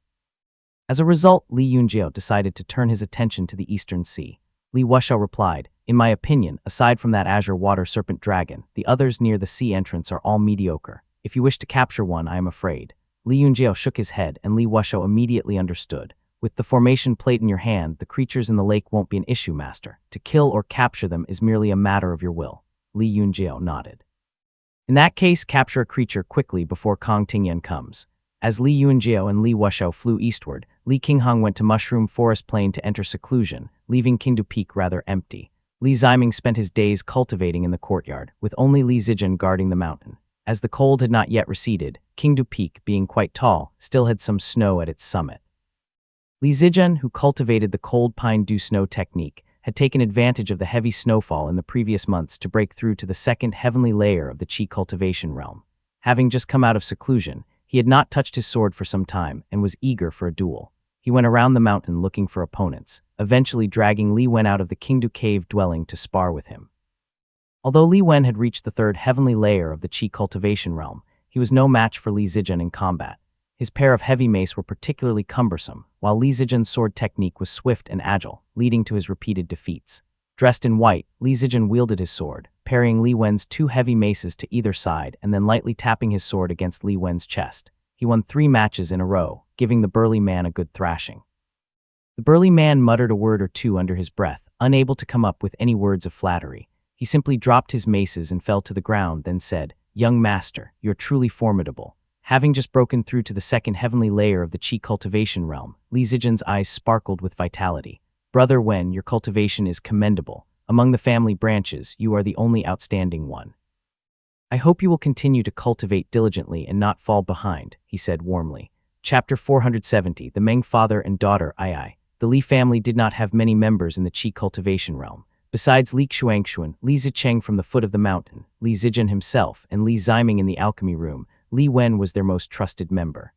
As a result, Li Yunjiao decided to turn his attention to the Eastern Sea. Li Wushao replied, In my opinion, aside from that azure water serpent dragon, the others near the sea entrance are all mediocre. If you wish to capture one, I am afraid. Li Yunjiao shook his head, and Li Wushao immediately understood. With the formation plate in your hand, the creatures in the lake won't be an issue, master. To kill or capture them is merely a matter of your will. Li Yunjiao nodded. In that case, capture a creature quickly before Kong Tingyan comes. As Li Yunjiao and Li Wushao flew eastward, Li Qinghong went to Mushroom Forest Plain to enter seclusion, leaving Qingdu Peak rather empty. Li Ziming spent his days cultivating in the courtyard, with only Li Zijin guarding the mountain. As the cold had not yet receded, Qingdu Peak, being quite tall, still had some snow at its summit. Li Zijin, who cultivated the cold pine dew snow technique, had taken advantage of the heavy snowfall in the previous months to break through to the second heavenly layer of the Qi cultivation realm. Having just come out of seclusion, he had not touched his sword for some time and was eager for a duel. He went around the mountain looking for opponents, eventually dragging Li Wen out of the Qingdu cave dwelling to spar with him. Although Li Wen had reached the third heavenly layer of the Qi cultivation realm, he was no match for Li Zijin in combat. His pair of heavy mace were particularly cumbersome, while Li Zijin's sword technique was swift and agile, leading to his repeated defeats. Dressed in white, Li Zijin wielded his sword, parrying Li Wen's two heavy maces to either side and then lightly tapping his sword against Li Wen's chest. He won 3 matches in a row, giving the burly man a good thrashing. The burly man muttered a word or two under his breath, unable to come up with any words of flattery. He simply dropped his maces and fell to the ground, then said, "Young master, you're truly formidable." Having just broken through to the second heavenly layer of the Qi cultivation realm, Li Zijin's eyes sparkled with vitality. "Brother Wen, your cultivation is commendable. Among the family branches, you are the only outstanding one. I hope you will continue to cultivate diligently and not fall behind," he said warmly. Chapter 470, The Meng Father and Daughter Ai. The Li family did not have many members in the Qi cultivation realm. Besides Li Xuanxuan, Li Zicheng from the foot of the mountain, Li Zijin himself, and Li Ziming in the alchemy room, Li Wen was their most trusted member.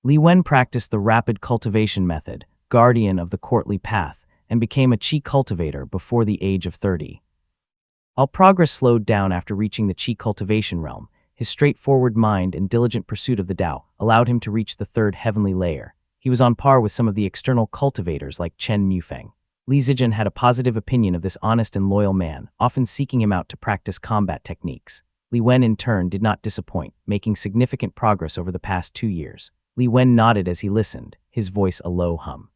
Li Wen practiced the rapid cultivation method, guardian of the courtly path, and became a Qi cultivator before the age of 30. While progress slowed down after reaching the Qi cultivation realm, his straightforward mind and diligent pursuit of the Tao allowed him to reach the third heavenly layer. He was on par with some of the external cultivators like Chen Mufeng. Li Zijin had a positive opinion of this honest and loyal man, often seeking him out to practice combat techniques. Li Wen in turn did not disappoint, making significant progress over the past 2 years. Li Wen nodded as he listened, his voice a low hum.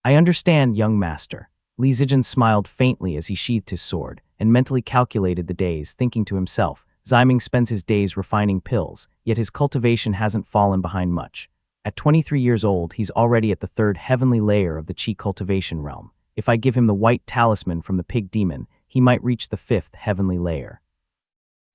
"I understand, young master." Li Zijin smiled faintly as he sheathed his sword, and mentally calculated the days, thinking to himself, Ziming spends his days refining pills, yet his cultivation hasn't fallen behind much. At 23 years old, he's already at the third heavenly layer of the Qi cultivation realm. If I give him the white talisman from the pig demon, he might reach the 5th heavenly layer.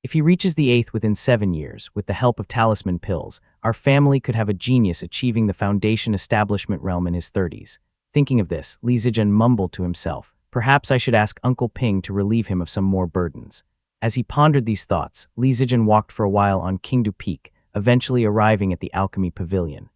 If he reaches the 8th within 7 years, with the help of talisman pills, our family could have a genius achieving the foundation establishment realm in his 30s. Thinking of this, Li Zijin mumbled to himself, "Perhaps I should ask Uncle Ping to relieve him of some more burdens." As he pondered these thoughts, Li Zijin walked for a while on Qingdu Peak, eventually arriving at the alchemy pavilion.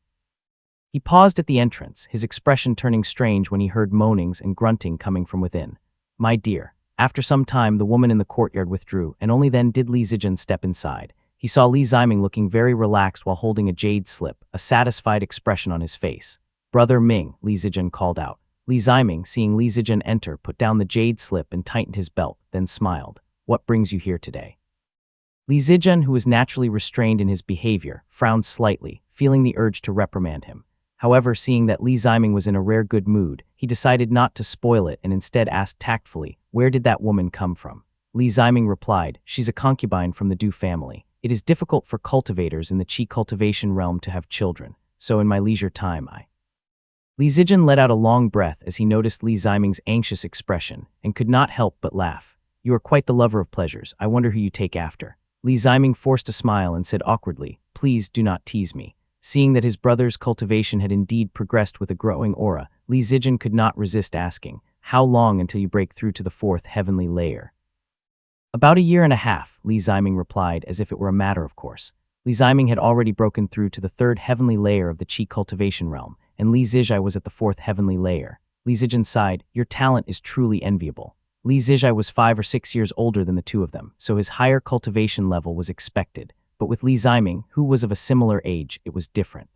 He paused at the entrance, his expression turning strange when he heard moanings and grunting coming from within. "My dear." After some time, the woman in the courtyard withdrew, and only then did Li Zijin step inside. He saw Li Ziming looking very relaxed while holding a jade slip, a satisfied expression on his face. "Brother Ming," Li Zijin called out. Li Ziming, seeing Li Zijin enter, put down the jade slip and tightened his belt, then smiled. "What brings you here today?" Li Zijin, who was naturally restrained in his behavior, frowned slightly, feeling the urge to reprimand him. However, seeing that Li Ziming was in a rare good mood, he decided not to spoil it and instead asked tactfully, "Where did that woman come from?" Li Ziming replied, "She's a concubine from the Du family. It is difficult for cultivators in the Qi cultivation realm to have children, so in my leisure time I..." Li Zijin let out a long breath as he noticed Li Ziming's anxious expression and could not help but laugh. "You are quite the lover of pleasures. I wonder who you take after." Li Ziming forced a smile and said awkwardly, "Please do not tease me." Seeing that his brother's cultivation had indeed progressed with a growing aura, Li Zijin could not resist asking, "How long until you break through to the 4th heavenly layer?" "About 1.5 years," Li Ziming replied as if it were a matter of course. Li Ziming had already broken through to the 3rd heavenly layer of the Qi cultivation realm, and Li Zijai was at the 4th heavenly layer. Li Zijin sighed, "Your talent is truly enviable." Li Zijai was 5 or 6 years older than the two of them, so his higher cultivation level was expected. But with Li Ziming, who was of a similar age, it was different.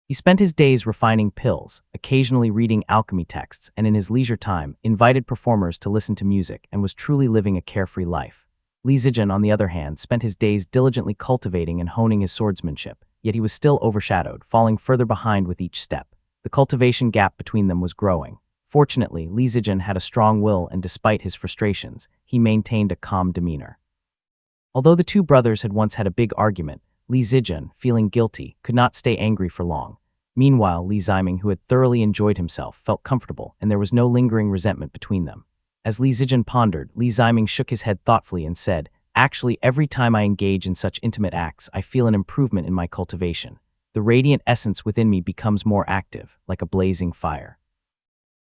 He spent his days refining pills, occasionally reading alchemy texts, and in his leisure time, invited performers to listen to music and was truly living a carefree life. Li Zijin, on the other hand, spent his days diligently cultivating and honing his swordsmanship, yet he was still overshadowed, falling further behind with each step. The cultivation gap between them was growing. Fortunately, Li Zijin had a strong will, and despite his frustrations, he maintained a calm demeanor. Although the two brothers had once had a big argument, Li Zijun, feeling guilty, could not stay angry for long. Meanwhile, Li Ziming, who had thoroughly enjoyed himself, felt comfortable, and there was no lingering resentment between them. As Li Zijun pondered, Li Ziming shook his head thoughtfully and said, "Actually, every time I engage in such intimate acts, I feel an improvement in my cultivation. The radiant essence within me becomes more active, like a blazing fire.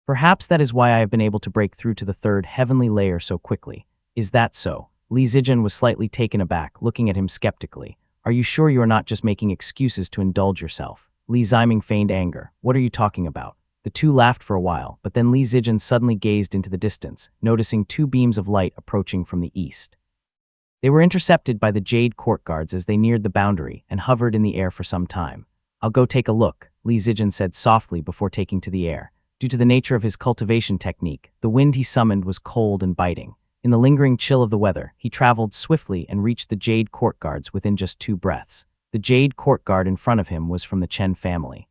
Perhaps that is why I have been able to break through to the third heavenly layer so quickly." "Is that so?" Li Zijun was slightly taken aback, looking at him skeptically. "Are you sure you are not just making excuses to indulge yourself?" Li Ziming feigned anger. "What are you talking about?" The two laughed for a while, but then Li Zijun suddenly gazed into the distance, noticing two beams of light approaching from the east. They were intercepted by the Jade Court guards as they neared the boundary and hovered in the air for some time. "I'll go take a look," Li Zijun said softly before taking to the air. Due to the nature of his cultivation technique, the wind he summoned was cold and biting. In the lingering chill of the weather, he traveled swiftly and reached the Jade Court guards within just 2 breaths. The Jade Court guard in front of him was from the Chen family.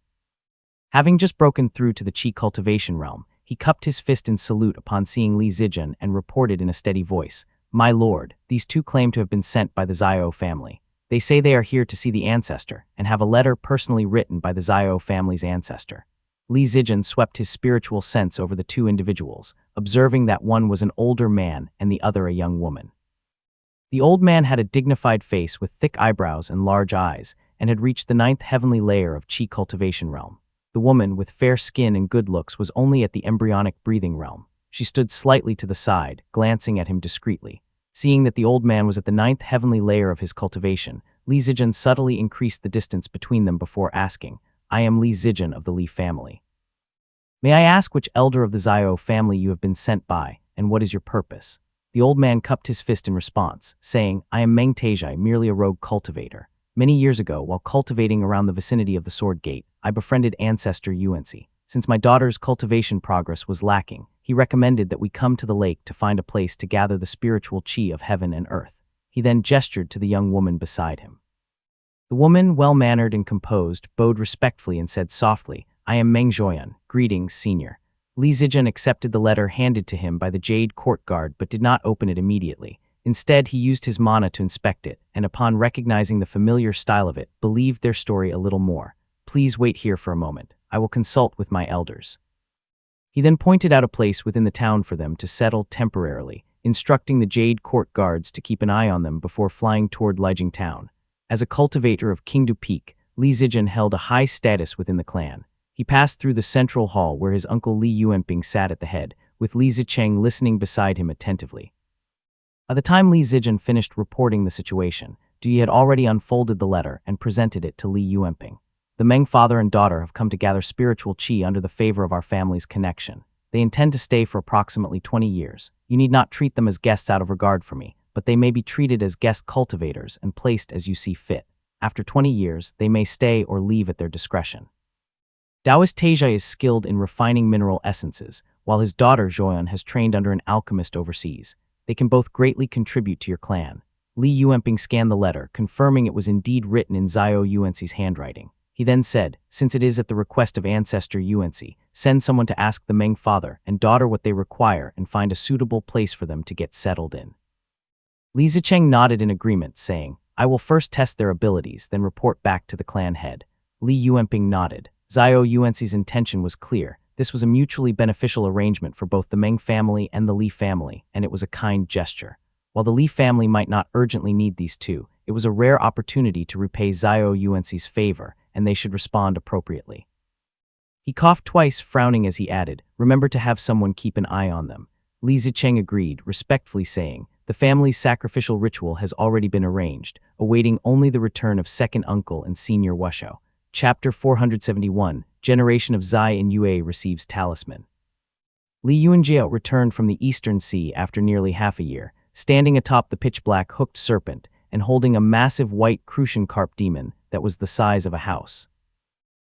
Having just broken through to the Qi cultivation realm, he cupped his fist in salute upon seeing Li Zijun and reported in a steady voice, "My lord, these two claim to have been sent by the Zhao family. They say they are here to see the ancestor and have a letter personally written by the Zhao family's ancestor." Li Zijun swept his spiritual sense over the two individuals, observing that one was an older man and the other a young woman. The old man had a dignified face with thick eyebrows and large eyes, and had reached the 9th heavenly layer of Qi cultivation realm. The woman, with fair skin and good looks, was only at the embryonic breathing realm. She stood slightly to the side, glancing at him discreetly. Seeing that the old man was at the 9th heavenly layer of his cultivation, Li Zijun subtly increased the distance between them before asking, "I am Li Zijun of the Li family. May I ask which elder of the Zhao family you have been sent by, and what is your purpose?" The old man cupped his fist in response, saying, "I am Meng Taizhai, merely a rogue cultivator. Many years ago, while cultivating around the vicinity of the Sword Gate, I befriended ancestor Yuanzi. Since my daughter's cultivation progress was lacking, he recommended that we come to the lake to find a place to gather the spiritual qi of heaven and earth." He then gestured to the young woman beside him. The woman, well-mannered and composed, bowed respectfully and said softly, "I am Meng Zhoyan. Greetings, senior." Li Zijun accepted the letter handed to him by the Jade Court guard but did not open it immediately. Instead, he used his mana to inspect it, and upon recognizing the familiar style of it, believed their story a little more. "Please wait here for a moment. I will consult with my elders." He then pointed out a place within the town for them to settle temporarily, instructing the Jade Court guards to keep an eye on them before flying toward Lijiang Town. As a cultivator of Qingdu Peak, Li Zijun held a high status within the clan. He passed through the central hall where his uncle Li Yuanping sat at the head, with Li Zicheng listening beside him attentively. By the time Li Zijun finished reporting the situation, Dui had already unfolded the letter and presented it to Li Yuanping. "The Meng father and daughter have come to gather spiritual qi under the favor of our family's connection. They intend to stay for approximately 20 years. You need not treat them as guests out of regard for me, but they may be treated as guest cultivators and placed as you see fit. After 20 years, they may stay or leave at their discretion." Taoist Taizhai is skilled in refining mineral essences, while his daughter Zhoyan has trained under an alchemist overseas. They can both greatly contribute to your clan. Li Yuanping scanned the letter, confirming it was indeed written in Zhao Yuanxi's handwriting. He then said, "Since it is at the request of ancestor Yuanxi, send someone to ask the Meng father and daughter what they require and find a suitable place for them to get settled in." Li Zicheng nodded in agreement, saying, "I will first test their abilities, then report back to the clan head." Li Yuanping nodded. Zhao Yuanxi's intention was clear. This was a mutually beneficial arrangement for both the Meng family and the Li family, and it was a kind gesture. While the Li family might not urgently need these two, it was a rare opportunity to repay Zhao Yuanxi's favor, and they should respond appropriately. He coughed twice, frowning as he added, "Remember to have someone keep an eye on them." Li Zicheng agreed, respectfully saying, "The family's sacrificial ritual has already been arranged, awaiting only the return of second uncle and senior Wushou." Chapter 471, Generation of Zai in Yue receives talisman. Li Yuanjiao returned from the Eastern Sea after nearly half a year, standing atop the pitch-black hooked serpent and holding a massive white crucian carp demon that was the size of a house.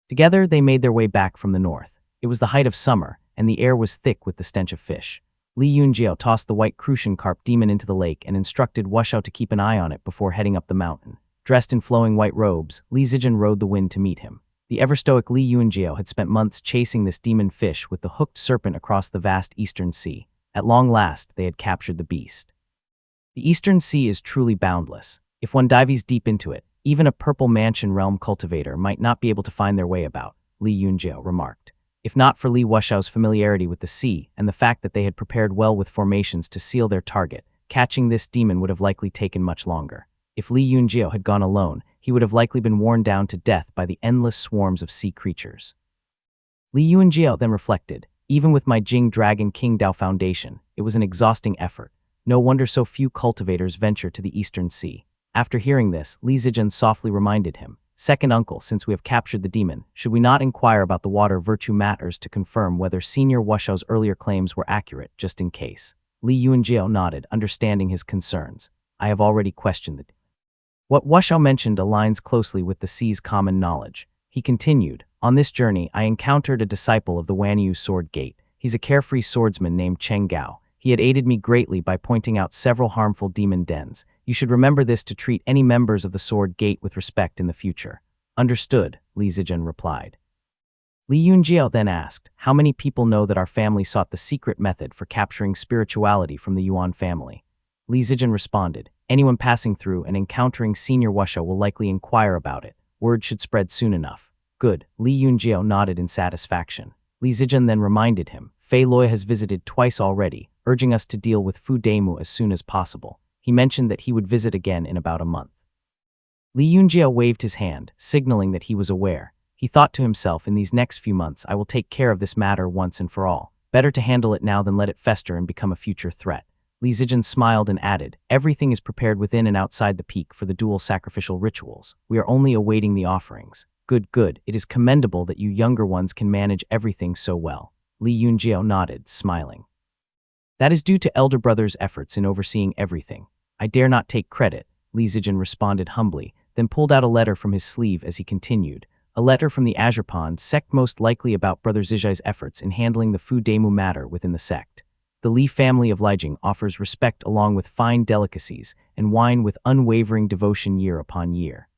Together, they made their way back from the north. It was the height of summer, and the air was thick with the stench of fish. Li Yunjiao tossed the white crucian carp demon into the lake and instructed Wushou to keep an eye on it before heading up the mountain. Dressed in flowing white robes, Li Zijun rode the wind to meet him. The ever-stoic Li Yunjiao had spent months chasing this demon fish with the hooked serpent across the vast Eastern Sea. At long last, they had captured the beast. The Eastern Sea is truly boundless. If one dives deep into it, Even a Purple Mansion realm cultivator might not be able to find their way about, Li Yunjiao remarked. If not for Li Wushao's familiarity with the sea and the fact that they had prepared well with formations to seal their target, catching this demon would have likely taken much longer. If Li Yunjiao had gone alone, he would have likely been worn down to death by the endless swarms of sea creatures. Li Yunjiao then reflected, even with my Jing Dragon King Dao Foundation, it was an exhausting effort. No wonder so few cultivators venture to the Eastern Sea. After hearing this, Li Zijian softly reminded him, Second uncle, since we have captured the demon, should we not inquire about the water virtue matters to confirm whether Senior Wushao's earlier claims were accurate, just in case? Li Yunjiao nodded, understanding his concerns. I have already questioned it. What Wushao mentioned aligns closely with the sea's common knowledge. He continued, on this journey I encountered a disciple of the Wanyu Sword Gate. He's a carefree swordsman named Cheng Gao. He had aided me greatly by pointing out several harmful demon dens. You should remember this to treat any members of the Sword Gate with respect in the future. Understood, Li Zijian replied. Li Yunjiao then asked, how many people know that our family sought the secret method for capturing spirituality from the Yuan family? Li Zijian responded, anyone passing through and encountering Senior Wushao will likely inquire about it. Word should spread soon enough. Good, Li Yunjiao nodded in satisfaction. Li Zijian then reminded him, Fei Loi has visited twice already, urging us to deal with Fu Demu as soon as possible. He mentioned that he would visit again in about a month. Li Yunjiao waved his hand, signaling that he was aware. He thought to himself, in these next few months I will take care of this matter once and for all. Better to handle it now than let it fester and become a future threat. Li Zijian smiled and added, everything is prepared within and outside the peak for the dual sacrificial rituals. We are only awaiting the offerings. Good. It is commendable that you younger ones can manage everything so well. Li Yunjiao nodded, smiling. That is due to elder brother's efforts in overseeing everything. I dare not take credit, Li Zijian responded humbly, then pulled out a letter from his sleeve as he continued. A letter from the Azure Pond sect, most likely about Brother Zijai's efforts in handling the Fu Demu matter within the sect. The Li family of Lijiang offers respect along with fine delicacies and wine with unwavering devotion year upon year.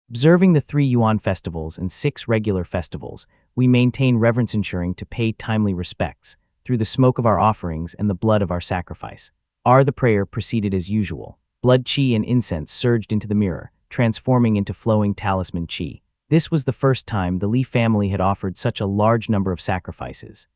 Observing the 3 Yuan festivals and 6 regular festivals, we maintain reverence ensuring to pay timely respects, through the smoke of our offerings and the blood of our sacrifice. The prayer proceeded as usual. Blood qi and incense surged into the mirror, transforming into flowing talisman qi. This was the first time the Li family had offered such a large number of sacrifices.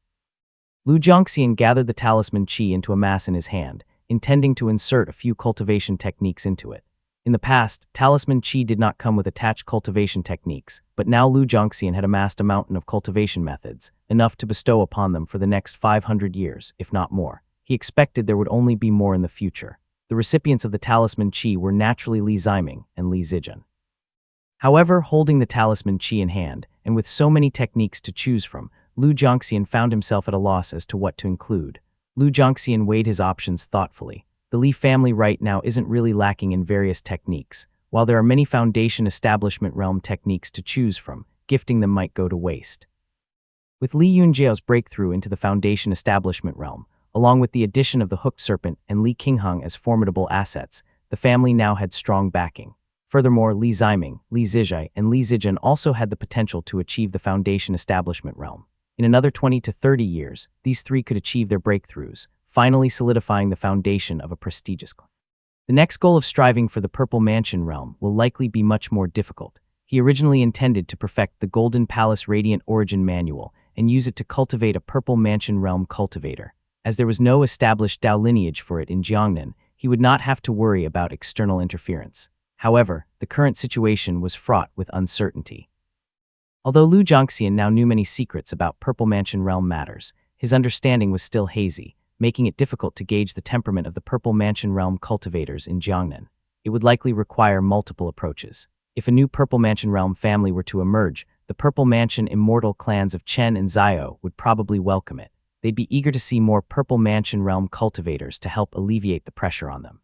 Lu Zhongxian gathered the talisman qi into a mass in his hand, intending to insert a few cultivation techniques into it. In the past, talisman qi did not come with attached cultivation techniques, but now Lu Zhongxian had amassed a mountain of cultivation methods, enough to bestow upon them for the next 500 years, if not more. He expected there would only be more in the future. The recipients of the talisman qi were naturally Li Ziming and Li Zijian. However, holding the talisman qi in hand, and with so many techniques to choose from, Lu Zhongxian found himself at a loss as to what to include. Lu Zhongxian weighed his options thoughtfully. The Li family right now isn't really lacking in various techniques. While there are many foundation establishment realm techniques to choose from, gifting them might go to waste. With Li Yunjiao's breakthrough into the foundation establishment realm, along with the addition of the Hooked Serpent and Li Qingheng as formidable assets, the family now had strong backing. Furthermore, Li Ziming, Li Zijai, and Li Zijian also had the potential to achieve the foundation establishment realm. In another 20 to 30 years, these 3 could achieve their breakthroughs, finally solidifying the foundation of a prestigious clan. The next goal of striving for the Purple Mansion realm will likely be much more difficult. He originally intended to perfect the Golden Palace Radiant Origin Manual and use it to cultivate a Purple Mansion realm cultivator. As there was no established Dao lineage for it in Jiangnan, he would not have to worry about external interference. However, the current situation was fraught with uncertainty. Although Lu Zhongxian now knew many secrets about Purple Mansion realm matters, his understanding was still hazy, making it difficult to gauge the temperament of the Purple Mansion realm cultivators in Jiangnan. It would likely require multiple approaches. If a new Purple Mansion realm family were to emerge, the Purple Mansion immortal clans of Chen and Zhao would probably welcome it. They'd be eager to see more Purple Mansion realm cultivators to help alleviate the pressure on them.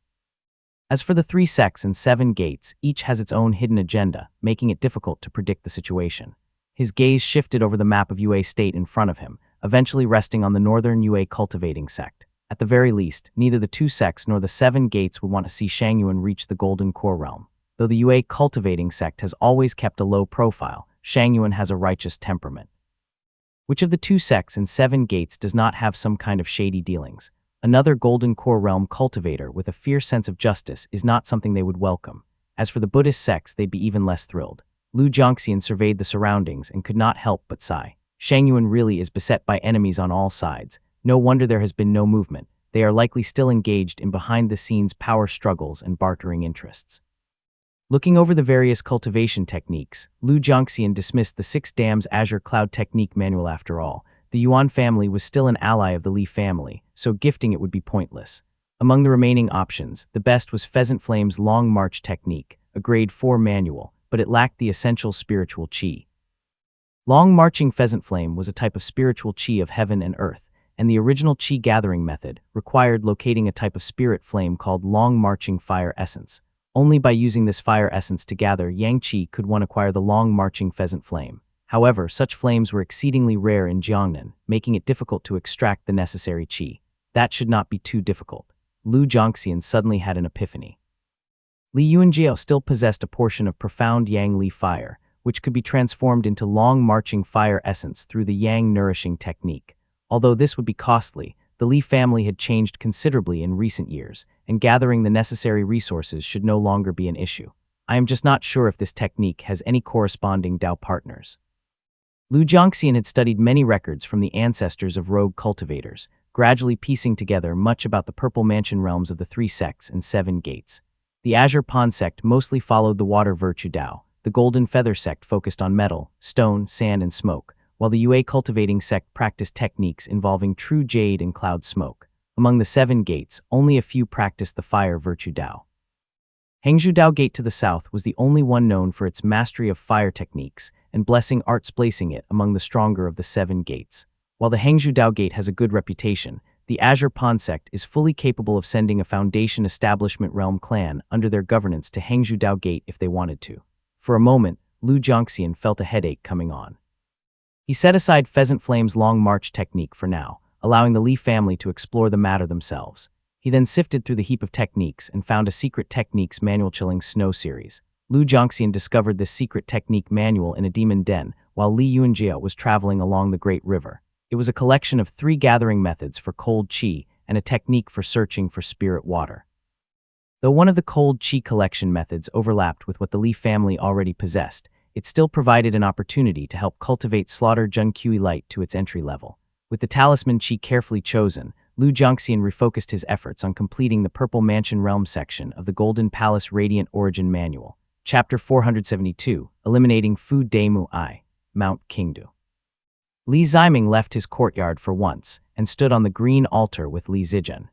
As for the 3 sects and 7 gates, each has its own hidden agenda, making it difficult to predict the situation. His gaze shifted over the map of Yue State in front of him, eventually resting on the northern Yue cultivating sect. At the very least, neither the 2 sects nor the 7 gates would want to see Shangyuan reach the Golden Core realm. Though the Yue cultivating sect has always kept a low profile, Shangyuan has a righteous temperament. Which of the 2 sects and 7 gates does not have some kind of shady dealings? Another Golden Core realm cultivator with a fierce sense of justice is not something they would welcome. As for the Buddhist sects, they'd be even less thrilled. Lu Jiangxian surveyed the surroundings and could not help but sigh. Shang Yuan really is beset by enemies on all sides. No wonder there has been no movement. They are likely still engaged in behind-the-scenes power struggles and bartering interests. Looking over the various cultivation techniques, Lu Jiangxian dismissed the 6 Dams Azure Cloud Technique manual after all. The Yuan family was still an ally of the Li family, so gifting it would be pointless. Among the remaining options, the best was Pheasant Flame's Long March Technique, a grade 4 manual, but it lacked the essential spiritual qi. Long Marching Pheasant Flame was a type of spiritual qi of heaven and earth, and the original qi gathering method required locating a type of spirit flame called Long Marching Fire Essence. Only by using this fire essence to gather yang qi could one acquire the Long Marching Pheasant Flame. However, such flames were exceedingly rare in Jiangnan, making it difficult to extract the necessary qi. That should not be too difficult. Lu Jiangxian suddenly had an epiphany. Li Yunjiao still possessed a portion of profound Yang Li fire, which could be transformed into Long Marching Fire Essence through the Yang Nourishing Technique. Although this would be costly, the Li family had changed considerably in recent years, and gathering the necessary resources should no longer be an issue. I am just not sure if this technique has any corresponding Dao partners. Lu Jiangxian had studied many records from the ancestors of rogue cultivators, gradually piecing together much about the Purple Mansion realms of the 3 sects and 7 gates. The Azure Pond sect mostly followed the water virtue Dao. The Golden Feather sect focused on metal, stone, sand, and smoke, while the Yue cultivating sect practiced techniques involving true jade and cloud smoke. Among the 7 gates, only a few practiced the fire virtue Dao. Hangzhou Dao Gate to the south was the only one known for its mastery of fire techniques and blessing arts, placing it among the stronger of the 7 gates. While the Hangzhou Dao Gate has a good reputation, the Azure Pond sect is fully capable of sending a Foundation Establishment Realm clan under their governance to Hangzhou Dao Gate if they wanted to. For a moment, Lu Jiangxian felt a headache coming on. He set aside Pheasant Flame's Long March technique for now, allowing the Li family to explore the matter themselves. He then sifted through the heap of techniques and found a Secret Techniques Manual Chilling Snow series. Lu Jiangxian discovered this secret technique manual in a demon den while Li Yunjiao was traveling along the Great River. It was a collection of 3 gathering methods for cold qi and a technique for searching for spirit water. Though one of the cold qi collection methods overlapped with what the Li family already possessed, it still provided an opportunity to help cultivate Slaughter Jun Qi Light to its entry level. With the talisman qi carefully chosen, Lu Jiangxian refocused his efforts on completing the Purple Mansion Realm section of the Golden Palace Radiant Origin Manual. Chapter 472, Eliminating Fu Demu I, Mount Qingdu. Li Ziming left his courtyard for once and stood on the green altar with Li Zijun.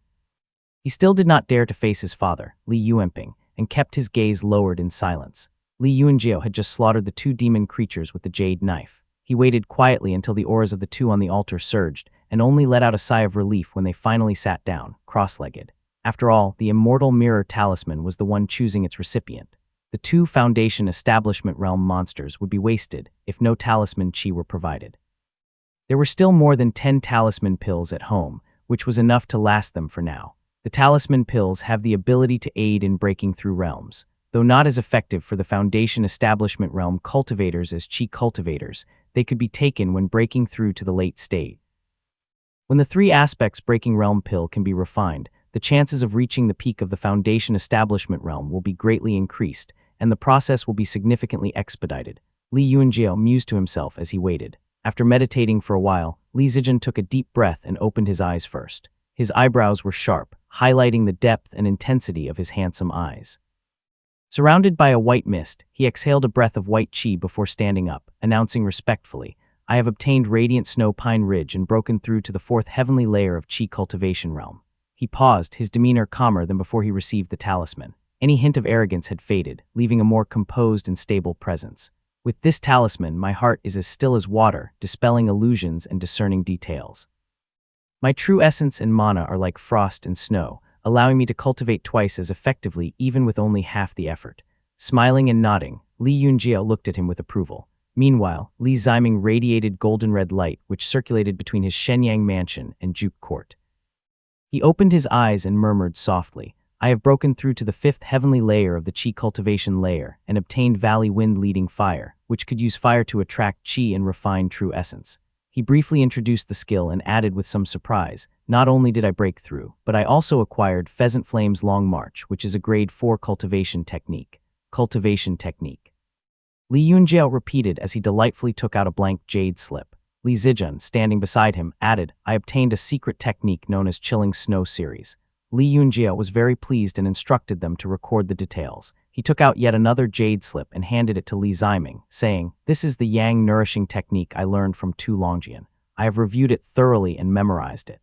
He still did not dare to face his father, Li Yuanping, and kept his gaze lowered in silence. Li Yunjiao had just slaughtered the 2 demon creatures with the jade knife. He waited quietly until the auras of the 2 on the altar surged, and only let out a sigh of relief when they finally sat down, cross-legged. After all, the immortal mirror talisman was the one choosing its recipient. The 2 Foundation Establishment Realm monsters would be wasted if no talisman qi were provided. There were still more than 10 talisman pills at home, which was enough to last them for now. The talisman pills have the ability to aid in breaking through realms. Though not as effective for the Foundation Establishment Realm cultivators as qi cultivators, they could be taken when breaking through to the late state. When the 3 aspects breaking realm pill can be refined, the chances of reaching the peak of the Foundation Establishment Realm will be greatly increased, and the process will be significantly expedited. Li Yunjiao mused to himself as he waited. After meditating for a while, Li Zijun took a deep breath and opened his eyes first. His eyebrows were sharp, highlighting the depth and intensity of his handsome eyes. Surrounded by a white mist, he exhaled a breath of white qi before standing up, announcing respectfully, "I have obtained Radiant Snow Pine Ridge and broken through to the 4th heavenly layer of qi cultivation realm." He paused, his demeanor calmer than before he received the talisman. Any hint of arrogance had faded, leaving a more composed and stable presence. "With this talisman, my heart is as still as water, dispelling illusions and discerning details. My true essence and mana are like frost and snow, allowing me to cultivate twice as effectively even with only half the effort." Smiling and nodding, Li Yunjiao looked at him with approval. Meanwhile, Li Ziming radiated golden-red light which circulated between his Shenyang mansion and Juke Court. He opened his eyes and murmured softly, "I have broken through to the 5th heavenly layer of the qi cultivation layer and obtained Valley Wind Leading Fire, which could use fire to attract qi and refine true essence." He briefly introduced the skill and added with some surprise, "Not only did I break through, but I also acquired Pheasant Flame's Long March, which is a grade 4 cultivation technique. cultivation technique. Li Yunjiao repeated as he delightfully took out a blank jade slip. Li Zijun, standing beside him, added, I obtained a secret technique known as Chilling Snow Series. Li Yunjiao was very pleased and instructed them to record the details. He took out yet another jade slip and handed it to Li Ziming, saying, This is the yang nourishing technique I learned from Tu Longjian. I have reviewed it thoroughly and memorized it.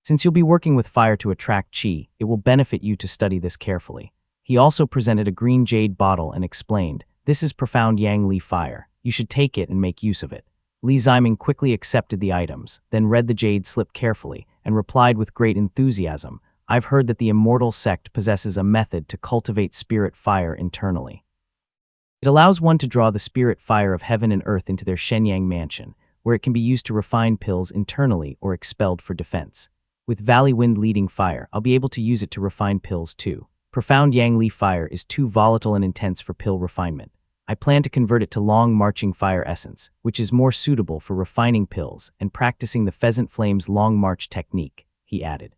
Since you'll be working with fire to attract qi, it will benefit you to study this carefully. He also presented a green jade bottle and explained, This is profound yang li fire. You should take it and make use of it. Li Ziming quickly accepted the items, then read the jade slip carefully, and replied with great enthusiasm, I've heard that the Immortal Sect possesses a method to cultivate spirit fire internally. It allows one to draw the spirit fire of heaven and earth into their Shenyang mansion, where it can be used to refine pills internally or expelled for defense. With Valley Wind leading fire, I'll be able to use it to refine pills too. Profound Yang Li fire is too volatile and intense for pill refinement. I plan to convert it to Long Marching Fire Essence, which is more suitable for refining pills and practicing the Pheasant Flame's Long March technique, he added.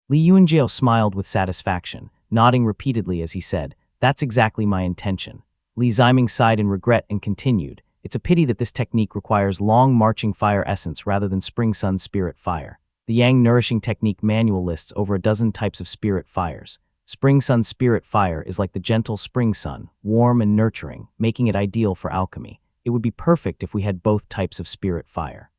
Li Yunjiao smiled with satisfaction, nodding repeatedly as he said, That's exactly my intention. Li Ziming sighed in regret and continued, It's a pity that this technique requires Long Marching Fire Essence rather than Spring Sun Spirit Fire. The Yang Nourishing Technique manual lists over a dozen types of spirit fires. Spring Sun Spirit Fire is like the gentle spring sun, warm and nurturing, making it ideal for alchemy. It would be perfect if we had both types of spirit fire.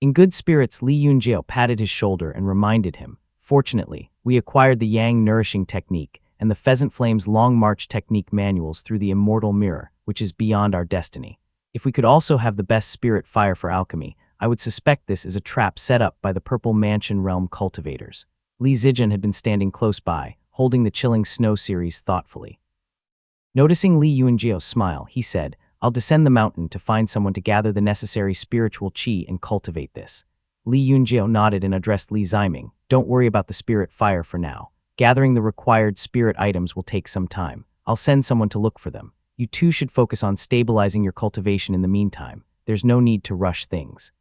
In good spirits, Li Yunjiao patted his shoulder and reminded him, Fortunately, we acquired the Yang Nourishing Technique and the Pheasant Flame's Long March Technique manuals through the Immortal Mirror, which is beyond our destiny. If we could also have the best spirit fire for alchemy, I would suspect this is a trap set up by the Purple Mansion Realm cultivators. Li Zijun had been standing close by, holding the Chilling Snow Series thoughtfully. Noticing Li Yunjiao's smile, he said, I'll descend the mountain to find someone to gather the necessary spiritual qi and cultivate this. Li Yunjiao nodded and addressed Li Ziming, Don't worry about the spirit fire for now. Gathering the required spirit items will take some time. I'll send someone to look for them. You too should focus on stabilizing your cultivation in the meantime. There's no need to rush things.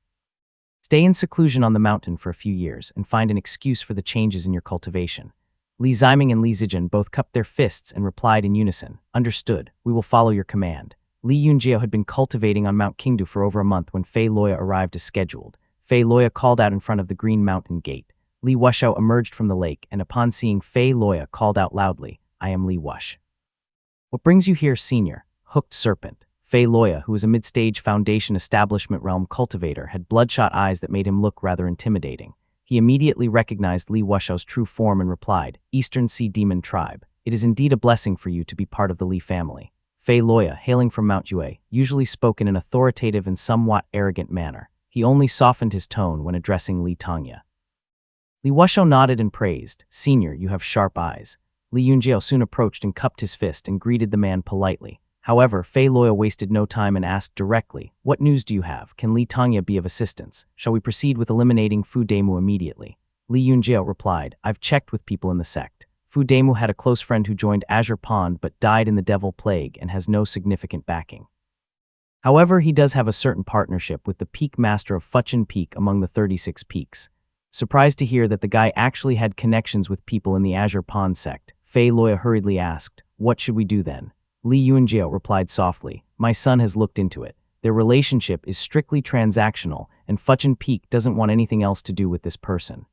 Stay in seclusion on the mountain for a few years and find an excuse for the changes in your cultivation. Li Ziming and Li Zijun both cupped their fists and replied in unison, Understood, we will follow your command. Li Yunjiao had been cultivating on Mount Qingdu for over a month when Fei Loya arrived as scheduled. Fei Loya called out in front of the Green Mountain Gate. Li Wushao emerged from the lake and upon seeing Fei Loya called out loudly, I am Li Wush. What brings you here, senior? Hooked serpent. Fei Loya, who was a mid-stage Foundation Establishment Realm cultivator, had bloodshot eyes that made him look rather intimidating. He immediately recognized Li Wushao's true form and replied, Eastern Sea Demon Tribe. It is indeed a blessing for you to be part of the Li family. Fei Loya, hailing from Mount Yue, usually spoke in an authoritative and somewhat arrogant manner. He only softened his tone when addressing Li Tongya. Li Wushao nodded and praised, Senior, you have sharp eyes. Li Yunjiao soon approached and cupped his fist and greeted the man politely. However, Fei Loya wasted no time and asked directly, What news do you have? Can Li Tongya be of assistance? Shall we proceed with eliminating Fu Demu immediately? Li Yunjiao replied, I've checked with people in the sect. Fu Demu had a close friend who joined Azure Pond but died in the Devil Plague and has no significant backing. However, he does have a certain partnership with the Peak Master of Fuchin Peak among the 36 peaks. Surprised to hear that the guy actually had connections with people in the Azure Pond sect, Fei Loya hurriedly asked, What should we do then? Li Yunjiao replied softly, My son has looked into it. Their relationship is strictly transactional, and Fuchin Peak doesn't want anything else to do with this person.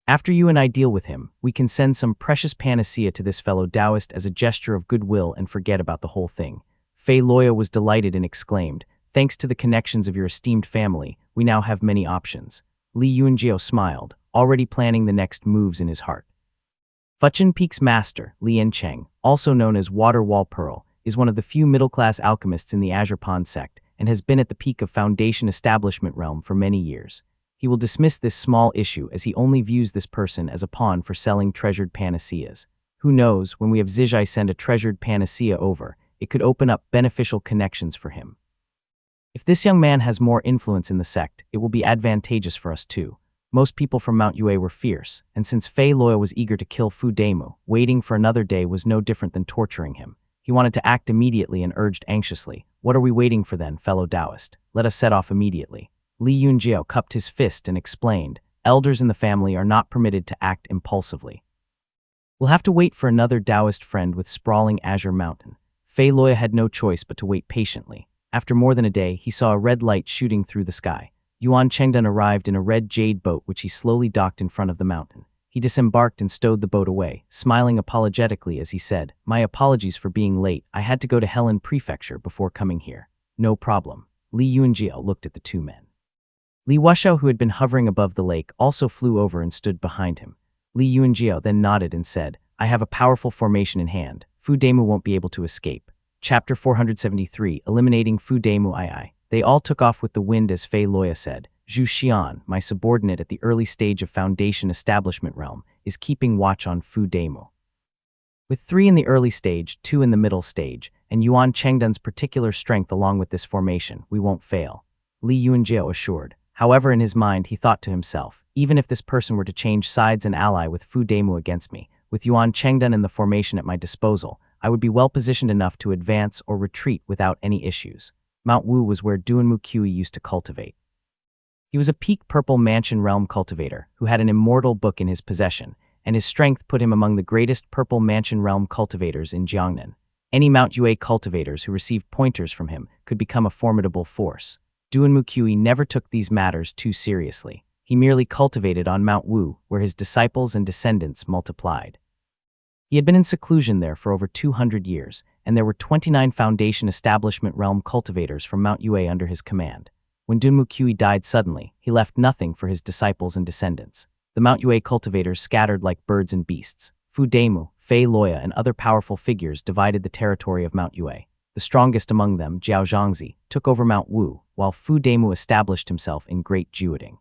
After you and I deal with him, we can send some precious panacea to this fellow Taoist as a gesture of goodwill and forget about the whole thing. Fei Loya was delighted and exclaimed, Thanks to the connections of your esteemed family, we now have many options. Li Yunjiao smiled, already planning the next moves in his heart. Fuchin Peak's master, Lian Cheng, also known as Water Wall Pearl, is one of the few middle-class alchemists in the Azure Pond sect and has been at the peak of Foundation Establishment Realm for many years. He will dismiss this small issue as he only views this person as a pawn for selling treasured panaceas. Who knows, when we have Zijai send a treasured panacea over, it could open up beneficial connections for him. If this young man has more influence in the sect, it will be advantageous for us too. Most people from Mount Yue were fierce, and since Fei Loya was eager to kill Fu Demu, waiting for another day was no different than torturing him. He wanted to act immediately and urged anxiously, What are we waiting for then, fellow Taoist? Let us set off immediately. Li Yunjiao cupped his fist and explained, Elders in the family are not permitted to act impulsively. We'll have to wait for another Taoist friend with sprawling azure mountain. Fei Loya had no choice but to wait patiently. After more than a day, he saw a red light shooting through the sky. Yuan Chengdun arrived in a red jade boat which he slowly docked in front of the mountain. He disembarked and stowed the boat away, smiling apologetically as he said, "My apologies for being late. I had to go to Helen Prefecture before coming here." "No problem." Li Yunjiao looked at the two men. Li Wushao, who had been hovering above the lake, also flew over and stood behind him. Li Yunjiao then nodded and said, "I have a powerful formation in hand. Fu Demu won't be able to escape." Chapter 473, Eliminating Fu Demu II. They all took off with the wind as Fei Loya said. Zhu Xian, my subordinate at the early stage of Foundation Establishment Realm, is keeping watch on Fu Demu. With 3 in the early stage, 2 in the middle stage, and Yuan Chengdun's particular strength along with this formation, we won't fail, Li Yunjiao assured. However, in his mind, he thought to himself, even if this person were to change sides and ally with Fu Demu against me, with Yuan Chengdun and the formation at my disposal, I would be well positioned enough to advance or retreat without any issues. Mount Wu was where Duanmu Qi used to cultivate. He was a peak purple mansion realm cultivator who had an immortal book in his possession, and his strength put him among the greatest purple mansion realm cultivators in Jiangnan. Any Mount Yue cultivators who received pointers from him could become a formidable force. Duanmu Qi never took these matters too seriously. He merely cultivated on Mount Wu, where his disciples and descendants multiplied. He had been in seclusion there for over 200 years, and there were 29 Foundation Establishment Realm cultivators from Mount Yue under his command. When Duanmu Qi died suddenly, he left nothing for his disciples and descendants. The Mount Yue cultivators scattered like birds and beasts. Fu Demu, Fei Loya, and other powerful figures divided the territory of Mount Yue. The strongest among them, Jiao Zhangzi, took over Mount Wu, while Fu Demu established himself in Great Juading.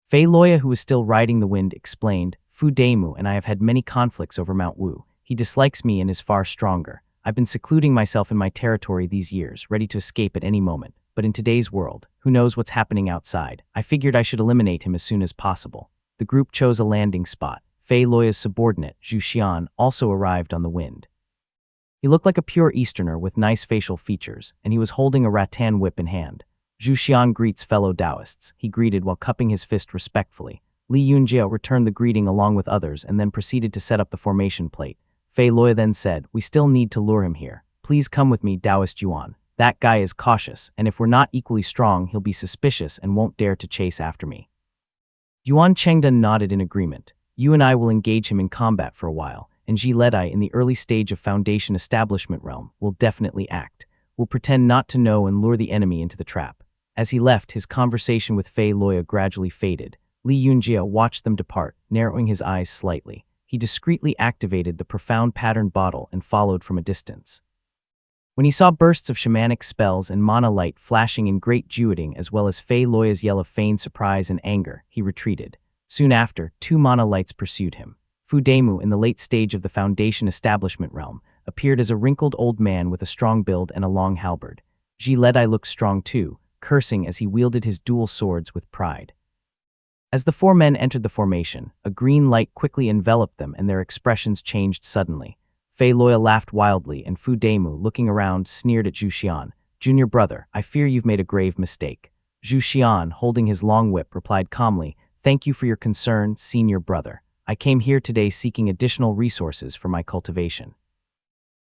Fei Loya, who was still riding the wind, explained, "Fu Demu and I have had many conflicts over Mount Wu. He dislikes me and is far stronger. I've been secluding myself in my territory these years, ready to escape at any moment. But in today's world, who knows what's happening outside? I figured I should eliminate him as soon as possible." The group chose a landing spot. Fei Loya's subordinate, Zhu Xian, also arrived on the wind. He looked like a pure Easterner with nice facial features, and he was holding a rattan whip in hand. Zhu Xian greets fellow Taoists, he greeted while cupping his fist respectfully. Li Yunjiao returned the greeting along with others and then proceeded to set up the formation plate. Fei Loya then said, "We still need to lure him here. Please come with me, Taoist Yuan. That guy is cautious, and if we're not equally strong, he'll be suspicious and won't dare to chase after me." Yuan Chengdun nodded in agreement. "You and I will engage him in combat for a while, and Ji Ledai in the early stage of Foundation Establishment Realm will definitely act. We'll pretend not to know and lure the enemy into the trap." As he left, his conversation with Fei Loya gradually faded. Li Yunjiao watched them depart, narrowing his eyes slightly. He discreetly activated the profound pattern bottle and followed from a distance. When he saw bursts of shamanic spells and mana light flashing in Great Juading as well as Fei Loya's yell of feigned surprise and anger, he retreated. Soon after, 2 mana lights pursued him. Fu Demu, in the late stage of the Foundation Establishment Realm, appeared as a wrinkled old man with a strong build and a long halberd. Ji Ledai looked strong too, cursing as he wielded his dual swords with pride. As the 4 men entered the formation, a green light quickly enveloped them and their expressions changed suddenly. Fei Loya laughed wildly and Fu Demu, looking around, sneered at Zhu Xian. "Junior brother, I fear you've made a grave mistake." Zhu Xian, holding his long whip, replied calmly, "Thank you for your concern, senior brother. I came here today seeking additional resources for my cultivation."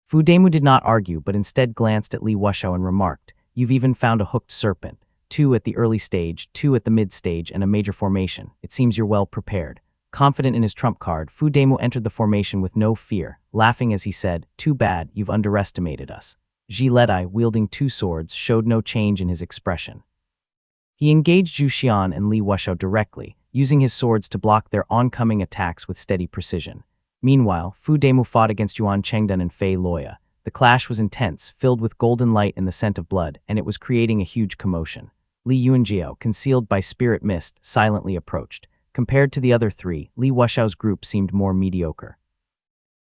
Fu Demu did not argue but instead glanced at Li Wushao and remarked, "You've even found a hooked serpent. 2 at the early stage, 2 at the mid stage, and a major formation. It seems you're well prepared." Confident in his trump card, Fu Demu entered the formation with no fear, laughing as he said, "Too bad, you've underestimated us." Ji Ledai, wielding 2 swords, showed no change in his expression. He engaged Zhu Xian and Li Wushao directly, using his swords to block their oncoming attacks with steady precision. Meanwhile, Fu Demu fought against Yuan Chengdun and Fei Loya. The clash was intense, filled with golden light and the scent of blood, and it was creating a huge commotion. Li Yunjiao, concealed by spirit mist, silently approached. Compared to the other 3, Li Wushao's group seemed more mediocre.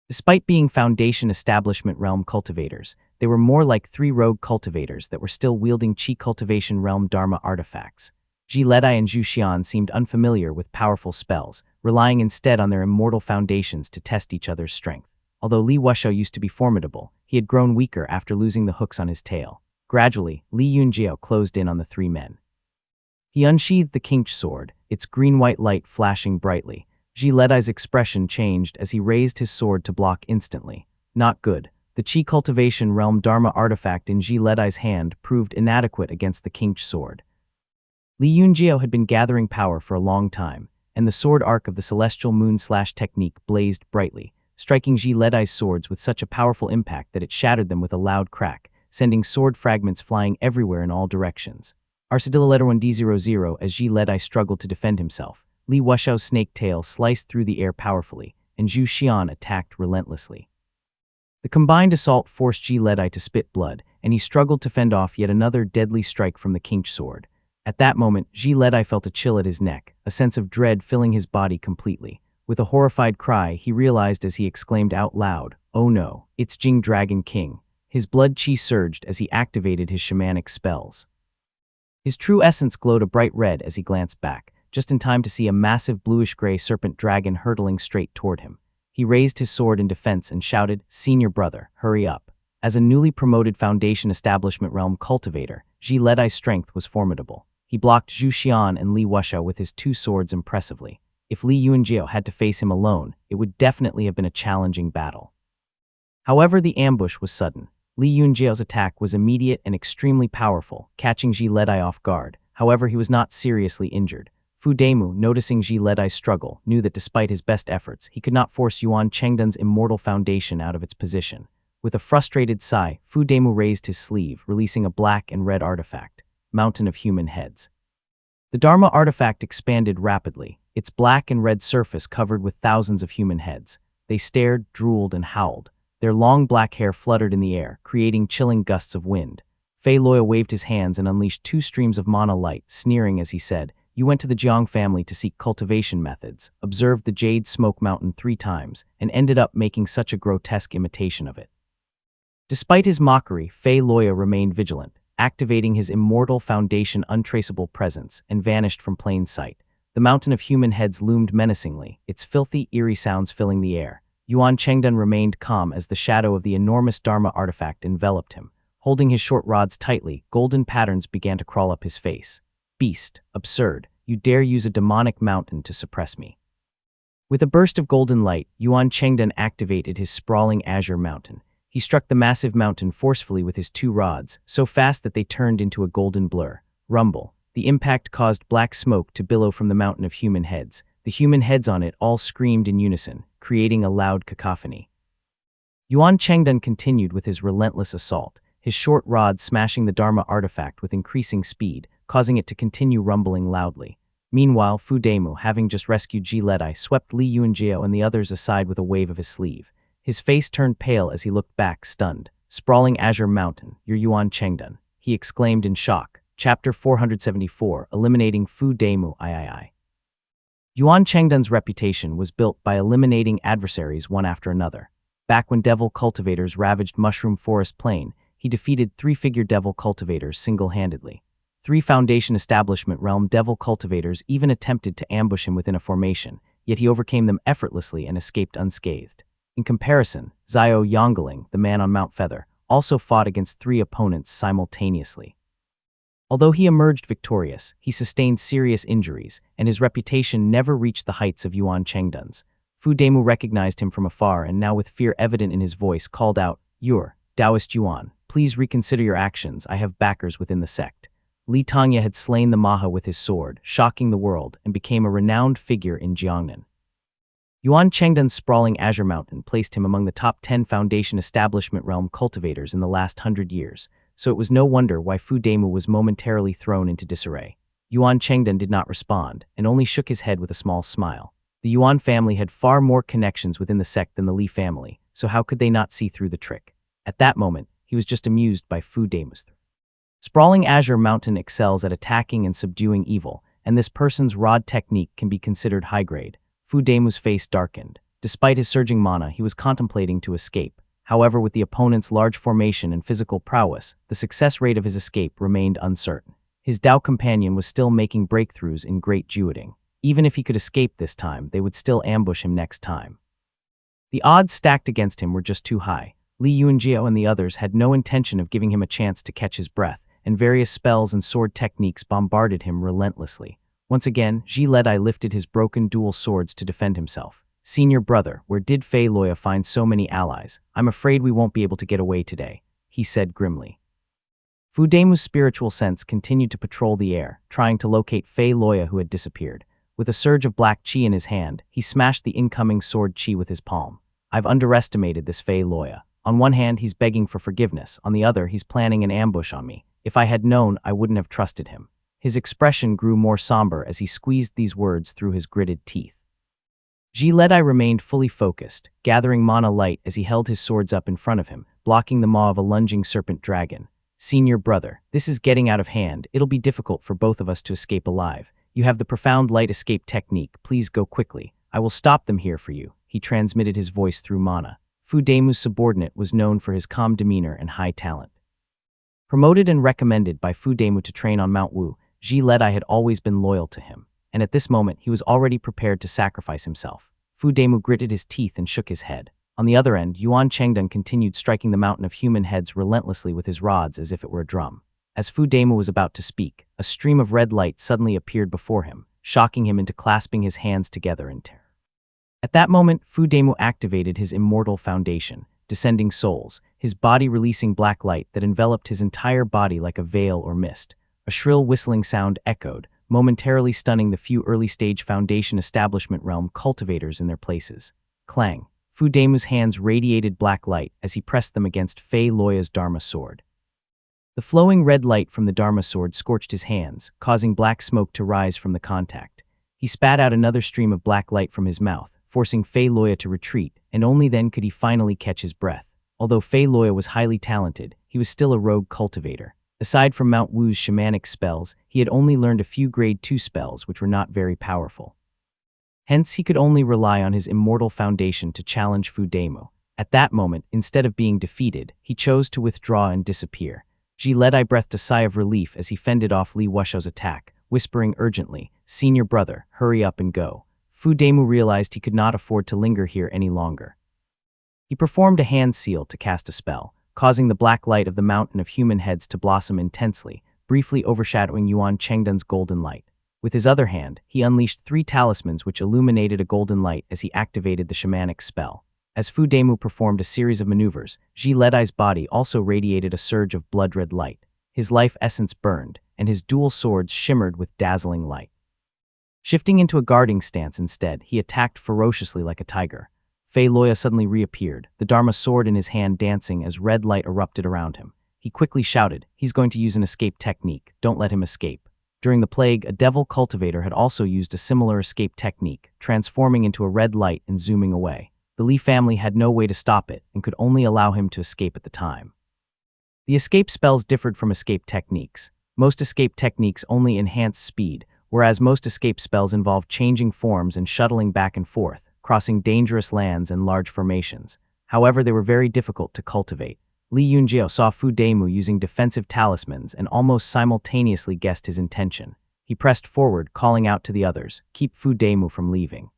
Despite being Foundation Establishment Realm cultivators, they were more like 3 rogue cultivators that were still wielding Qi Cultivation Realm Dharma artifacts. Ji Ledai and Zhu Xian seemed unfamiliar with powerful spells, relying instead on their immortal foundations to test each other's strength. Although Li Wushao used to be formidable, he had grown weaker after losing the hooks on his tail. Gradually, Li Yunjiao closed in on the 3 men. He unsheathed the Qingche sword, its green-white light flashing brightly. Ji Ledai's expression changed as he raised his sword to block instantly. Not good. The Qi cultivation realm Dharma artifact in Ji Ledai's hand proved inadequate against the Qing's sword. Li Yunjiao had been gathering power for a long time, and the sword arc of the celestial moon/technique blazed brightly, striking Ji Ledai's swords with such a powerful impact that it shattered them with a loud crack, sending sword fragments flying everywhere in all directions. Arsadilla letter 1D00 as Ji Ledai struggled to defend himself. Li Wuxiao's snake tail sliced through the air powerfully, and Zhu Xian attacked relentlessly. The combined assault forced Ji Ledai to spit blood, and he struggled to fend off yet another deadly strike from the Qing's sword. At that moment, Ji Ledai felt a chill at his neck, a sense of dread filling his body completely. With a horrified cry, he realized as he exclaimed out loud, "Oh no, it's Jing Dragon King." His blood qi surged as he activated his shamanic spells. His true essence glowed a bright red as he glanced back, just in time to see a massive bluish-gray serpent dragon hurtling straight toward him. He raised his sword in defense and shouted, "Senior brother, hurry up." As a newly promoted Foundation Establishment Realm cultivator, Ji Ledai's strength was formidable. He blocked Zhu Xian and Li Wuxiao with his two swords impressively. If Li Yunjiao had to face him alone, it would definitely have been a challenging battle. However, the ambush was sudden. Li Yunjiao's attack was immediate and extremely powerful, catching Ji Ledai off guard. However, he was not seriously injured. Fu Demu, noticing Ji Ledai's struggle, knew that despite his best efforts, he could not force Yuan Chengdun's immortal foundation out of its position. With a frustrated sigh, Fu Demu raised his sleeve, releasing a black and red artifact, Mountain of Human Heads. The Dharma artifact expanded rapidly, its black and red surface covered with thousands of human heads. They stared, drooled, and howled. Their long black hair fluttered in the air, creating chilling gusts of wind. Fei Loya waved his hands and unleashed two streams of mana light, sneering as he said, "You went to the Jiang family to seek cultivation methods, observed the Jade Smoke Mountain 3 times, and ended up making such a grotesque imitation of it." Despite his mockery, Fei Loya remained vigilant, activating his immortal foundation untraceable presence, and vanished from plain sight. The Mountain of Human Heads loomed menacingly, its filthy, eerie sounds filling the air. Yuan Chengdun remained calm as the shadow of the enormous Dharma artifact enveloped him. Holding his short rods tightly, golden patterns began to crawl up his face. "Beast, absurd, you dare use a demonic mountain to suppress me." With a burst of golden light, Yuan Chengdun activated his sprawling azure mountain. He struck the massive mountain forcefully with his two rods, so fast that they turned into a golden blur. Rumble. The impact caused black smoke to billow from the Mountain of Human Heads. The human heads on it all screamed in unison, creating a loud cacophony. Yuan Chengdun continued with his relentless assault, his short rod smashing the Dharma artifact with increasing speed, causing it to continue rumbling loudly. Meanwhile, Fu Demu, having just rescued Ji Ledai, swept Li Yunjiao and the others aside with a wave of his sleeve. His face turned pale as he looked back, stunned. "Sprawling Azure Mountain, you're Yuan Chengdun," he exclaimed in shock. Chapter 474, Eliminating Fu Demu III. Yuan Chengdun's reputation was built by eliminating adversaries one after another. Back when devil cultivators ravaged Mushroom Forest Plain, he defeated 3-figure devil cultivators single-handedly. 3 Foundation Establishment Realm devil cultivators even attempted to ambush him within a formation, yet he overcame them effortlessly and escaped unscathed. In comparison, Xiao Yongling, the man on Mount Feather, also fought against 3 opponents simultaneously. Although he emerged victorious, he sustained serious injuries, and his reputation never reached the heights of Yuan Chengdun's. Fu Demu recognized him from afar and now with fear evident in his voice called out, "You're Taoist Yuan, please reconsider your actions, I have backers within the sect." Li Tangya had slain the Maha with his sword, shocking the world, and became a renowned figure in Jiangnan. Yuan Chengdun's sprawling Azure Mountain placed him among the top 10 Foundation Establishment Realm cultivators in the last 100 years, so it was no wonder why Fu Demu was momentarily thrown into disarray. Yuan Chengdun did not respond, and only shook his head with a small smile. The Yuan family had far more connections within the sect than the Li family, so how could they not see through the trick? At that moment, he was just amused by Fu Demu's. Sprawling Azure Mountain excels at attacking and subduing evil, and this person's rod technique can be considered high-grade. Fu Demu's face darkened. Despite his surging mana, he was contemplating to escape. However, with the opponent's large formation and physical prowess, the success rate of his escape remained uncertain. His Dao companion was still making breakthroughs in Great Jueting. Even if he could escape this time, they would still ambush him next time. The odds stacked against him were just too high. Li Yunjiao and the others had no intention of giving him a chance to catch his breath, and various spells and sword techniques bombarded him relentlessly. Once again, Ji Ledai lifted his broken dual swords to defend himself. Senior brother, where did Fei Loya find so many allies? I'm afraid we won't be able to get away today, he said grimly. Fu Demu's spiritual sense continued to patrol the air, trying to locate Fei Loya who had disappeared. With a surge of black chi in his hand, he smashed the incoming sword chi with his palm. I've underestimated this Fei Loya. On one hand, he's begging for forgiveness. On the other, he's planning an ambush on me. If I had known, I wouldn't have trusted him. His expression grew more somber as he squeezed these words through his gritted teeth. Ji Ledai remained fully focused, gathering mana light as he held his swords up in front of him, blocking the maw of a lunging serpent dragon. Senior brother, this is getting out of hand. It'll be difficult for both of us to escape alive. You have the profound light escape technique. Please go quickly. I will stop them here for you. He transmitted his voice through mana. Fu Demu's subordinate was known for his calm demeanor and high talent. Promoted and recommended by Fu Demu to train on Mount Wu, Ji Ledai had always been loyal to him, and at this moment he was already prepared to sacrifice himself. Fu Demu gritted his teeth and shook his head. On the other end, Yuan Chengdun continued striking the mountain of human heads relentlessly with his rods as if it were a drum. As Fu Demu was about to speak, a stream of red light suddenly appeared before him, shocking him into clasping his hands together in terror. At that moment, Fu Demu activated his immortal foundation, descending souls, his body releasing black light that enveloped his entire body like a veil or mist. A shrill whistling sound echoed, momentarily stunning the few early-stage Foundation Establishment Realm cultivators in their places. Clang. Fu Demu's hands radiated black light as he pressed them against Fei Loya's Dharma sword. The flowing red light from the Dharma sword scorched his hands, causing black smoke to rise from the contact. He spat out another stream of black light from his mouth, forcing Fei Loya to retreat, and only then could he finally catch his breath. Although Fei Loya was highly talented, he was still a rogue cultivator. Aside from Mount Wu's shamanic spells, he had only learned a few Grade 2 spells which were not very powerful. Hence, he could only rely on his immortal foundation to challenge Fu Demu. At that moment, instead of being defeated, he chose to withdraw and disappear. Ji Ledai breathed a sigh of relief as he fended off Li Wuxiao's attack, whispering urgently, "Senior brother, hurry up and go." Fu Demu realized he could not afford to linger here any longer. He performed a hand seal to cast a spell, causing the black light of the mountain of human heads to blossom intensely, briefly overshadowing Yuan Chengdun's golden light. With his other hand, he unleashed 3 talismans which illuminated a golden light as he activated the shamanic spell. As Fu Demu performed a series of maneuvers, Ji Ledai's body also radiated a surge of blood-red light. His life essence burned, and his dual swords shimmered with dazzling light. Shifting into a guarding stance instead, he attacked ferociously like a tiger. Fei Loya suddenly reappeared, the Dharma sword in his hand dancing as red light erupted around him. He quickly shouted, "He's going to use an escape technique. Don't let him escape." During the plague, a devil cultivator had also used a similar escape technique, transforming into a red light and zooming away. The Li family had no way to stop it and could only allow him to escape at the time. The escape spells differed from escape techniques. Most escape techniques only enhanced speed, whereas most escape spells involve changing forms and shuttling back and forth, crossing dangerous lands and large formations. However, they were very difficult to cultivate. Li Yunjiao saw Fu Demu using defensive talismans and almost simultaneously guessed his intention. He pressed forward, calling out to the others, "Keep Fu Demu from leaving."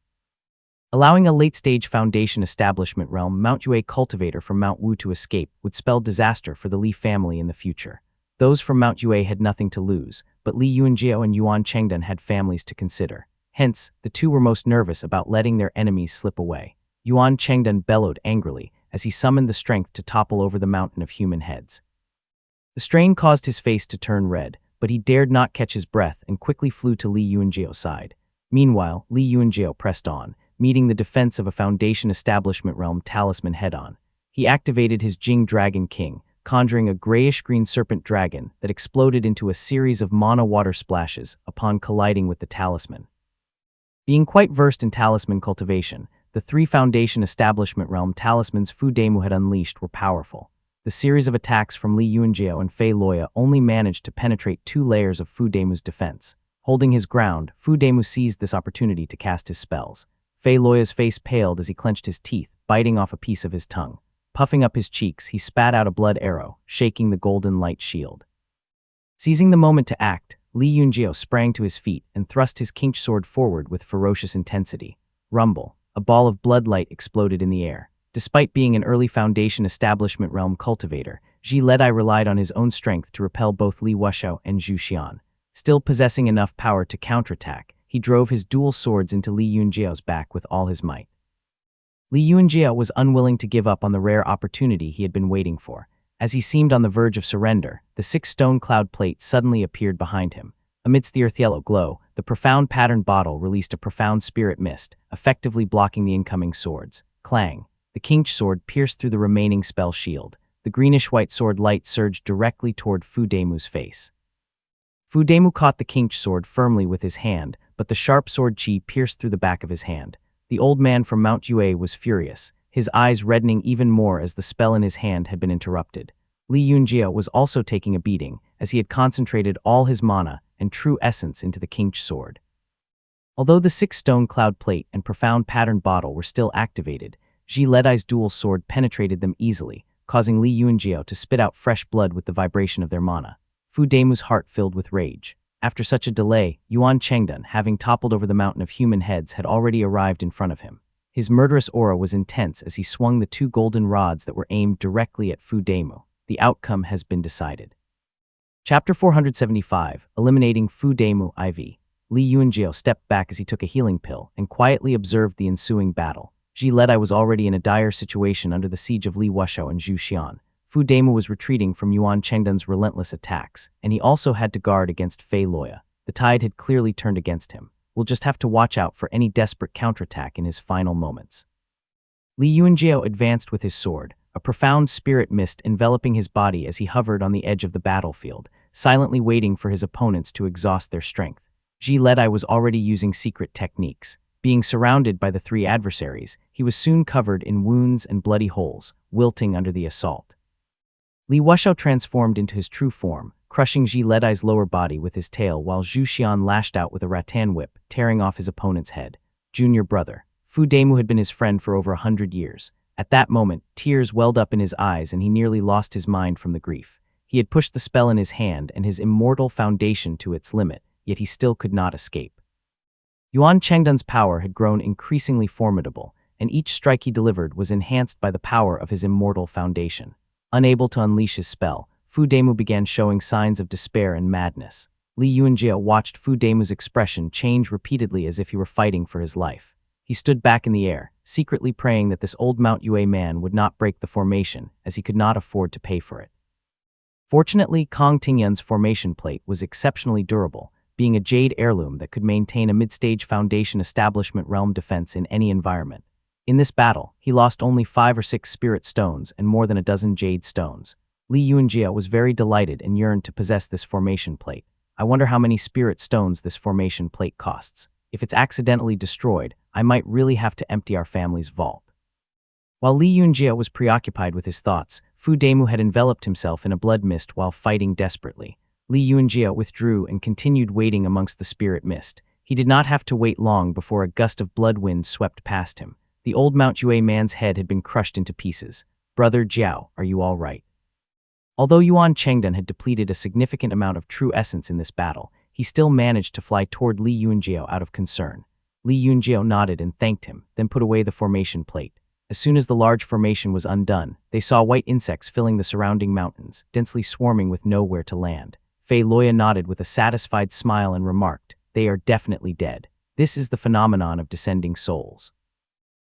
Allowing a late-stage Foundation Establishment Realm Mount Yue cultivator from Mount Wu to escape would spell disaster for the Li family in the future. Those from Mount Yue had nothing to lose, but Li Yunjiao and Yuan Chengdun had families to consider. Hence, the two were most nervous about letting their enemies slip away. Yuan Chengdun bellowed angrily as he summoned the strength to topple over the mountain of human heads. The strain caused his face to turn red, but he dared not catch his breath and quickly flew to Li Yunjiao's side. Meanwhile, Li Yunjiao pressed on, meeting the defense of a Foundation Establishment Realm talisman head-on. He activated his Jing Dragon King, conjuring a grayish-green serpent dragon that exploded into a series of mana water splashes upon colliding with the talisman. Being quite versed in talisman cultivation, the 3 Foundation Establishment Realm talismans Fu Demu had unleashed were powerful. The series of attacks from Li Yunjiao and Fei Loya only managed to penetrate 2 layers of Fu Demu's defense. Holding his ground, Fu Demu seized this opportunity to cast his spells. Fei Loya's face paled as he clenched his teeth, biting off a piece of his tongue. Puffing up his cheeks, he spat out a blood arrow, shaking the golden light shield. Seizing the moment to act, Li Yunjiao sprang to his feet and thrust his kinked sword forward with ferocious intensity. Rumble. A ball of blood light exploded in the air. Despite being an early Foundation Establishment Realm cultivator, Ji Ledai relied on his own strength to repel both Li Wuxiao and Zhu Xian. Still possessing enough power to counterattack, he drove his dual swords into Li Yunjiao's back with all his might. Li Yunjiao was unwilling to give up on the rare opportunity he had been waiting for. As he seemed on the verge of surrender, the 6-stone cloud plate suddenly appeared behind him. Amidst the earth-yellow glow, the profound patterned bottle released a profound spirit mist, effectively blocking the incoming swords. Clang! The Qingque sword pierced through the remaining spell shield. The greenish-white sword light surged directly toward Fu Demu's face. Fu Demu caught the Qingque sword firmly with his hand, but the sharp sword qi pierced through the back of his hand. The old man from Mount Yue was furious, his eyes reddening even more as the spell in his hand had been interrupted. Li Yunjia was also taking a beating, as he had concentrated all his mana and true essence into the Qingque sword. Although the 6-stone cloud plate and profound patterned bottle were still activated, Ji Ledai's dual sword penetrated them easily, causing Li Yunjiao to spit out fresh blood with the vibration of their mana. Fu Demu's heart filled with rage. After such a delay, Yuan Chengdun, having toppled over the mountain of human heads, had already arrived in front of him. His murderous aura was intense as he swung the 2 golden rods that were aimed directly at Fu Demu. The outcome has been decided. Chapter 475, Eliminating Fu Demu IV. Li Yunjiao stepped back as he took a healing pill and quietly observed the ensuing battle. Ji Ledai was already in a dire situation under the siege of Li Wushao and Zhu Xian. Fu Demu was retreating from Yuan Chengdun's relentless attacks, and he also had to guard against Fei Loya. The tide had clearly turned against him. We'll just have to watch out for any desperate counterattack in his final moments. Li Yunjiao advanced with his sword, a profound spirit mist enveloping his body as he hovered on the edge of the battlefield, silently waiting for his opponents to exhaust their strength. Ji Ledai was already using secret techniques. Being surrounded by the 3 adversaries, he was soon covered in wounds and bloody holes, wilting under the assault. Li Wushao transformed into his true form, crushing Ji Ledai's lower body with his tail while Zhu Xian lashed out with a rattan whip, tearing off his opponent's head. Junior brother. Fu Demu had been his friend for over 100 years. At that moment, tears welled up in his eyes and he nearly lost his mind from the grief. He had pushed the spell in his hand and his immortal foundation to its limit, yet he still could not escape. Yuan Chengdun's power had grown increasingly formidable, and each strike he delivered was enhanced by the power of his immortal foundation. Unable to unleash his spell, Fu Demu began showing signs of despair and madness. Li Yunjia watched Fu Demu's expression change repeatedly as if he were fighting for his life. He stood back in the air, secretly praying that this old Mount Yue man would not break the formation, as he could not afford to pay for it. Fortunately, Kong Tingyan's formation plate was exceptionally durable, being a jade heirloom that could maintain a mid-stage foundation establishment realm defense in any environment. In this battle, he lost only 5 or 6 spirit stones and more than a dozen jade stones. Li Yunjia was very delighted and yearned to possess this formation plate. I wonder how many spirit stones this formation plate costs. If it's accidentally destroyed, I might really have to empty our family's vault. While Li Yunjia was preoccupied with his thoughts, Fu Demu had enveloped himself in a blood mist while fighting desperately. Li Yunjia withdrew and continued waiting amongst the spirit mist. He did not have to wait long before a gust of blood wind swept past him. The old Mount Yue man's head had been crushed into pieces. Brother Jiao, are you all right? Although Yuan Chengdun had depleted a significant amount of true essence in this battle, he still managed to fly toward Li Yunjiao out of concern. Li Yunjiao nodded and thanked him, then put away the formation plate. As soon as the large formation was undone, they saw white insects filling the surrounding mountains, densely swarming with nowhere to land. Fei Loya nodded with a satisfied smile and remarked, "They are definitely dead. This is the phenomenon of descending souls."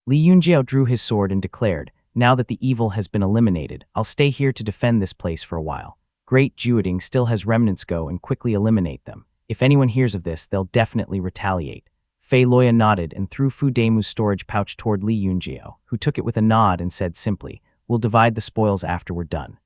Li Yunjiao drew his sword and declared, "Now that the evil has been eliminated, I'll stay here to defend this place for a while. Great Jueding still has remnants, go and quickly eliminate them. If anyone hears of this, they'll definitely retaliate." Fei Loya nodded and threw Fu Demu's storage pouch toward Li Yunjiao, who took it with a nod and said simply, "We'll divide the spoils after we're done."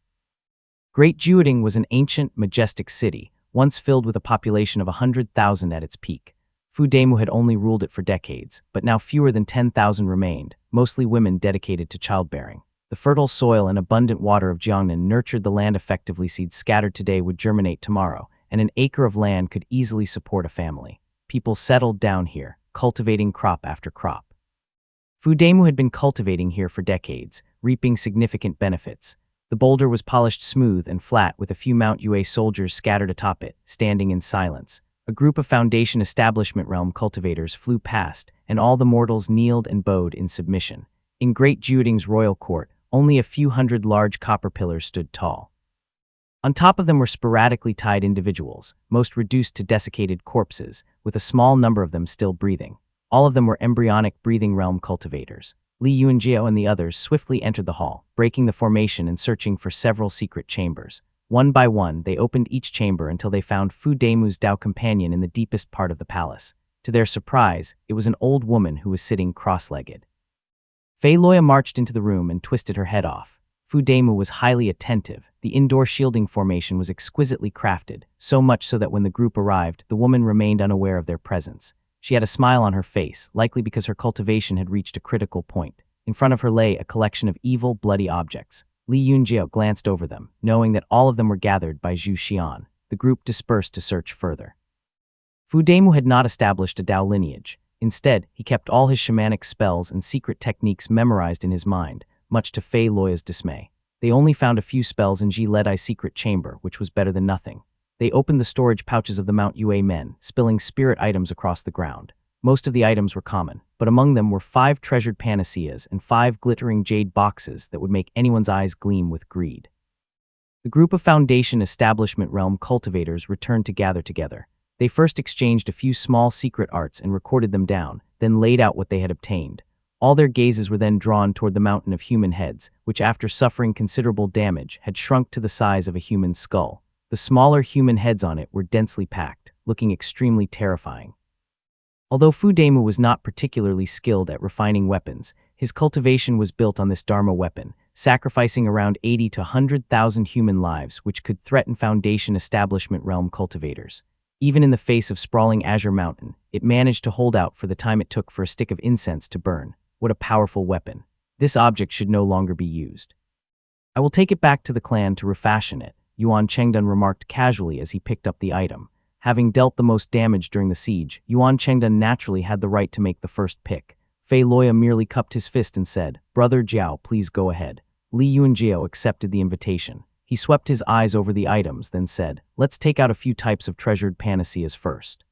Great Jueding was an ancient, majestic city, once filled with a population of 100,000 at its peak. Fu Demu had only ruled it for decades, but now fewer than 10,000 remained, mostly women dedicated to childbearing. The fertile soil and abundant water of Jiangnan nurtured the land effectively. Seeds scattered today would germinate tomorrow, and an acre of land could easily support a family. People settled down here, cultivating crop after crop. Fu Demu had been cultivating here for decades, reaping significant benefits. The boulder was polished smooth and flat with a few Mount Yue soldiers scattered atop it, standing in silence. A group of Foundation Establishment Realm cultivators flew past, and all the mortals kneeled and bowed in submission. In Great Jueding's royal court, only a few hundred large copper pillars stood tall. On top of them were sporadically tied individuals, most reduced to desiccated corpses, with a small number of them still breathing. All of them were embryonic breathing realm cultivators. Li Yunjiao and the others swiftly entered the hall, breaking the formation and searching for several secret chambers. One by one, they opened each chamber until they found Fu Demu's Dao companion in the deepest part of the palace. To their surprise, it was an old woman who was sitting cross-legged. Fei Luoya marched into the room and twisted her head off. Fu Demu was highly attentive. The indoor shielding formation was exquisitely crafted, so much so that when the group arrived, the woman remained unaware of their presence. She had a smile on her face, likely because her cultivation had reached a critical point. In front of her lay a collection of evil, bloody objects. Li Yunjiao glanced over them, knowing that all of them were gathered by Zhu Xian. The group dispersed to search further. Fu Demu had not established a Dao lineage. Instead, he kept all his shamanic spells and secret techniques memorized in his mind, much to Fei Luoya's dismay. They only found a few spells in Ji Ledai's secret chamber, which was better than nothing. They opened the storage pouches of the Mount Yue men, spilling spirit items across the ground. Most of the items were common, but among them were 5 treasured panaceas and 5 glittering jade boxes that would make anyone's eyes gleam with greed. The group of Foundation Establishment Realm cultivators returned to gather together. They first exchanged a few small secret arts and recorded them down, then laid out what they had obtained. All their gazes were then drawn toward the mountain of human heads, which after suffering considerable damage had shrunk to the size of a human skull. The smaller human heads on it were densely packed, looking extremely terrifying. Although Fu Demu was not particularly skilled at refining weapons, his cultivation was built on this Dharma weapon, sacrificing around 80 to 100,000 human lives which could threaten Foundation Establishment Realm cultivators. Even in the face of sprawling Azure Mountain, it managed to hold out for the time it took for a stick of incense to burn. What a powerful weapon. This object should no longer be used. I will take it back to the clan to refashion it, Yuan Chengdun remarked casually as he picked up the item. Having dealt the most damage during the siege, Yuan Chengdun naturally had the right to make the first pick. Fei Luoya merely cupped his fist and said, "Brother Jiao, please go ahead." Li Yunjiao accepted the invitation. He swept his eyes over the items, then said, "Let's take out a few types of treasured panaceas first.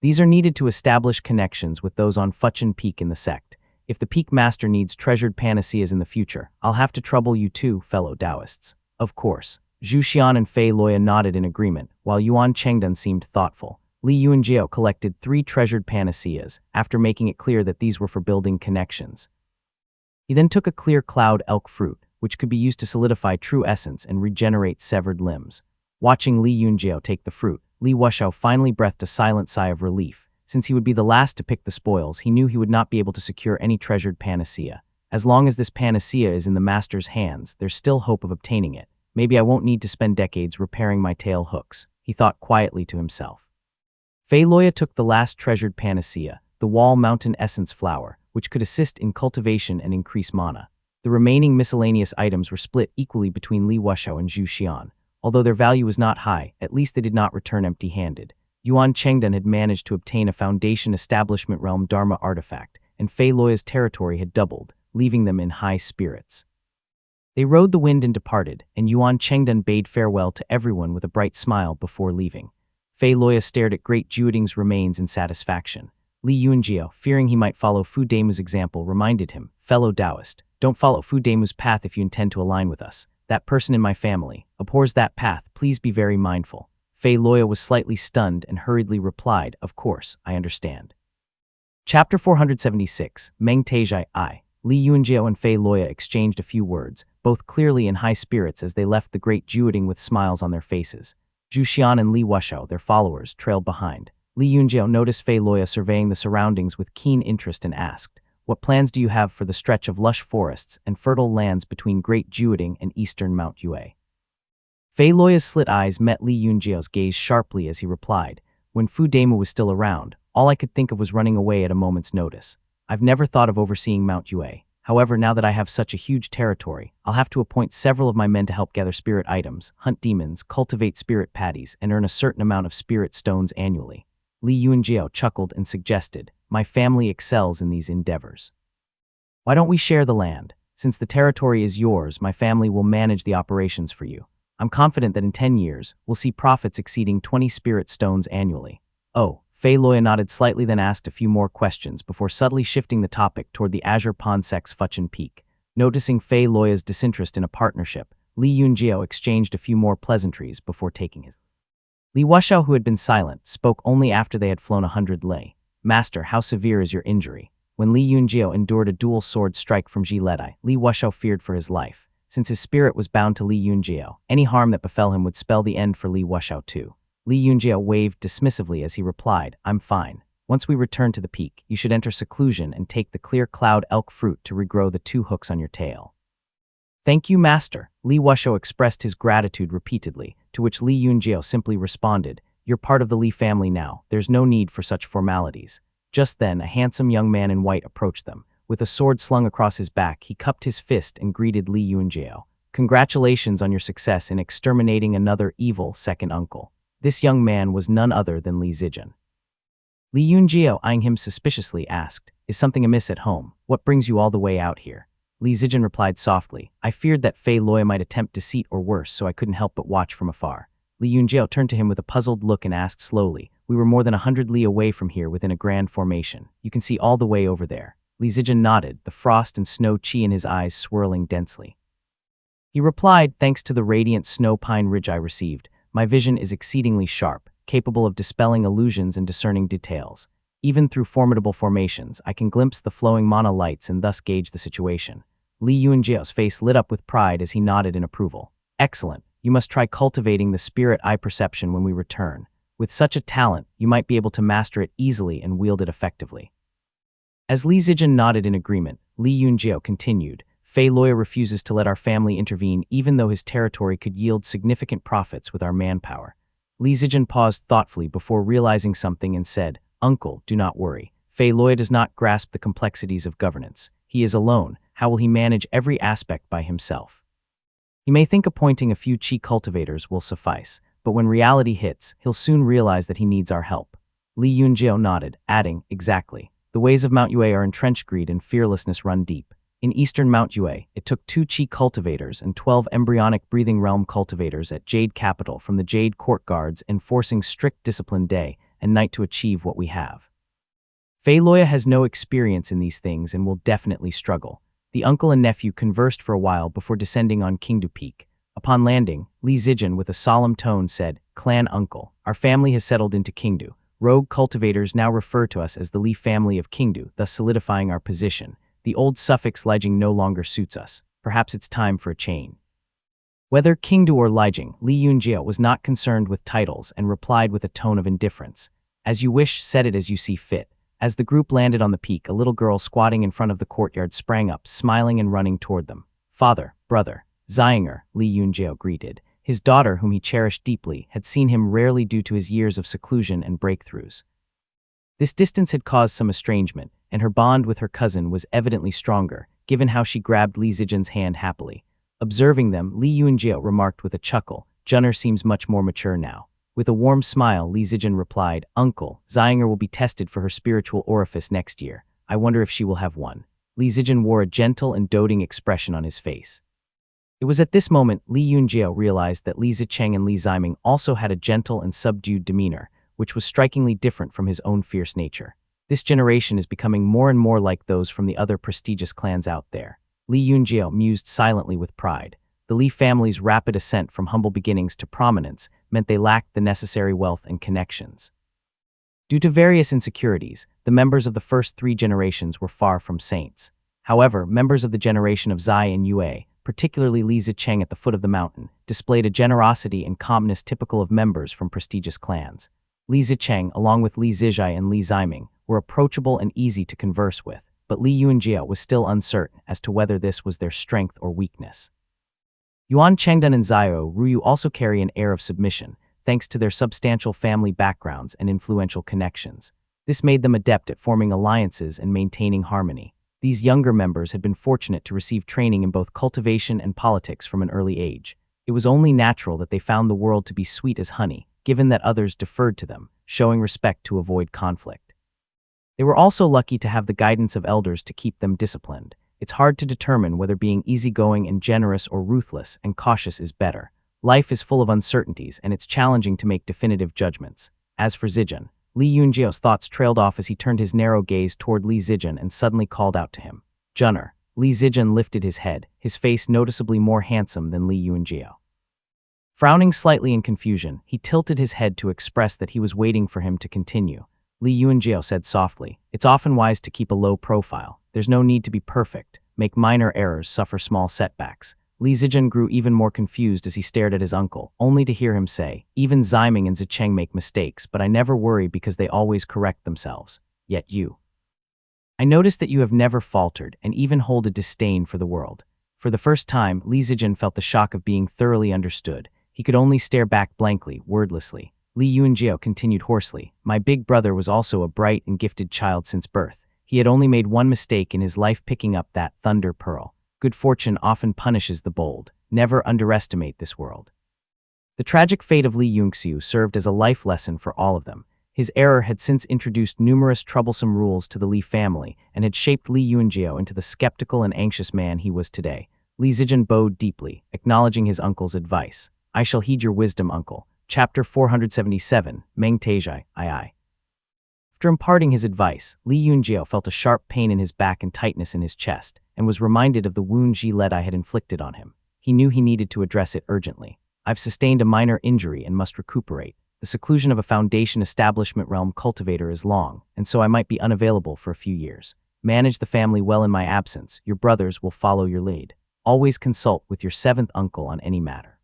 These are needed to establish connections with those on Fuchin Peak in the sect. If the Peak Master needs treasured panaceas in the future, I'll have to trouble you too, fellow Taoists." Of course. Zhu Xian and Fei Luoya nodded in agreement, while Yuan Chengdun seemed thoughtful. Li Yunjiao collected 3 treasured panaceas, after making it clear that these were for building connections. He then took a clear cloud elk fruit, which could be used to solidify true essence and regenerate severed limbs. Watching Li Yunjiao take the fruit, Li Wushao finally breathed a silent sigh of relief. Since he would be the last to pick the spoils, he knew he would not be able to secure any treasured panacea. As long as this panacea is in the master's hands, there's still hope of obtaining it. Maybe I won't need to spend decades repairing my tail hooks, he thought quietly to himself. Fei Luoya took the last treasured panacea, the Wall Mountain Essence Flower, which could assist in cultivation and increase mana. The remaining miscellaneous items were split equally between Li Wushao and Zhu Xian. Although their value was not high, at least they did not return empty-handed. Yuan Chengdun had managed to obtain a Foundation Establishment Realm Dharma artifact, and Fei Luoya's territory had doubled, leaving them in high spirits. They rode the wind and departed, and Yuan Chengdun bade farewell to everyone with a bright smile before leaving. Fei Luoya stared at Great Juoding's remains in satisfaction. Li Yunjiao, fearing he might follow Fu Demu's example, reminded him, "Fellow Taoist, don't follow Fu Demu's path if you intend to align with us. That person in my family abhors that path, please be very mindful." Fei Luoya was slightly stunned and hurriedly replied, "Of course, I understand." Chapter 476, Meng Teizhai I. Li Yunjiao and Fei Luoya exchanged a few words, both clearly in high spirits as they left the Great Juoding with smiles on their faces. Zhu Xian and Li Wushao, their followers, trailed behind. Li Yunjiao noticed Fei Luoya surveying the surroundings with keen interest and asked, "What plans do you have for the stretch of lush forests and fertile lands between Great Juoding and eastern Mount Yue?" Fei Luoya's slit eyes met Li Yunjiao's gaze sharply as he replied, "When Fu Demu was still around, all I could think of was running away at a moment's notice. I've never thought of overseeing Mount Yue. However, now that I have such a huge territory, I'll have to appoint several of my men to help gather spirit items, hunt demons, cultivate spirit patties, and earn a certain amount of spirit stones annually." Li Yunjiao chuckled and suggested, "My family excels in these endeavors. Why don't we share the land? Since the territory is yours, my family will manage the operations for you. I'm confident that in 10 years, we'll see profits exceeding 20 spirit stones annually." "Oh." Fei Luoya nodded slightly, then asked a few more questions before subtly shifting the topic toward the Azure Ponsec's Fuchin Peak. Noticing Fei Luoya's disinterest in a partnership, Li Yunjiao exchanged a few more pleasantries before taking his. Li Wuxiao, who had been silent, spoke only after they had flown 100 lei. Master, how severe is your injury? When Li Yunjiao endured a dual sword strike from Ji Ledai, Li Wuxiao feared for his life. Since his spirit was bound to Li Yunjiao, any harm that befell him would spell the end for Li Wuxiao too. Li Yunjiao waved dismissively as he replied, I'm fine. Once we return to the peak, you should enter seclusion and take the clear cloud elk fruit to regrow the 2 hooks on your tail. Thank you, Master. Li Wuxiao expressed his gratitude repeatedly, to which Li Yunjiao simply responded, You're part of the Li family now, there's no need for such formalities. Just then, a handsome young man in white approached them. With a sword slung across his back, he cupped his fist and greeted Li Yunjiao. Congratulations on your success in exterminating another evil second uncle. This young man was none other than Li Zijian. Li Yunjiao, eyeing him suspiciously, asked, Is something amiss at home? What brings you all the way out here? Li Zijian replied softly, I feared that Fei Loi might attempt deceit or worse, so I couldn't help but watch from afar. Li Yunjiao turned to him with a puzzled look and asked slowly, We were more than 100 li away from here within a grand formation. You can see all the way over there. Li Zijian nodded, the frost and snow chi in his eyes swirling densely. He replied, Thanks to the radiant snow pine ridge I received, my vision is exceedingly sharp, capable of dispelling illusions and discerning details. Even through formidable formations, I can glimpse the flowing mana lights and thus gauge the situation. Li Yunjiao's face lit up with pride as he nodded in approval. Excellent. You must try cultivating the spirit eye perception when we return. With such a talent, you might be able to master it easily and wield it effectively. As Li Zijian nodded in agreement, Li Yunjiao continued, Fei Loi refuses to let our family intervene even though his territory could yield significant profits with our manpower. Li Zijian paused thoughtfully before realizing something and said, Uncle, do not worry. Fei Loi does not grasp the complexities of governance. He is alone. How will he manage every aspect by himself? He may think appointing a few chi cultivators will suffice, but when reality hits, he'll soon realize that he needs our help. Li Yunjiao nodded, adding, Exactly. The ways of Mount Yue are entrenched greed and fearlessness run deep. In eastern Mount Yue, it took 2 chi cultivators and 12 embryonic breathing realm cultivators at Jade Capital from the Jade Court Guards enforcing strict discipline day and night to achieve what we have. Fei Loi has no experience in these things and will definitely struggle. The uncle and nephew conversed for a while before descending on Qingdu Peak. Upon landing, Li Zijian with a solemn tone said, Clan Uncle, our family has settled into Qingdu. Rogue cultivators now refer to us as the Li family of Qingdu, thus solidifying our position. The old suffix Lijing no longer suits us. Perhaps it's time for a change. Whether Qingdu or Lijing, Li Yunjiao was not concerned with titles and replied with a tone of indifference. As you wish, set it as you see fit. As the group landed on the peak, a little girl squatting in front of the courtyard sprang up, smiling and running toward them. Father, brother, Xianger, Li Yunjiao greeted. His daughter, whom he cherished deeply, had seen him rarely due to his years of seclusion and breakthroughs. This distance had caused some estrangement, and her bond with her cousin was evidently stronger, given how she grabbed Li Zijian's hand happily. Observing them, Li Yunjiao remarked with a chuckle, Junner seems much more mature now. With a warm smile, Li Zijian replied, Uncle, Xianger will be tested for her spiritual orifice next year. I wonder if she will have one. Li Zijian wore a gentle and doting expression on his face. It was at this moment Li Yunjiao realized that Li Zicheng and Li Ziming also had a gentle and subdued demeanor, which was strikingly different from his own fierce nature. This generation is becoming more and more like those from the other prestigious clans out there. Li Yunjiao mused silently with pride. The Li family's rapid ascent from humble beginnings to prominence meant they lacked the necessary wealth and connections. Due to various insecurities, the members of the first 3 generations were far from saints. However, members of the generation of Zai and Yue, particularly Li Zicheng at the foot of the mountain, displayed a generosity and calmness typical of members from prestigious clans. Li Zicheng, along with Li Zijai and Li Ziming, were approachable and easy to converse with, but Li Yunjiao was still uncertain as to whether this was their strength or weakness. Yuan Chengdun and Xiao Ruyu also carry an air of submission, thanks to their substantial family backgrounds and influential connections. This made them adept at forming alliances and maintaining harmony. These younger members had been fortunate to receive training in both cultivation and politics from an early age. It was only natural that they found the world to be sweet as honey, given that others deferred to them, showing respect to avoid conflict. They were also lucky to have the guidance of elders to keep them disciplined. It's hard to determine whether being easygoing and generous or ruthless and cautious is better. Life is full of uncertainties, and it's challenging to make definitive judgments. As for Zijian, Li Yunjiao's thoughts trailed off as he turned his narrow gaze toward Li Zijian and suddenly called out to him. Junner, Li Zijian lifted his head, his face noticeably more handsome than Li Yunjie. Frowning slightly in confusion, he tilted his head to express that he was waiting for him to continue. Li Yunjie said softly, "It's often wise to keep a low profile. There's no need to be perfect. Make minor errors, suffer small setbacks." Li Zijian grew even more confused as he stared at his uncle, only to hear him say, "Even Ziming and Zicheng make mistakes, but I never worry because they always correct themselves. Yet you. I notice that you have never faltered and even hold a disdain for the world." For the first time, Li Zijian felt the shock of being thoroughly understood. He could only stare back blankly, wordlessly. Li Yunjie continued hoarsely, "My big brother was also a bright and gifted child since birth. He had only made one mistake in his life, picking up that thunder pearl. Good fortune often punishes the bold. Never underestimate this world." The tragic fate of Li Yunxiu served as a life lesson for all of them. His error had since introduced numerous troublesome rules to the Li family and had shaped Li Yunjie into the skeptical and anxious man he was today. Li Zijian bowed deeply, acknowledging his uncle's advice. "I shall heed your wisdom, uncle." Chapter 477, Meng Taizhai, II. After imparting his advice, Li Yunjie felt a sharp pain in his back and tightness in his chest, and was reminded of the wound Ji Ledai had inflicted on him. He knew he needed to address it urgently. "I've sustained a minor injury and must recuperate. The seclusion of a Foundation establishment realm cultivator is long, and so I might be unavailable for a few years. Manage the family well in my absence. Your brothers will follow your lead. Always consult with your seventh uncle on any matter."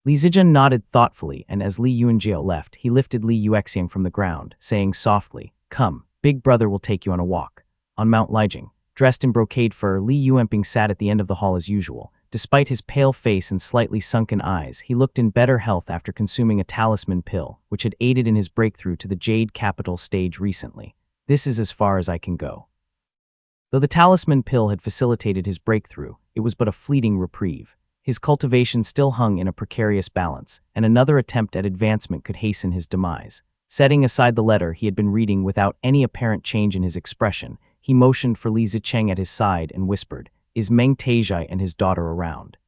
Li Zijian nodded thoughtfully, and as Li Yunjie left, he lifted Li Yuexiang from the ground, saying softly, "Come, big brother will take you on a walk." On Mount Lijing, dressed in brocade fur, Li Yuanping sat at the end of the hall as usual. Despite his pale face and slightly sunken eyes, he looked in better health after consuming a talisman pill, which had aided in his breakthrough to the Jade Capital stage recently. "This is as far as I can go." Though the talisman pill had facilitated his breakthrough, it was but a fleeting reprieve. His cultivation still hung in a precarious balance, and another attempt at advancement could hasten his demise. Setting aside the letter he had been reading without any apparent change in his expression, he motioned for Li Zicheng at his side and whispered, "Is Meng Taizhai and his daughter around?"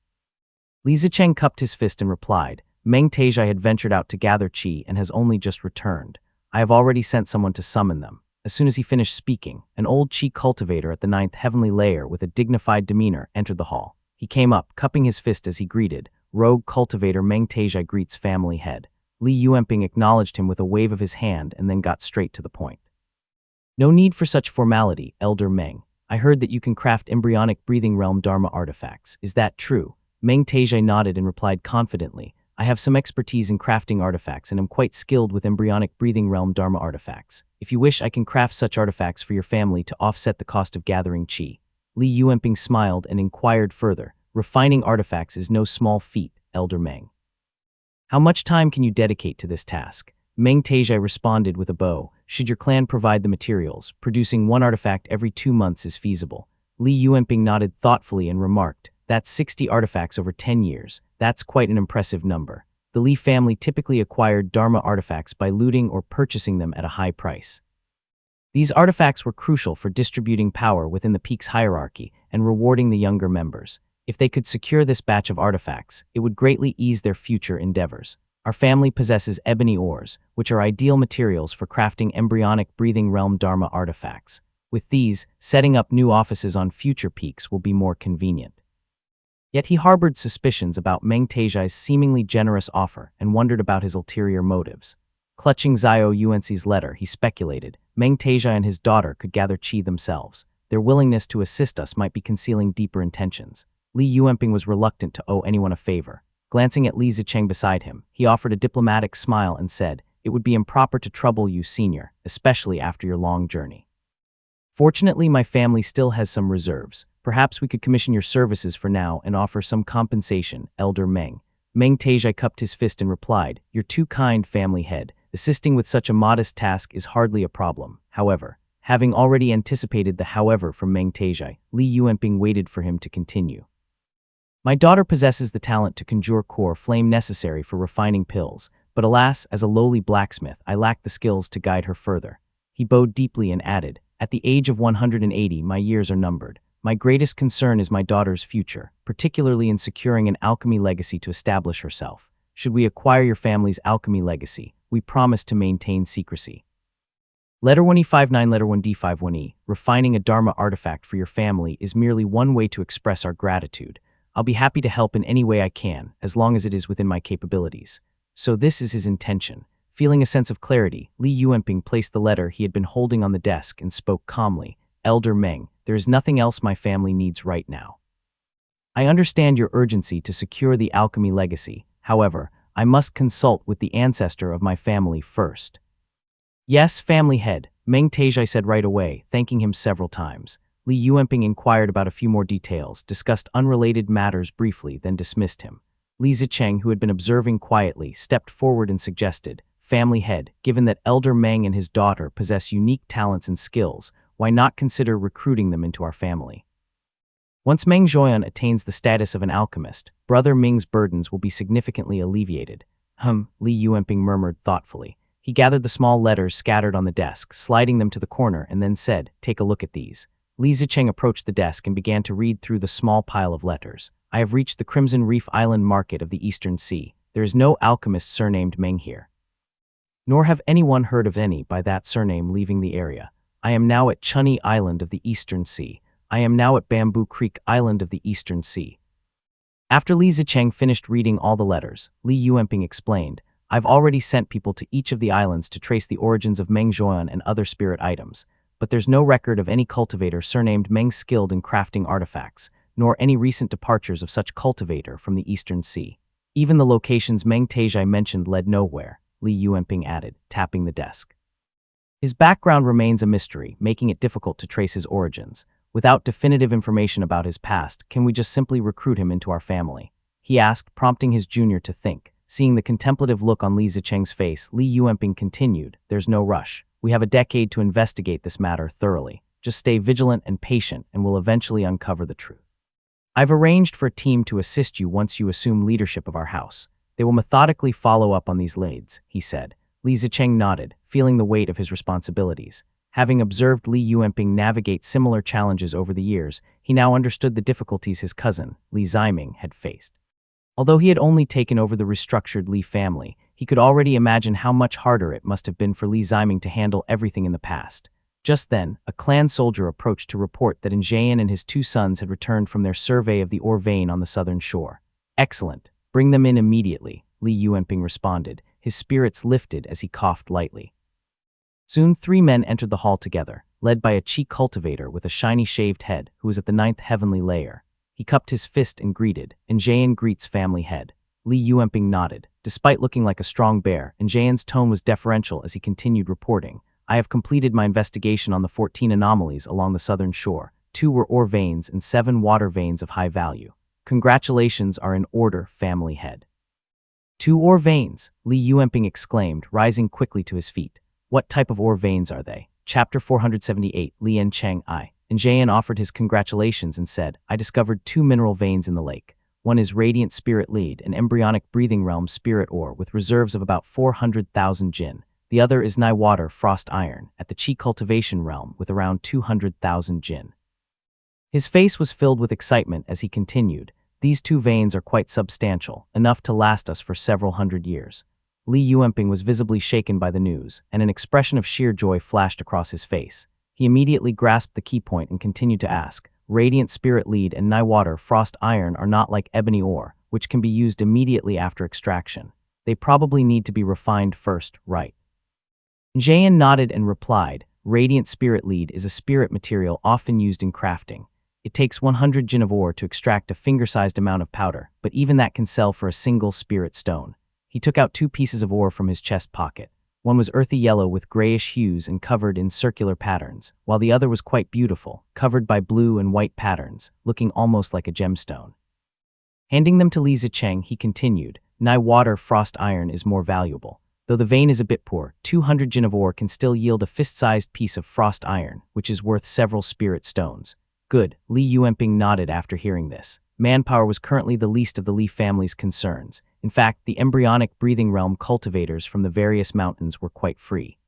Li Zicheng cupped his fist and replied, "Meng Taizhai had ventured out to gather qi and has only just returned. I have already sent someone to summon them." As soon as he finished speaking, an old qi cultivator at the 9th heavenly layer with a dignified demeanor entered the hall. He came up, cupping his fist as he greeted, "Rogue cultivator Meng Taizhai greets family head." Li Yuanping acknowledged him with a wave of his hand and then got straight to the point. "No need for such formality, Elder Meng. I heard that you can craft embryonic breathing realm Dharma artifacts. Is that true?" Meng Taizhai nodded and replied confidently, "I have some expertise in crafting artifacts and am quite skilled with embryonic breathing realm Dharma artifacts. If you wish, I can craft such artifacts for your family to offset the cost of gathering qi." Li Yuanping smiled and inquired further, "Refining artifacts is no small feat, Elder Meng. How much time can you dedicate to this task?" Meng Taizhai responded with a bow, "Should your clan provide the materials, producing one artifact every 2 months is feasible." Li Yuanping nodded thoughtfully and remarked, "That's 60 artifacts over 10 years. That's quite an impressive number." The Li family typically acquired Dharma artifacts by looting or purchasing them at a high price. These artifacts were crucial for distributing power within the peak's hierarchy and rewarding the younger members. If they could secure this batch of artifacts, it would greatly ease their future endeavors. "Our family possesses ebony ores, which are ideal materials for crafting embryonic breathing realm Dharma artifacts. With these, setting up new offices on future peaks will be more convenient." Yet he harbored suspicions about Meng Taizhai's seemingly generous offer and wondered about his ulterior motives. Clutching Zhao Yuanxi's letter, he speculated, Meng Taizhai and his daughter could gather qi themselves. Their willingness to assist us might be concealing deeper intentions. Li Yuanping was reluctant to owe anyone a favor. Glancing at Li Zicheng beside him, he offered a diplomatic smile and said, "It would be improper to trouble you, senior, especially after your long journey. Fortunately, my family still has some reserves. Perhaps we could commission your services for now and offer some compensation, Elder Meng." Meng Taizhai cupped his fist and replied, "You're too kind, family head. Assisting with such a modest task is hardly a problem. However," having already anticipated the however from Meng Taizhai, Li Yuanping waited for him to continue. "My daughter possesses the talent to conjure core flame necessary for refining pills, but alas, as a lowly blacksmith, I lack the skills to guide her further." He bowed deeply and added, "At the age of 180, my years are numbered. My greatest concern is my daughter's future, particularly in securing an alchemy legacy to establish herself. Should we acquire your family's alchemy legacy, we promise to maintain secrecy." Letter 1E59 Letter 1D51E, refining a Dharma artifact for your family is merely one way to express our gratitude. I'll be happy to help in any way I can, as long as it is within my capabilities. So this is his intention. Feeling a sense of clarity, Li Yuanping placed the letter he had been holding on the desk and spoke calmly. Elder Meng, there is nothing else my family needs right now. I understand your urgency to secure the alchemy legacy. However, I must consult with the ancestor of my family first. Yes, family head, Meng Taizhai said right away, thanking him several times. Li Yuanping inquired about a few more details, discussed unrelated matters briefly, then dismissed him. Li Zicheng, who had been observing quietly, stepped forward and suggested, family head, given that Elder Meng and his daughter possess unique talents and skills, why not consider recruiting them into our family? Once Meng Zhuoyan attains the status of an alchemist, Brother Ming's burdens will be significantly alleviated. Li Yuanping murmured thoughtfully. He gathered the small letters scattered on the desk, sliding them to the corner, and then said, take a look at these. Li Zicheng approached the desk and began to read through the small pile of letters. I have reached the Crimson Reef Island market of the Eastern Sea. There is no alchemist surnamed Meng here. Nor have anyone heard of any by that surname leaving the area. I am now at Chunyi Island of the Eastern Sea. I am now at Bamboo Creek Island of the Eastern Sea. After Li Zicheng finished reading all the letters, Li Yuanping explained, I've already sent people to each of the islands to trace the origins of Meng Zhuoyan and other spirit items, but there's no record of any cultivator surnamed Meng skilled in crafting artifacts, nor any recent departures of such cultivator from the Eastern Sea. Even the locations Meng Taizhai mentioned led nowhere, Li Yuanping added, tapping the desk. His background remains a mystery, making it difficult to trace his origins. Without definitive information about his past, can we just simply recruit him into our family? He asked, prompting his junior to think. Seeing the contemplative look on Li Zicheng's face, Li Yuanping continued, there's no rush. We have a decade to investigate this matter thoroughly. Just stay vigilant and patient, and we'll eventually uncover the truth. I've arranged for a team to assist you once you assume leadership of our house. They will methodically follow up on these leads, he said. Li Zicheng nodded, feeling the weight of his responsibilities. Having observed Li Yuanping navigate similar challenges over the years, he now understood the difficulties his cousin, Li Ziming, had faced. Although he had only taken over the restructured Li family, he could already imagine how much harder it must have been for Li Ziming to handle everything in the past. Just then, a clan soldier approached to report that Zhayan and his two sons had returned from their survey of the ore vein on the southern shore. Excellent. Bring them in immediately, Li Yuanping responded, his spirits lifted as he coughed lightly. Soon 3 men entered the hall together, led by a Qi cultivator with a shiny shaved head who was at the 9th heavenly layer. He cupped his fist and greeted, Zhayan greets family head. Li Yuanping nodded. Despite looking like a strong bear, Zhayan's tone was deferential as he continued reporting. I have completed my investigation on the 14 anomalies along the southern shore. 2 were ore veins and 7 water veins of high value. Congratulations are in order, family head. 2 ore veins, Li Yuanping exclaimed, rising quickly to his feet. What type of ore veins are they? Chapter 478, Lian Cheng I. Zhayan offered his congratulations and said, I discovered 2 mineral veins in the lake. One is Radiant Spirit Lead, an embryonic breathing realm spirit ore with reserves of about 400,000 jin. The other is Nai Water Frost Iron, at the Qi cultivation realm with around 200,000 jin. His face was filled with excitement as he continued, these 2 veins are quite substantial, enough to last us for several hundred years. Li Yuanping was visibly shaken by the news, and an expression of sheer joy flashed across his face. He immediately grasped the key point and continued to ask, Radiant Spirit Lead and Nai Water Frost Iron are not like ebony ore, which can be used immediately after extraction. They probably need to be refined first, right? Zhayan nodded and replied, Radiant Spirit Lead is a spirit material often used in crafting. It takes 100 jin of ore to extract a finger-sized amount of powder, but even that can sell for a single spirit stone. He took out 2 pieces of ore from his chest pocket. One was earthy yellow with grayish hues and covered in circular patterns, while the other was quite beautiful, covered by blue and white patterns, looking almost like a gemstone. Handing them to Li Zicheng, he continued, Nai Water Frost Iron is more valuable. Though the vein is a bit poor, 200 jin of ore can still yield a fist-sized piece of frost iron, which is worth several spirit stones. Good, Li Yuanping nodded after hearing this. Manpower was currently the least of the Li family's concerns. In fact, the embryonic breathing realm cultivators from the various mountains were quite free.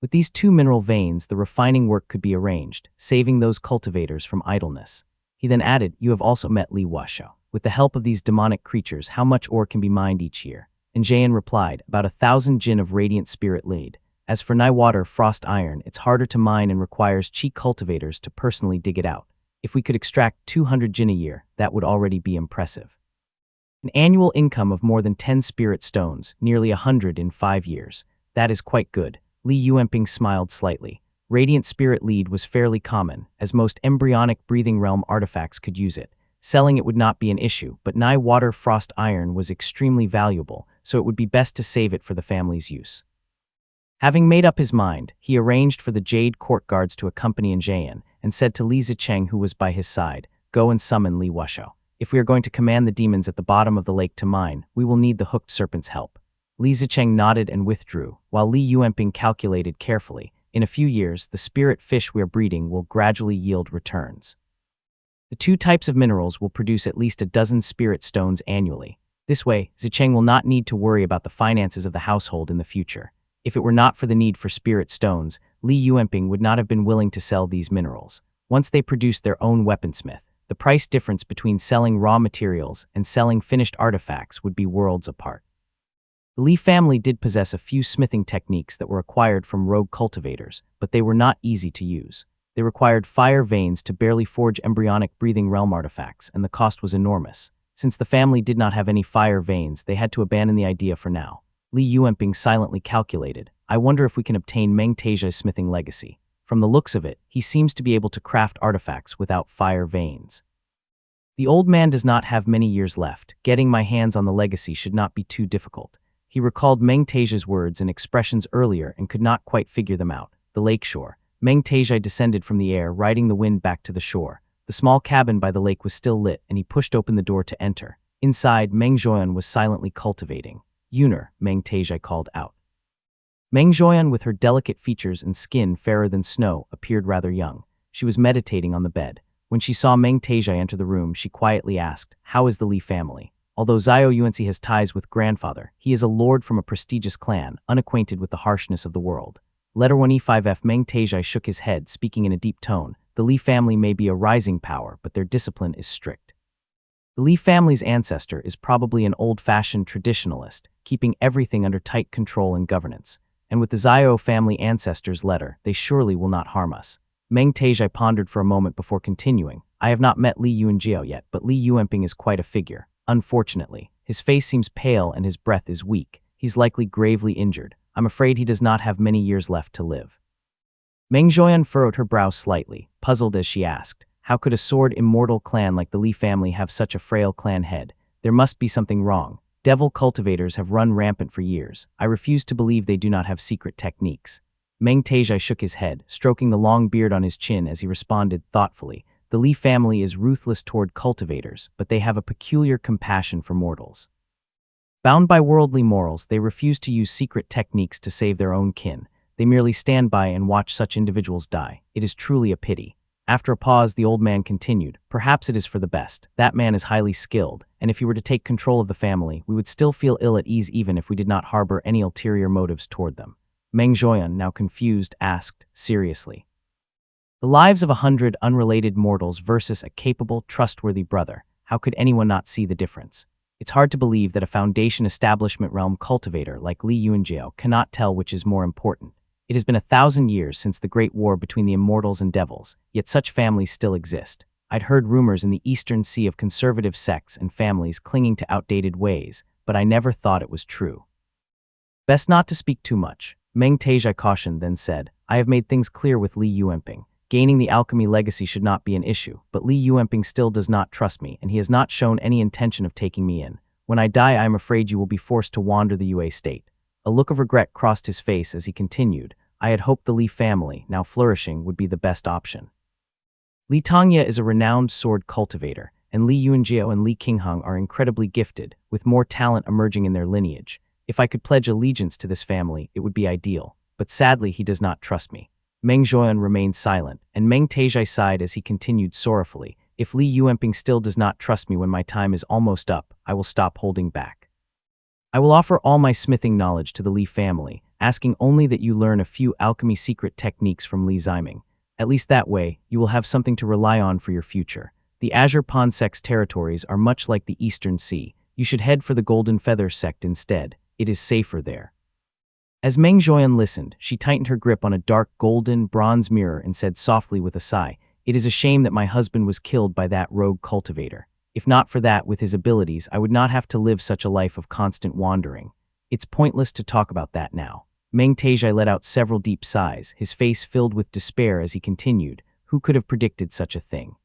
With these 2 mineral veins, the refining work could be arranged, saving those cultivators from idleness. He then added, you have also met Li Wushou. With the help of these demonic creatures, how much ore can be mined each year? And Zhayan replied, about 1,000 jin of Radiant Spirit Lead. As for Nywater frost iron, it's harder to mine and requires Qi cultivators to personally dig it out. If we could extract 200 jin a year, that would already be impressive. An annual income of more than 10 spirit stones, nearly 100 in 5 years. That is quite good. Li Yuanping smiled slightly. Radiant Spirit Lead was fairly common, as most embryonic breathing realm artifacts could use it. Selling it would not be an issue, but Nywater frost iron was extremely valuable, so it would be best to save it for the family's use. Having made up his mind, he arranged for the Jade Court guards to accompany Njayan and said to Li Zicheng, who was by his side, "Go and summon Li Wushou. If we are going to command the demons at the bottom of the lake to mine, we will need the hooked serpent's help." Li Zicheng nodded and withdrew, while Li Yuanping calculated carefully. In a few years, the spirit fish we are breeding will gradually yield returns. The 2 types of minerals will produce at least a dozen spirit stones annually. This way, Zicheng will not need to worry about the finances of the household in the future. If it were not for the need for spirit stones, Li Yuanping would not have been willing to sell these minerals. Once they produced their own weaponsmith, the price difference between selling raw materials and selling finished artifacts would be worlds apart. The Li family did possess a few smithing techniques that were acquired from rogue cultivators, but they were not easy to use. They required fire veins to barely forge embryonic breathing realm artifacts, and the cost was enormous. Since the family did not have any fire veins, they had to abandon the idea for now. Li Yuanping silently calculated, "I wonder if we can obtain Meng Tejai's smithing legacy. From the looks of it, he seems to be able to craft artifacts without fire veins. The old man does not have many years left. Getting my hands on the legacy should not be too difficult." He recalled Meng Tejai's words and expressions earlier and could not quite figure them out. The lake shore. Meng Tejai descended from the air, riding the wind back to the shore. The small cabin by the lake was still lit, and he pushed open the door to enter. Inside, Meng Zhoyan was silently cultivating. "Yuner," Meng Tejai called out. Meng Zhoyan, with her delicate features and skin fairer than snow, appeared rather young. She was meditating on the bed. When she saw Meng Tejai enter the room, she quietly asked, "How is the Li family?" Although Zhao Yuanxi has ties with grandfather, he is a lord from a prestigious clan, unacquainted with the harshness of the world. Letter 1E5F. Meng Tejai shook his head, speaking in a deep tone. "The Li family may be a rising power, but their discipline is strict." The Li family's ancestor is probably an old-fashioned traditionalist, keeping everything under tight control and governance. And with the Zhao family ancestor's letter, they surely will not harm us. Meng Tejai pondered for a moment before continuing. "I have not met Li Yuanjiao yet, but Li Yuanping is quite a figure. Unfortunately, his face seems pale and his breath is weak. He's likely gravely injured. I'm afraid he does not have many years left to live." Meng Zhoyan furrowed her brow slightly, puzzled as she asked, "How could a sword-immortal clan like the Li family have such a frail clan head? There must be something wrong. Devil cultivators have run rampant for years. I refuse to believe they do not have secret techniques." Meng Tejai shook his head, stroking the long beard on his chin as he responded thoughtfully. "The Li family is ruthless toward cultivators, but they have a peculiar compassion for mortals. Bound by worldly morals, they refuse to use secret techniques to save their own kin. They merely stand by and watch such individuals die. It is truly a pity." After a pause, the old man continued, "Perhaps it is for the best. That man is highly skilled, and if he were to take control of the family, we would still feel ill at ease even if we did not harbor any ulterior motives toward them." Meng Zhoyan, now confused, asked, seriously, "The lives of 100 unrelated mortals versus a capable, trustworthy brother. How could anyone not see the difference? It's hard to believe that a Foundation Establishment realm cultivator like Li Yuanjiao cannot tell which is more important. It has been 1,000 years since the Great War between the immortals and devils, yet such families still exist. I'd heard rumors in the Eastern Sea of conservative sects and families clinging to outdated ways, but I never thought it was true." "Best not to speak too much," Meng Tejai cautioned, then said, "I have made things clear with Li Yuanping. Gaining the alchemy legacy should not be an issue, but Li Yuanping still does not trust me, and he has not shown any intention of taking me in. When I die, I am afraid you will be forced to wander the Yue state." A look of regret crossed his face as he continued, "I had hoped the Li family, now flourishing, would be the best option. Li Tongya is a renowned sword cultivator, and Li Yuanjiao and Li Qingheng are incredibly gifted, with more talent emerging in their lineage. If I could pledge allegiance to this family, it would be ideal, but sadly he does not trust me." Meng Zhoyan remained silent, and Meng Tejai sighed as he continued sorrowfully, "If Li Yuanping still does not trust me when my time is almost up, I will stop holding back. I will offer all my smithing knowledge to the Li family, asking only that you learn a few alchemy secret techniques from Li Ziming. At least that way, you will have something to rely on for your future. The Azure Pond sect's territories are much like the Eastern Sea. You should head for the Golden Feather sect instead. It is safer there." As Meng Zhoyan listened, she tightened her grip on a dark golden bronze mirror and said softly with a sigh, "It is a shame that my husband was killed by that rogue cultivator. If not for that, with his abilities, I would not have to live such a life of constant wandering. It's pointless to talk about that now." Meng Teizhai let out several deep sighs, his face filled with despair as he continued, "Who could have predicted such a thing?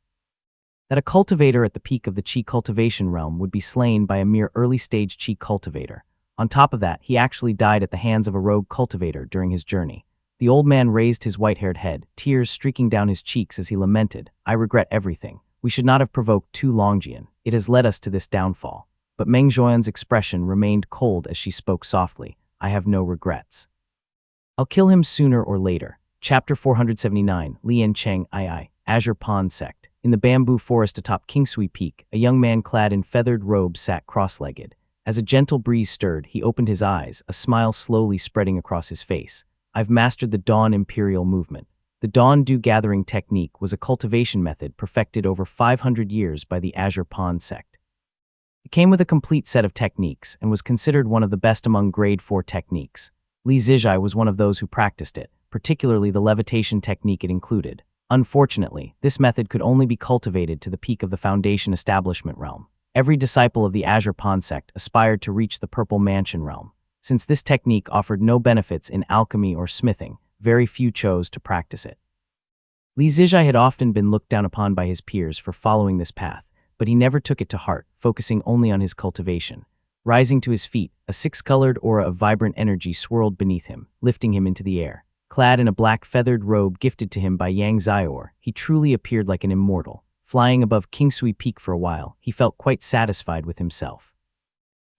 That a cultivator at the peak of the Qi cultivation realm would be slain by a mere early-stage Qi cultivator. On top of that, he actually died at the hands of a rogue cultivator during his journey." The old man raised his white-haired head, tears streaking down his cheeks as he lamented, "I regret everything. We should not have provoked Tu Longjian. It has led us to this downfall." But Meng Zhoyan's expression remained cold as she spoke softly, "I have no regrets. I'll kill him sooner or later." Chapter 479, Lian Cheng II, Azure Pond Sect. In the bamboo forest atop Kingsui Peak, a young man clad in feathered robes sat cross-legged. As a gentle breeze stirred, he opened his eyes, a smile slowly spreading across his face. "I've mastered the Dawn Imperial Movement." The Dawn Dew Gathering technique was a cultivation method perfected over 500 years by the Azure Pond Sect. It came with a complete set of techniques and was considered one of the best among Grade 4 techniques. Li Zijai was one of those who practiced it, particularly the levitation technique it included. Unfortunately, this method could only be cultivated to the peak of the Foundation Establishment realm. Every disciple of the Azure Pond Sect aspired to reach the Purple Mansion realm. Since this technique offered no benefits in alchemy or smithing, very few chose to practice it. Li Zijai had often been looked down upon by his peers for following this path, but he never took it to heart, focusing only on his cultivation. Rising to his feet, a six-colored aura of vibrant energy swirled beneath him, lifting him into the air. Clad in a black feathered robe gifted to him by Yang Xiaor, he truly appeared like an immortal. Flying above Kingsui Peak for a while, he felt quite satisfied with himself.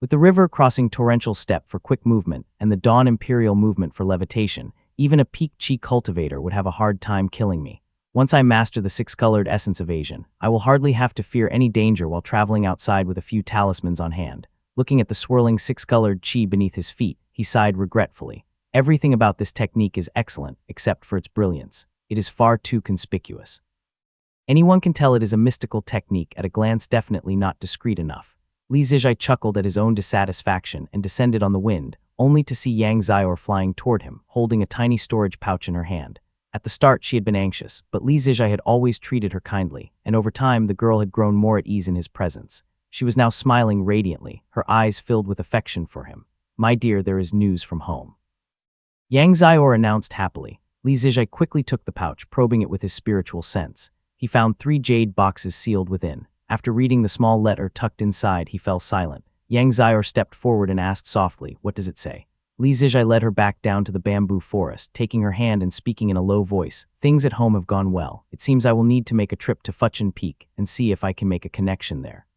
With the river crossing Torrential Steppe for quick movement and the Dawn Imperial Movement for levitation, even a peak Qi cultivator would have a hard time killing me. Once I master the six-colored essence evasion, I will hardly have to fear any danger while traveling outside with a few talismans on hand. Looking at the swirling six-colored Qi beneath his feet, he sighed regretfully. Everything about this technique is excellent, except for its brilliance. It is far too conspicuous. Anyone can tell it is a mystical technique at a glance, definitely not discreet enough. Li Zijai chuckled at his own dissatisfaction and descended on the wind, only to see Yang Xiaor flying toward him, holding a tiny storage pouch in her hand. At the start, she had been anxious, but Li Zijai had always treated her kindly, and over time the girl had grown more at ease in his presence. She was now smiling radiantly, her eyes filled with affection for him. "My dear, there is news from home," Yang Xiaor announced happily. Li Zijai quickly took the pouch, probing it with his spiritual sense. He found 3 jade boxes sealed within. After reading the small letter tucked inside, he fell silent. Yang Xiaor stepped forward and asked softly, "What does it say?" Li Zijai led her back down to the bamboo forest, taking her hand and speaking in a low voice. "Things at home have gone well. It seems I will need to make a trip to Fuchin Peak and see if I can make a connection there.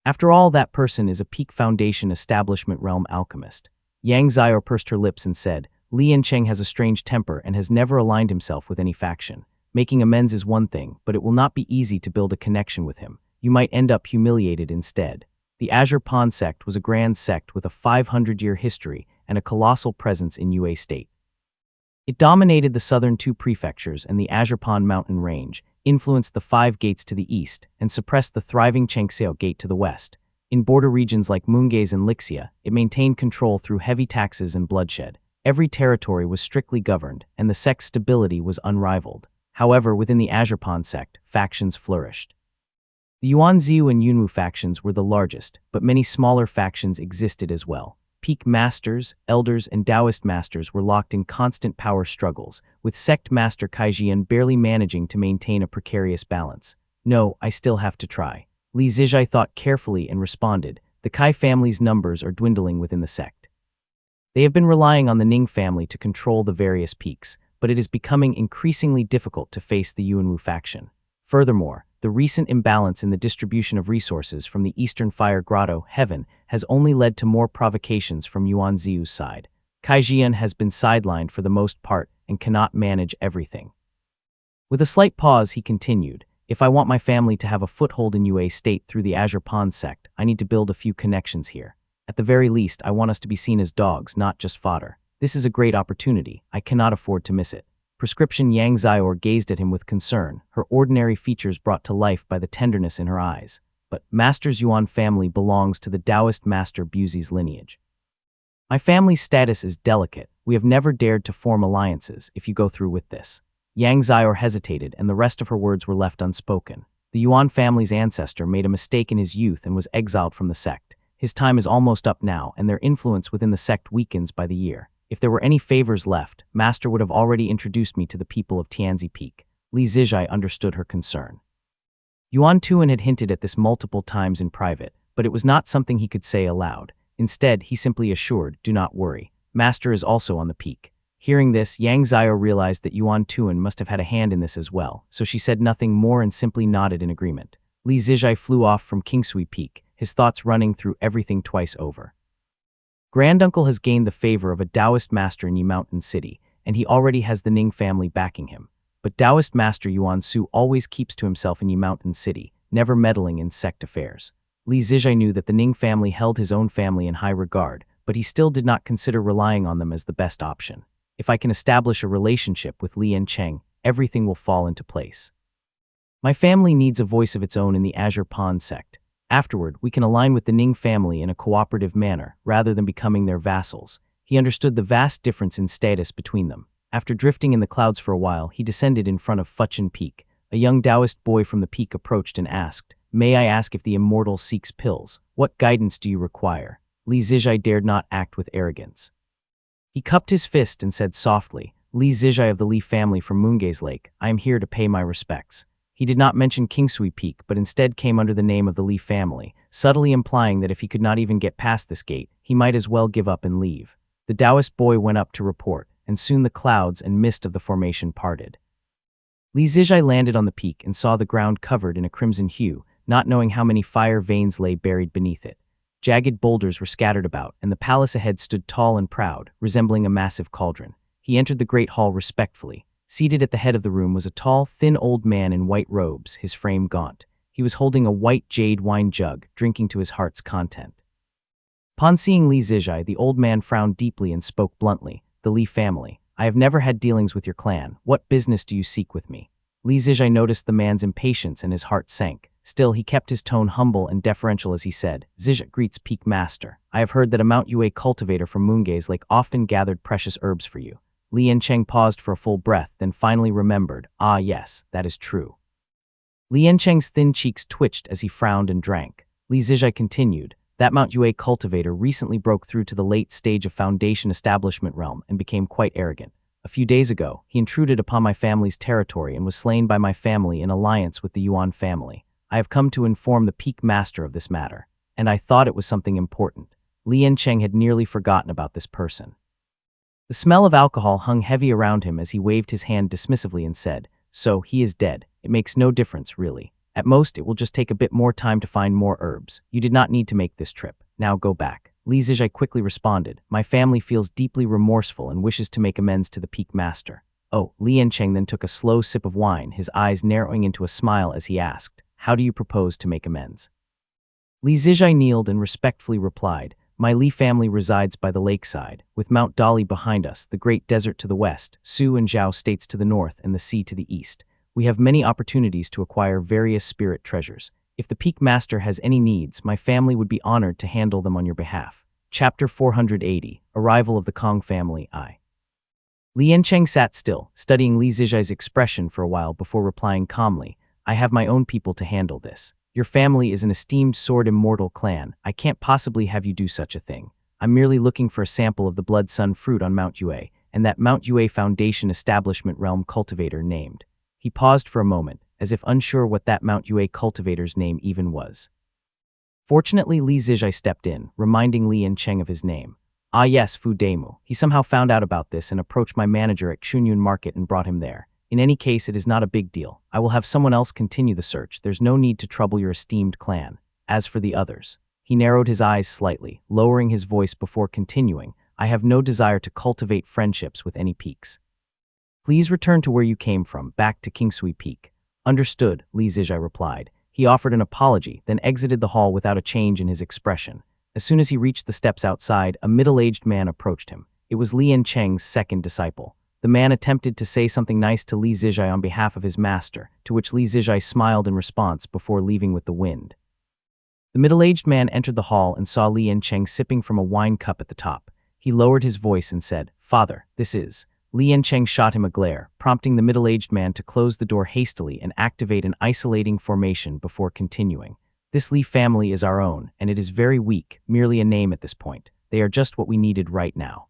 After all, that person is a Peak Foundation Establishment realm alchemist." Yang Xiaor pursed her lips and said, "Lian Cheng has a strange temper and has never aligned himself with any faction. Making amends is one thing, but it will not be easy to build a connection with him. You might end up humiliated instead." The Azure Pond Sect was a grand sect with a 500-year history and a colossal presence in Yue State. It dominated the southern 2 prefectures and the Azure Pond mountain range, influenced the 5 gates to the east, and suppressed the thriving Chengxiao Gate to the west. In border regions like Moongaze and Lixia, it maintained control through heavy taxes and bloodshed. Every territory was strictly governed, and the sect's stability was unrivaled. However, within the Azure Pond sect, factions flourished. The Yuanziu and Yunwu factions were the largest, but many smaller factions existed as well. Peak masters, elders, and Taoist masters were locked in constant power struggles, with sect master Kaijian barely managing to maintain a precarious balance. "No, I still have to try." Li Zijai thought carefully and responded, "The Kai family's numbers are dwindling within the sect. They have been relying on the Ning family to control the various peaks, but it is becoming increasingly difficult to face the Yuanwu faction. Furthermore, the recent imbalance in the distribution of resources from the Eastern Fire Grotto, Heaven, has only led to more provocations from Yuanziu's side. Kaijian has been sidelined for the most part and cannot manage everything." With a slight pause, he continued, "If I want my family to have a foothold in Yue State through the Azure Pond sect, I need to build a few connections here. At the very least, I want us to be seen as dogs, not just fodder. This is a great opportunity. I cannot afford to miss it." Prescription Yang Xiaor gazed at him with concern, her ordinary features brought to life by the tenderness in her eyes. "But Master's Yuan family belongs to the Taoist master Buzi's lineage. My family's status is delicate. We have never dared to form alliances if you go through with this. Yang Xiao hesitated, and the rest of her words were left unspoken. The Yuan family's ancestor made a mistake in his youth and was exiled from the sect. His time is almost up now, and their influence within the sect weakens by the year. If there were any favors left, Master would have already introduced me to the people of Tianzi Peak. Li Zijai understood her concern. Yuan Tuan had hinted at this multiple times in private, but it was not something he could say aloud. Instead, he simply assured, "Do not worry. Master is also on the peak." Hearing this, Yang Xiao realized that Yuan Tuan must have had a hand in this as well, so she said nothing more and simply nodded in agreement. Li Zijai flew off from Kingsui Peak, his thoughts running through everything twice over. Granduncle has gained the favor of a Taoist master in Yi Mountain City, and he already has the Ning family backing him. But Taoist master Yuan Su always keeps to himself in Yi Mountain City, never meddling in sect affairs. Li Zijai knew that the Ning family held his own family in high regard, but he still did not consider relying on them as the best option. If I can establish a relationship with Li Yancheng, everything will fall into place. My family needs a voice of its own in the Azure Pond sect. Afterward, we can align with the Ning family in a cooperative manner, rather than becoming their vassals. He understood the vast difference in status between them. After drifting in the clouds for a while, he descended in front of Fuchin Peak. A young Taoist boy from the peak approached and asked, "May I ask if the immortal seeks pills? What guidance do you require?" Li Zijai dared not act with arrogance. He cupped his fist and said softly, "Li Zijai of the Li family from Moongaze Lake, I am here to pay my respects." He did not mention Kingsui Peak, but instead came under the name of the Li family, subtly implying that if he could not even get past this gate, he might as well give up and leave. The Taoist boy went up to report, and soon the clouds and mist of the formation parted. Li Zijai landed on the peak and saw the ground covered in a crimson hue, not knowing how many fire veins lay buried beneath it. Jagged boulders were scattered about, and the palace ahead stood tall and proud, resembling a massive cauldron. He entered the great hall respectfully. Seated at the head of the room was a tall, thin old man in white robes, his frame gaunt. He was holding a white jade wine jug, drinking to his heart's content. Upon seeing Li Zijai, the old man frowned deeply and spoke bluntly, "The Li family. I have never had dealings with your clan. What business do you seek with me?" Li Zijai noticed the man's impatience and his heart sank. Still, he kept his tone humble and deferential as he said, "Zijai greets Peak Master. I have heard that a Mount Yue cultivator from Moongaze Lake often gathered precious herbs for you." Li Yancheng paused for a full breath, then finally remembered, "Ah yes, that is true." Li Yancheng's thin cheeks twitched as he frowned and drank. Li Zijai continued, "That Mount Yue cultivator recently broke through to the late stage of Foundation establishment realm and became quite arrogant. A few days ago, he intruded upon my family's territory and was slain by my family in alliance with the Yuan family. I have come to inform the Peak Master of this matter, and I thought it was something important." Li Yancheng had nearly forgotten about this person. The smell of alcohol hung heavy around him as he waved his hand dismissively and said, "So, he is dead. It makes no difference, really. At most, it will just take a bit more time to find more herbs. You did not need to make this trip. Now go back." Li Zijai quickly responded, "My family feels deeply remorseful and wishes to make amends to the Peak Master." Oh, Li Yancheng then took a slow sip of wine, his eyes narrowing into a smile as he asked, "How do you propose to make amends?" Li Zijai kneeled and respectfully replied, "My Li family resides by the lakeside, with Mount Dali behind us, the great desert to the west, Su and Zhao states to the north, and the sea to the east. We have many opportunities to acquire various spirit treasures. If the Peak Master has any needs, my family would be honored to handle them on your behalf." Chapter 480, Arrival of the Kong Family I. Li Yancheng sat still, studying Li Zijai's expression for a while before replying calmly, "I have my own people to handle this. Your family is an esteemed sword immortal clan. I can't possibly have you do such a thing. I'm merely looking for a sample of the Blood Sun fruit on Mount Yue, and that Mount Yue Foundation Establishment Realm cultivator named." He paused for a moment, as if unsure what that Mount Yue cultivator's name even was. Fortunately, Li Zijai stepped in, reminding Li Yancheng of his name. "Ah yes, Fu Demu. He somehow found out about this and approached my manager at Chunyun Market and brought him there. In any case, it is not a big deal. I will have someone else continue the search. There's no need to trouble your esteemed clan. As for the others." He narrowed his eyes slightly, lowering his voice before continuing, "I have no desire to cultivate friendships with any peaks. Please return to where you came from, back to Kingsui Peak." "Understood," Li Zijai replied. He offered an apology, then exited the hall without a change in his expression. As soon as he reached the steps outside, a middle-aged man approached him. It was Li Yancheng's second disciple. The man attempted to say something nice to Li Zijai on behalf of his master, to which Li Zijai smiled in response before leaving with the wind. The middle-aged man entered the hall and saw Li Yancheng sipping from a wine cup at the top. He lowered his voice and said, "Father, this is." Li Yancheng shot him a glare, prompting the middle-aged man to close the door hastily and activate an isolating formation before continuing. "This Li family is our own, and it is very weak, merely a name at this point. They are just what we needed right now.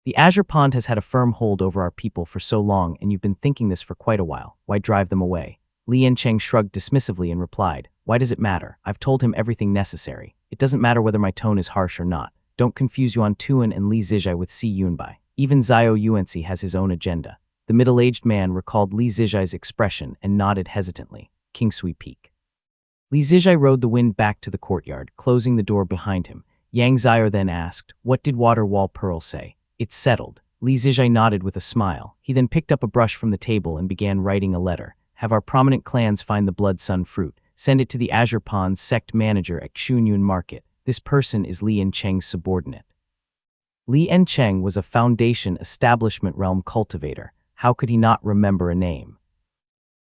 The Azure Pond has had a firm hold over our people for so long, and you've been thinking this for quite a while. Why drive them away?" Li Yancheng shrugged dismissively and replied, "Why does it matter? I've told him everything necessary. It doesn't matter whether my tone is harsh or not. Don't confuse Yuan Tuan and Li Zijai with Si Yunbai. Even Zhao Yuanci has his own agenda." The middle-aged man recalled Li Zijai's expression and nodded hesitantly. Kingsui Peak. Li Zijai rode the wind back to the courtyard, closing the door behind him. Yang Xiao then asked, "What did Water Wall Pearl say?" "It's settled." Li Zijai nodded with a smile. He then picked up a brush from the table and began writing a letter. "Have our prominent clans find the Blood Sun fruit. Send it to the Azure Pond's sect manager at Xunyun Market. This person is Li Yancheng's subordinate." Li Yancheng was a Foundation Establishment Realm cultivator. How could he not remember a name?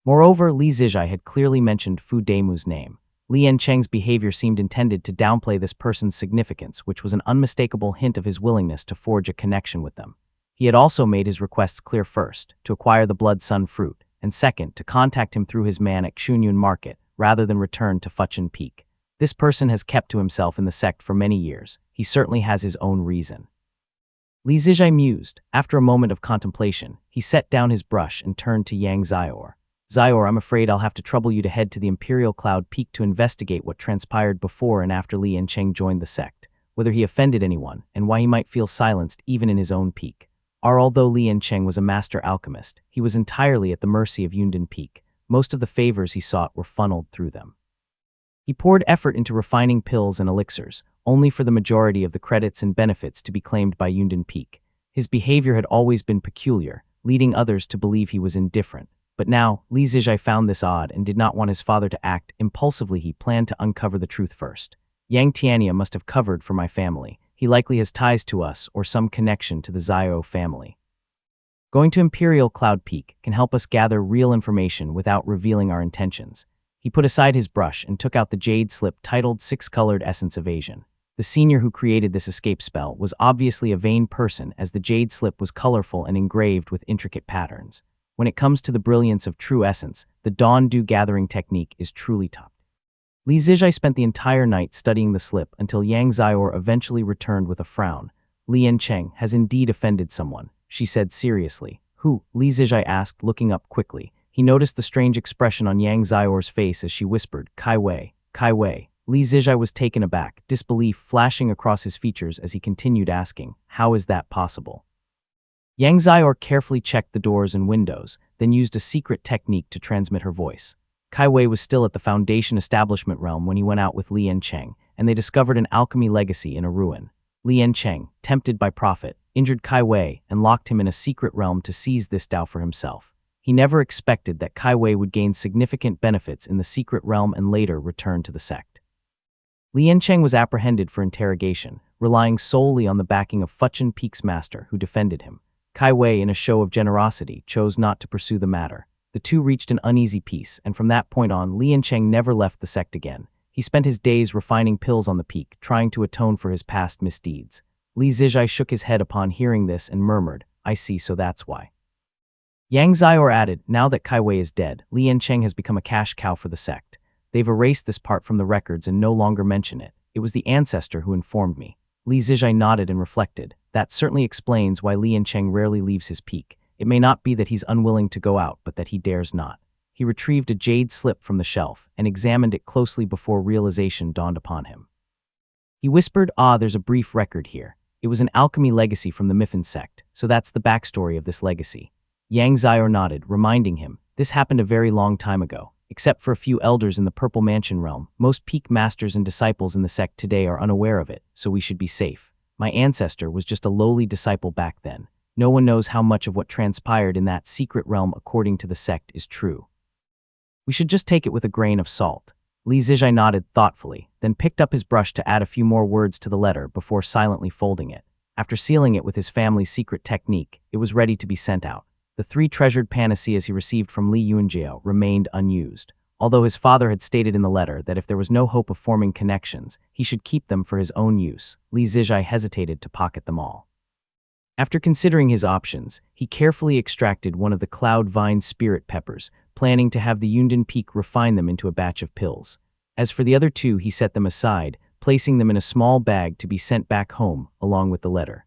Moreover, Li Zijai had clearly mentioned Fu Demu's name. Li Yancheng's behavior seemed intended to downplay this person's significance, which was an unmistakable hint of his willingness to forge a connection with them. He had also made his requests clear: first, to acquire the Blood Sun fruit, and second, to contact him through his man at Xunyun Market, rather than return to Fuchin Peak. This person has kept to himself in the sect for many years. He certainly has his own reason. Li Zijai mused. After a moment of contemplation, he set down his brush and turned to Yang Xiaor. "Xiaor, I'm afraid I'll have to trouble you to head to the Imperial Cloud Peak to investigate what transpired before and after Li Yancheng joined the sect, whether he offended anyone, and why he might feel silenced even in his own peak." Although Li Yancheng was a master alchemist, he was entirely at the mercy of Yundan Peak. Most of the favors he sought were funneled through them. He poured effort into refining pills and elixirs, only for the majority of the credits and benefits to be claimed by Yundan Peak. His behavior had always been peculiar, leading others to believe he was indifferent. But now, Li Zijai found this odd and did not want his father to act impulsively. He planned to uncover the truth first. "Yang Tiania must have covered for my family. He likely has ties to us or some connection to the Xiao family. Going to Imperial Cloud Peak can help us gather real information without revealing our intentions." He put aside his brush and took out the jade slip titled Six-Colored Essence Evasion. The senior who created this escape spell was obviously a vain person, as the jade slip was colorful and engraved with intricate patterns. When it comes to the brilliance of true essence, the Dawn Dew gathering technique is truly top. Li Zijai spent the entire night studying the slip until Yang Xiaor eventually returned with a frown. "Li Yancheng has indeed offended someone," she said seriously. "Who?" Li Zijai asked, looking up quickly. He noticed the strange expression on Yang Xiaor's face as she whispered, "Kai Wei, Kai Wei." Li Zijai was taken aback, disbelief flashing across his features as he continued asking, "How is that possible?" Yang Xiaor carefully checked the doors and windows, then used a secret technique to transmit her voice. Kai Wei was still at the Foundation Establishment Realm when he went out with Li Yancheng, and they discovered an alchemy legacy in a ruin. Li Yancheng, tempted by profit, injured Kai Wei and locked him in a secret realm to seize this Dao for himself. He never expected that Kai Wei would gain significant benefits in the secret realm and later return to the sect. Li Yancheng was apprehended for interrogation, relying solely on the backing of Fuchin Peak's master, who defended him. Kai Wei, in a show of generosity, chose not to pursue the matter. The two reached an uneasy peace, and from that point on, Li Yancheng never left the sect again. He spent his days refining pills on the peak, trying to atone for his past misdeeds. Li Zijai shook his head upon hearing this and murmured, "I see, so that's why." Yang Xiaor added, "Now that Kai Wei is dead, Li Yancheng has become a cash cow for the sect. They've erased this part from the records and no longer mention it. It was the ancestor who informed me." Li Zijai nodded and reflected. That certainly explains why Li Yancheng rarely leaves his peak. It may not be that he's unwilling to go out, but that he dares not. He retrieved a jade slip from the shelf and examined it closely before realization dawned upon him. He whispered, "There's a brief record here. It was an alchemy legacy from the Miffin sect, so that's the backstory of this legacy." Yang Xiaor nodded, reminding him, "This happened a very long time ago. Except for a few elders in the Purple Mansion realm, most peak masters and disciples in the sect today are unaware of it, so we should be safe. My ancestor was just a lowly disciple back then. No one knows how much of what transpired in that secret realm according to the sect is true. We should just take it with a grain of salt." Li Zijai nodded thoughtfully, then picked up his brush to add a few more words to the letter before silently folding it. After sealing it with his family's secret technique, it was ready to be sent out. The 3 treasured panaceas he received from Li Yunjiao remained unused, although his father had stated in the letter that if there was no hope of forming connections, he should keep them for his own use. Li Zijai hesitated to pocket them all. After considering his options, he carefully extracted one of the Cloud Vine spirit peppers, planning to have the Yundan Peak refine them into a batch of pills. As for the other two, he set them aside, placing them in a small bag to be sent back home, along with the letter.